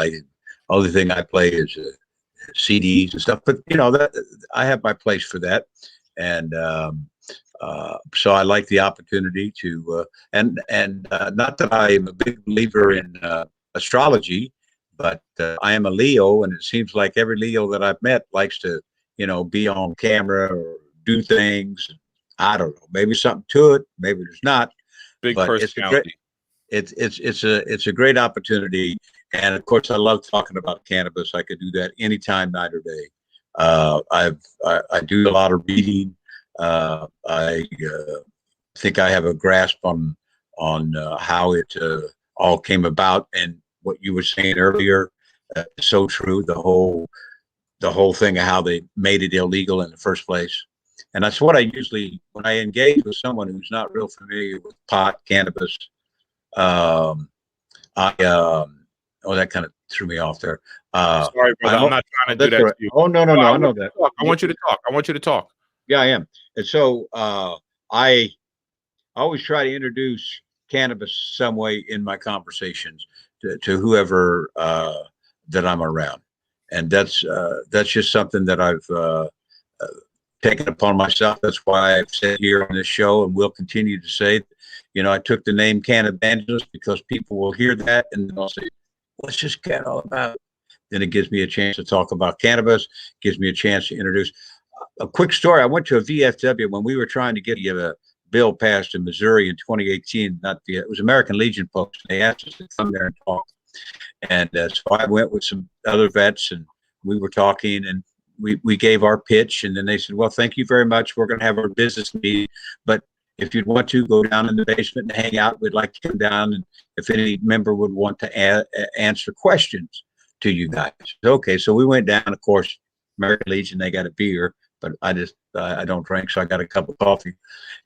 Only thing I play is CDs and stuff, but you know that I have my place for that, and so I like the opportunity to and not that I'm a big believer in astrology, but I am a Leo, and it seems like every Leo that I've met likes to, you know, be on camera or do things. I don't know, maybe something to it, maybe there's not. Big personality. It's a great opportunity, and of course I love talking about cannabis. I could do that anytime, night or day. I do a lot of reading. I think I have a grasp on how it all came about, and what you were saying earlier is so true. The whole thing of how they made it illegal in the first place. And that's what I usually, when I engage with someone who's not real familiar with pot, cannabis, that kind of threw me off there. Sorry, brother. I'm not trying to do that to you. Oh, no, I know that. I want you to talk. Yeah, I am. And so I always try to introduce cannabis some way in my conversations to whoever that I'm around. And that's just something that I've taken upon myself. That's why I've said here on this show, and will continue to say, I took the name Can Evangelist because people will hear that and they'll say, "What's this cat all about?" Then it gives me a chance to talk about cannabis, gives me a chance to introduce. A quick story. I went to a VFW when we were trying to get a bill passed in Missouri in 2018. It was American Legion folks. They asked us to come there and talk. And so I went with some other vets and we were talking and we gave our pitch. And then they said, "Well, thank you very much. We're going to have our business meeting. But if you'd want to go down in the basement and hang out, we'd like to come down. And if any member would want to answer questions to you guys." Okay. So we went down, of course, American Legion, they got a beer, but I don't drink. So I got a cup of coffee.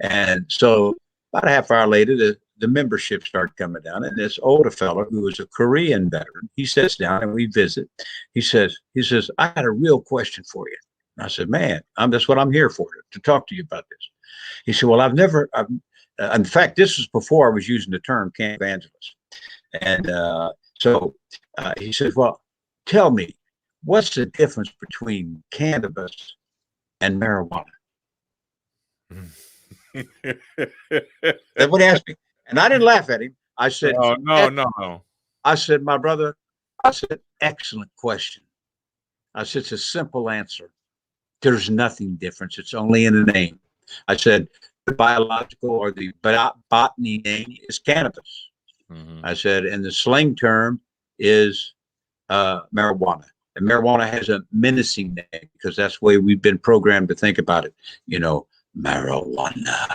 And so about a half hour later, the membership started coming down, and this older fellow who was a Korean veteran, he sits down and we visit. He says, "I got a real question for you." And I said, "Man, that's what I'm here for, to talk to you about this." He said, "Well, in fact, this was before I was using the term Can Evangelist." And so he says, "Well, tell me, what's the difference between cannabis and marijuana?" That's what he asked me. And I didn't laugh at him. I said, No. I said, "My brother," "excellent question." I said, "It's a simple answer. There's nothing different. It's only in the name." I said, "The biological or the botany name is cannabis." Mm-hmm. I said, "and the slang term is marijuana. And marijuana has a menacing name because that's the way we've been programmed to think about it. Marijuana.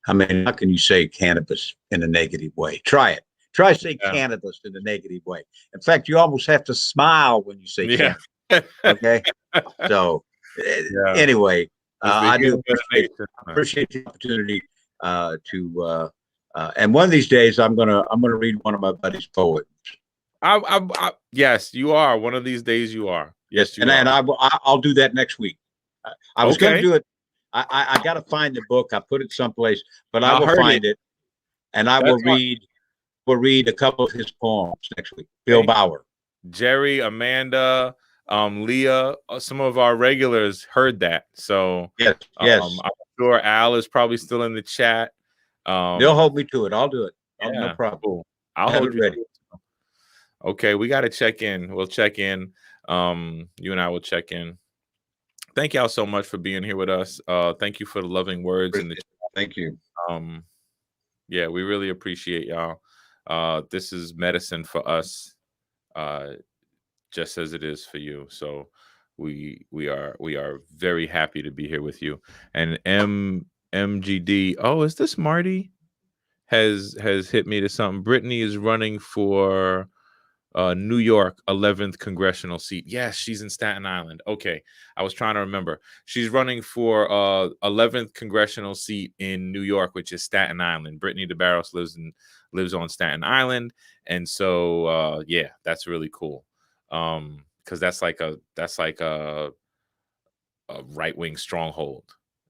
I mean, how can you say cannabis in a negative way? Try it. Try to say cannabis in a negative way. In fact, you almost have to smile when you say cannabis. Okay. So anyway, I do appreciate the opportunity and one of these days I'm gonna read one of my buddy's poets. Yes, you are. One of these days you are. Yes, you are. And I'll do that next week. I was going to do it. I got to find the book. I put it someplace, but I will find it, and I will read a couple of his poems next week. Bill Bauer, Jerry, Amanda, Leah, some of our regulars heard that. So yes. I'm sure Al is probably still in the chat. They'll hold me to it. I'll do it. No problem. Cool. I'll hold you ready. Okay, we got to check in. We'll check in. You and I will check in. Thank y'all so much for being here with us. Thank you for the loving words. Thank you. Yeah, we really appreciate y'all. This is medicine for us, just as it is for you. So we are very happy to be here with you. And MGD, oh, is this Marty? Has hit me to something. Brittany is running for New York 11th congressional seat. Yes, she's in Staten Island. Okay, I was trying to remember. She's running for 11th congressional seat in New York, which is Staten Island. Brittany DeBarros lives on Staten Island, and so yeah, that's really cool. Because that's like a right-wing stronghold.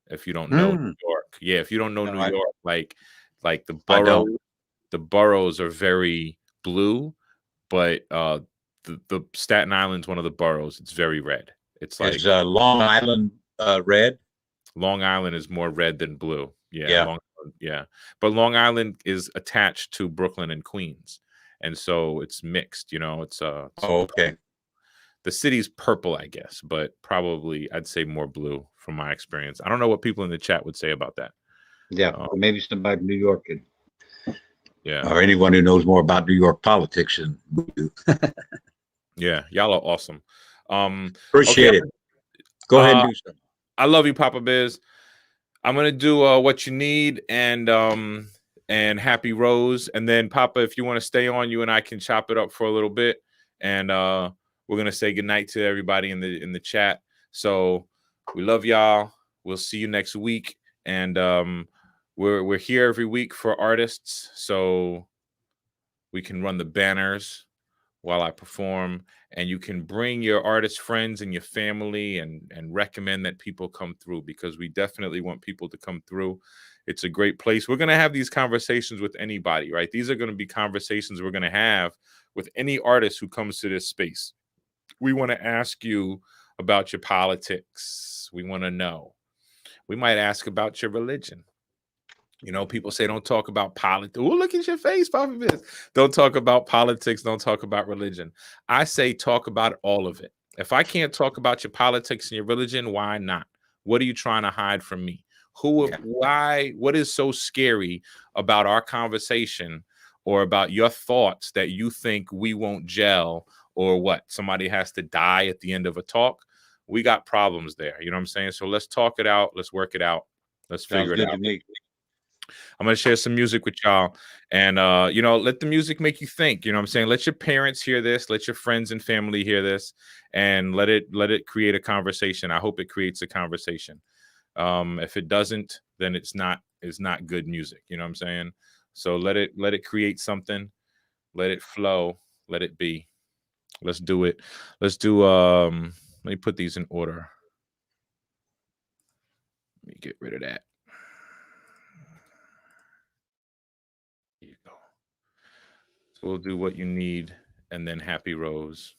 If you don't know New York, if you don't know New York, like the boroughs are very blue. But the Staten Island's one of the boroughs. It's very red. It's like Long Island red. Long Island is more red than blue. Yeah. But Long Island is attached to Brooklyn and Queens, and so it's mixed. It's okay. The city's purple, I guess, but probably I'd say more blue from my experience. I don't know what people in the chat would say about that. Yeah, maybe somebody in New York could. Yeah. Or anyone who knows more about New York politics than we do. Yeah, y'all are awesome. Appreciate it. Go ahead and do something. I love you, Papa Biz. I'm gonna do What You Need and Happy Rose, and then Papa, if you want to stay on, you and I can chop it up for a little bit, and we're gonna say goodnight to everybody in the chat. So we love y'all. We'll see you next week, and we're here every week for artists, so we can run the banners while I perform, and you can bring your artist friends and your family and recommend that people come through, because we definitely want people to come through. It's a great place. We're going to have these conversations with anybody, right? These are going to be conversations we're going to have with any artist who comes to this space. We want to ask you about your politics. We want to know. We might ask about your religion. You know, people say don't talk about politics. Oh, look at your face, Papa Biz. Don't talk about politics. Don't talk about religion. I say talk about all of it. If I can't talk about your politics and your religion, why not? What are you trying to hide from me? Why? What is so scary about our conversation or about your thoughts that you think we won't gel, or what? Somebody has to die at the end of a talk? We got problems there. You know what I'm saying? So let's talk it out. Let's work it out. Let's figure it out. I'm going to share some music with y'all, and, you know, let the music make you think. You know what I'm saying? Let your parents hear this. Let your friends and family hear this, and let it create a conversation. I hope it creates a conversation. If it doesn't, then it's not good music. You know what I'm saying? So let it create something. Let it flow. Let it be. Let's do it. Let's do, let me put these in order. Let me get rid of that. Here you go. So we'll do What You Need and then Happy Rose.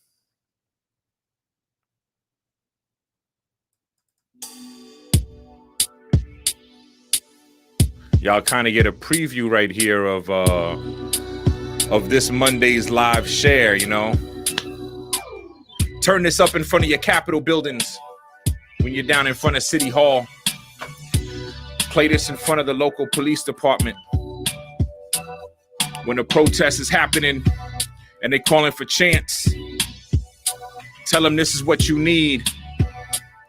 Y'all kind of get a preview right here of this Monday's live share, you know. Turn this up in front of your Capitol buildings when you're down in front of City Hall. Play this in front of the local police department when a protest is happening and they calling for chants. Tell them this is what you need,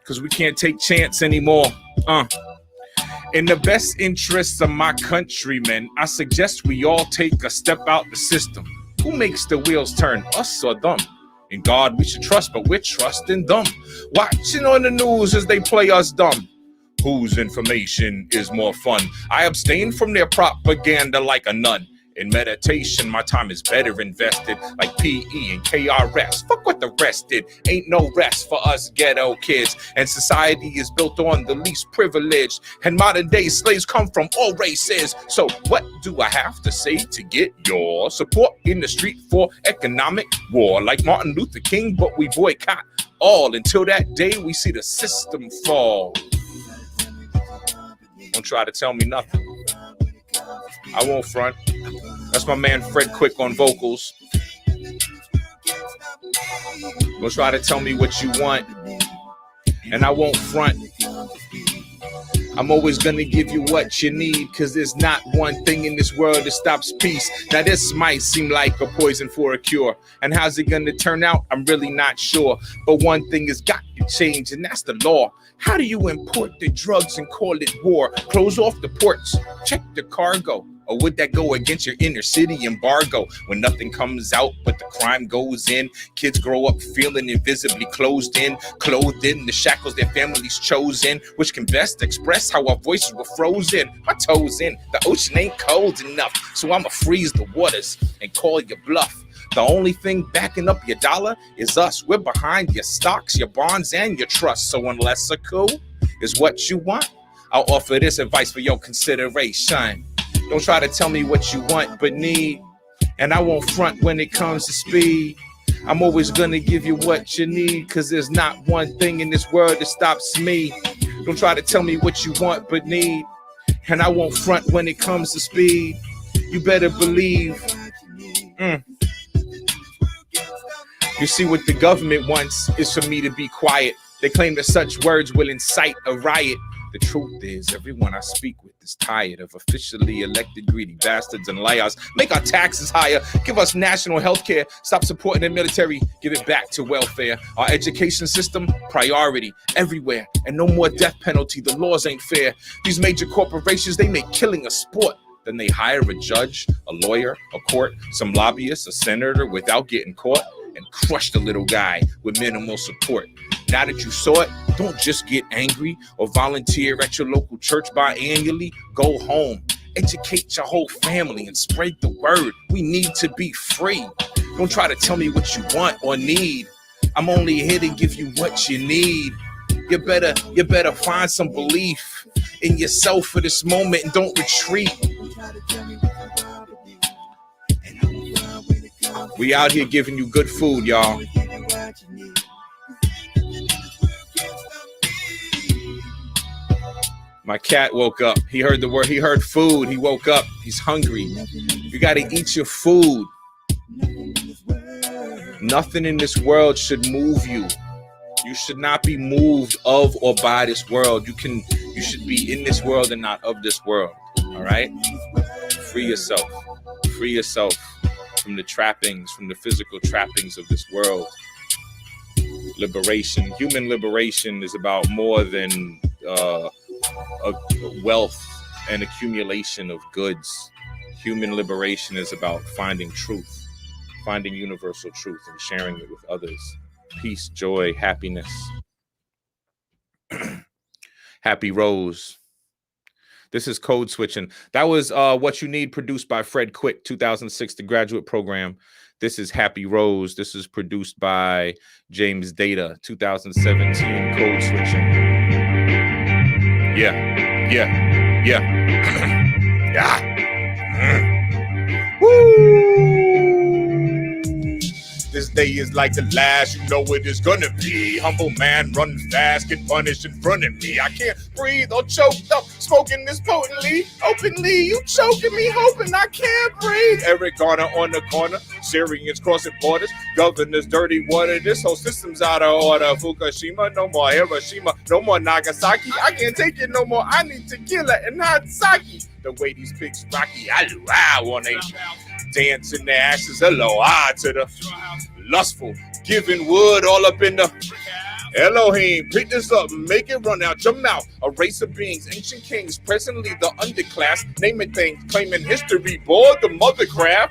because we can't take chants anymore. In the best interests of my countrymen, I suggest we all take a step out the system. Who makes the wheels turn, us or them? In God we should trust, but we're trusting them. Watching on the news as they play us dumb. Whose information is more fun? I abstain from their propaganda like a nun. In meditation, my time is better invested, like PE and KRS. Fuck what the rest did. Ain't no rest for us ghetto kids. And society is built on the least privileged. And modern day slaves come from all races. So what do I have to say to get your support in the street for economic war? Like Martin Luther King, but we boycott all until that day we see the system fall. Don't try to tell me nothing. I won't front. That's my man Fred Quick on vocals. Don't try to tell me what you want, and I won't front. I'm always gonna give you what you need, cause there's not one thing in this world that stops peace. Now this might seem like a poison for a cure, and how's it gonna turn out? I'm really not sure. But one thing has got to change, and that's the law. How do you import the drugs and call it war? Close off the ports, check the cargo. Or would that go against your inner city embargo? When nothing comes out but the crime goes in, kids grow up feeling invisibly clothed in the shackles their families chosen, which can best express how our voices were frozen. My toes in, the ocean ain't cold enough, so I'ma freeze the waters and call your bluff. The only thing backing up your dollar is us. We're behind your stocks, your bonds, and your trust. So unless a coup is what you want, I'll offer this advice for your consideration. Don't try to tell me what you want but need, and I won't front when it comes to speed. I'm always gonna give you what you need, cause there's not one thing in this world that stops me. Don't try to tell me what you want but need, and I won't front when it comes to speed. You better believe. You see, what the government wants is for me to be quiet. They claim that such words will incite a riot. The truth is, everyone I speak with is tired of officially elected greedy bastards and liars. Make our taxes higher, give us national health care, stop supporting the military, give it back to welfare. Our education system, priority everywhere, and no more death penalty. The laws ain't fair. These major corporations, they make killing a sport. Then they hire a judge, a lawyer, a court, some lobbyist, a senator without getting caught, and crush the little guy with minimal support. Now that you saw it, don't just get angry or volunteer at your local church biannually. Go home, educate your whole family and spread the word. We need to be free. Don't try to tell me what you want or need. I'm only here to give you what you need. You better find some belief in yourself for this moment and don't retreat. We out here giving you good food, y'all. My cat woke up. He heard the word. He heard food. He woke up. He's hungry. You got to eat your food. Nothing in this world should move you. You should not be moved of or by this world. You should be in this world and not of this world. All right? Free yourself. Free yourself from the trappings, from the physical trappings of this world. Liberation. Human liberation is about more than a wealth and accumulation of goods. Human liberation is about finding truth, finding universal truth and sharing it with others. Peace, joy, happiness. Happy Rose. This is Code Switching. That was What You Need, produced by Fred Quick, 2006, the graduate program. This is Happy Rose. This is produced by James Data, 2017, Code Switching. Yeah. Woo! This day is like the last, you know it is gonna be. Humble man, run fast, get punished in front of me. I can't breathe or choked up, smoking this potently. Openly, you choking me, hoping I can't breathe. Eric Garner on the corner, Syrians crossing borders. Governors dirty water, this whole system's out of order. Fukushima, no more Hiroshima, no more Nagasaki. I can't take it no more, I need tequila and hot sake. The way these pigs rocky, I want to dance in the ashes, hello, to the lustful, giving wood all up in the Elohim. Pick this up, make it run out your mouth. A race of beings, ancient kings, presently the underclass, naming things, claiming history, board the mothercraft.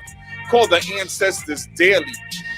Call the ancestors daily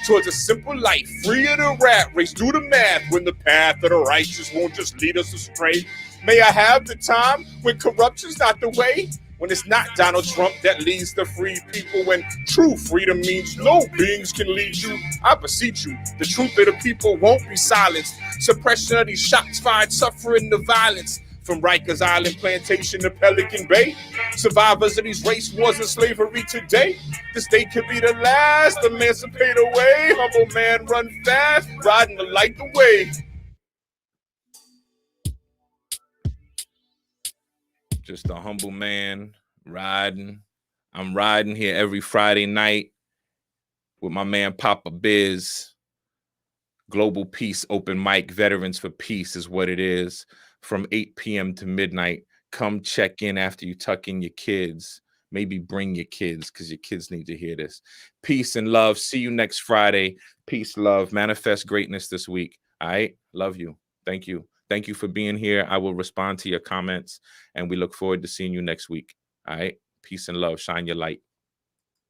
towards a simple life, free of the rat race. Do the math when the path of the righteous won't just lead us astray. May I have the time when corruption's not the way? When it's not Donald Trump that leads the free people, when true freedom means no beings can lead you. I beseech you, the truth of the people won't be silenced. Suppression of these shots fired, suffering the violence. From Rikers Island plantation to Pelican Bay, survivors of these race wars and slavery today. This day could be the last, emancipate away. Humble man, run fast, riding the light the way. Just a humble man riding. I'm riding here every Friday night with my man Papa Biz. Global Peace Open Mic, Veterans for Peace is what it is. From 8 p.m. to midnight. Come check in after you tuck in your kids. Maybe bring your kids because your kids need to hear this. Peace and love. See you next Friday. Peace, love. Manifest greatness this week. All right? Love you. Thank you. Thank you for being here. I will respond to your comments, and we look forward to seeing you next week. All right? Peace and love. Shine your light.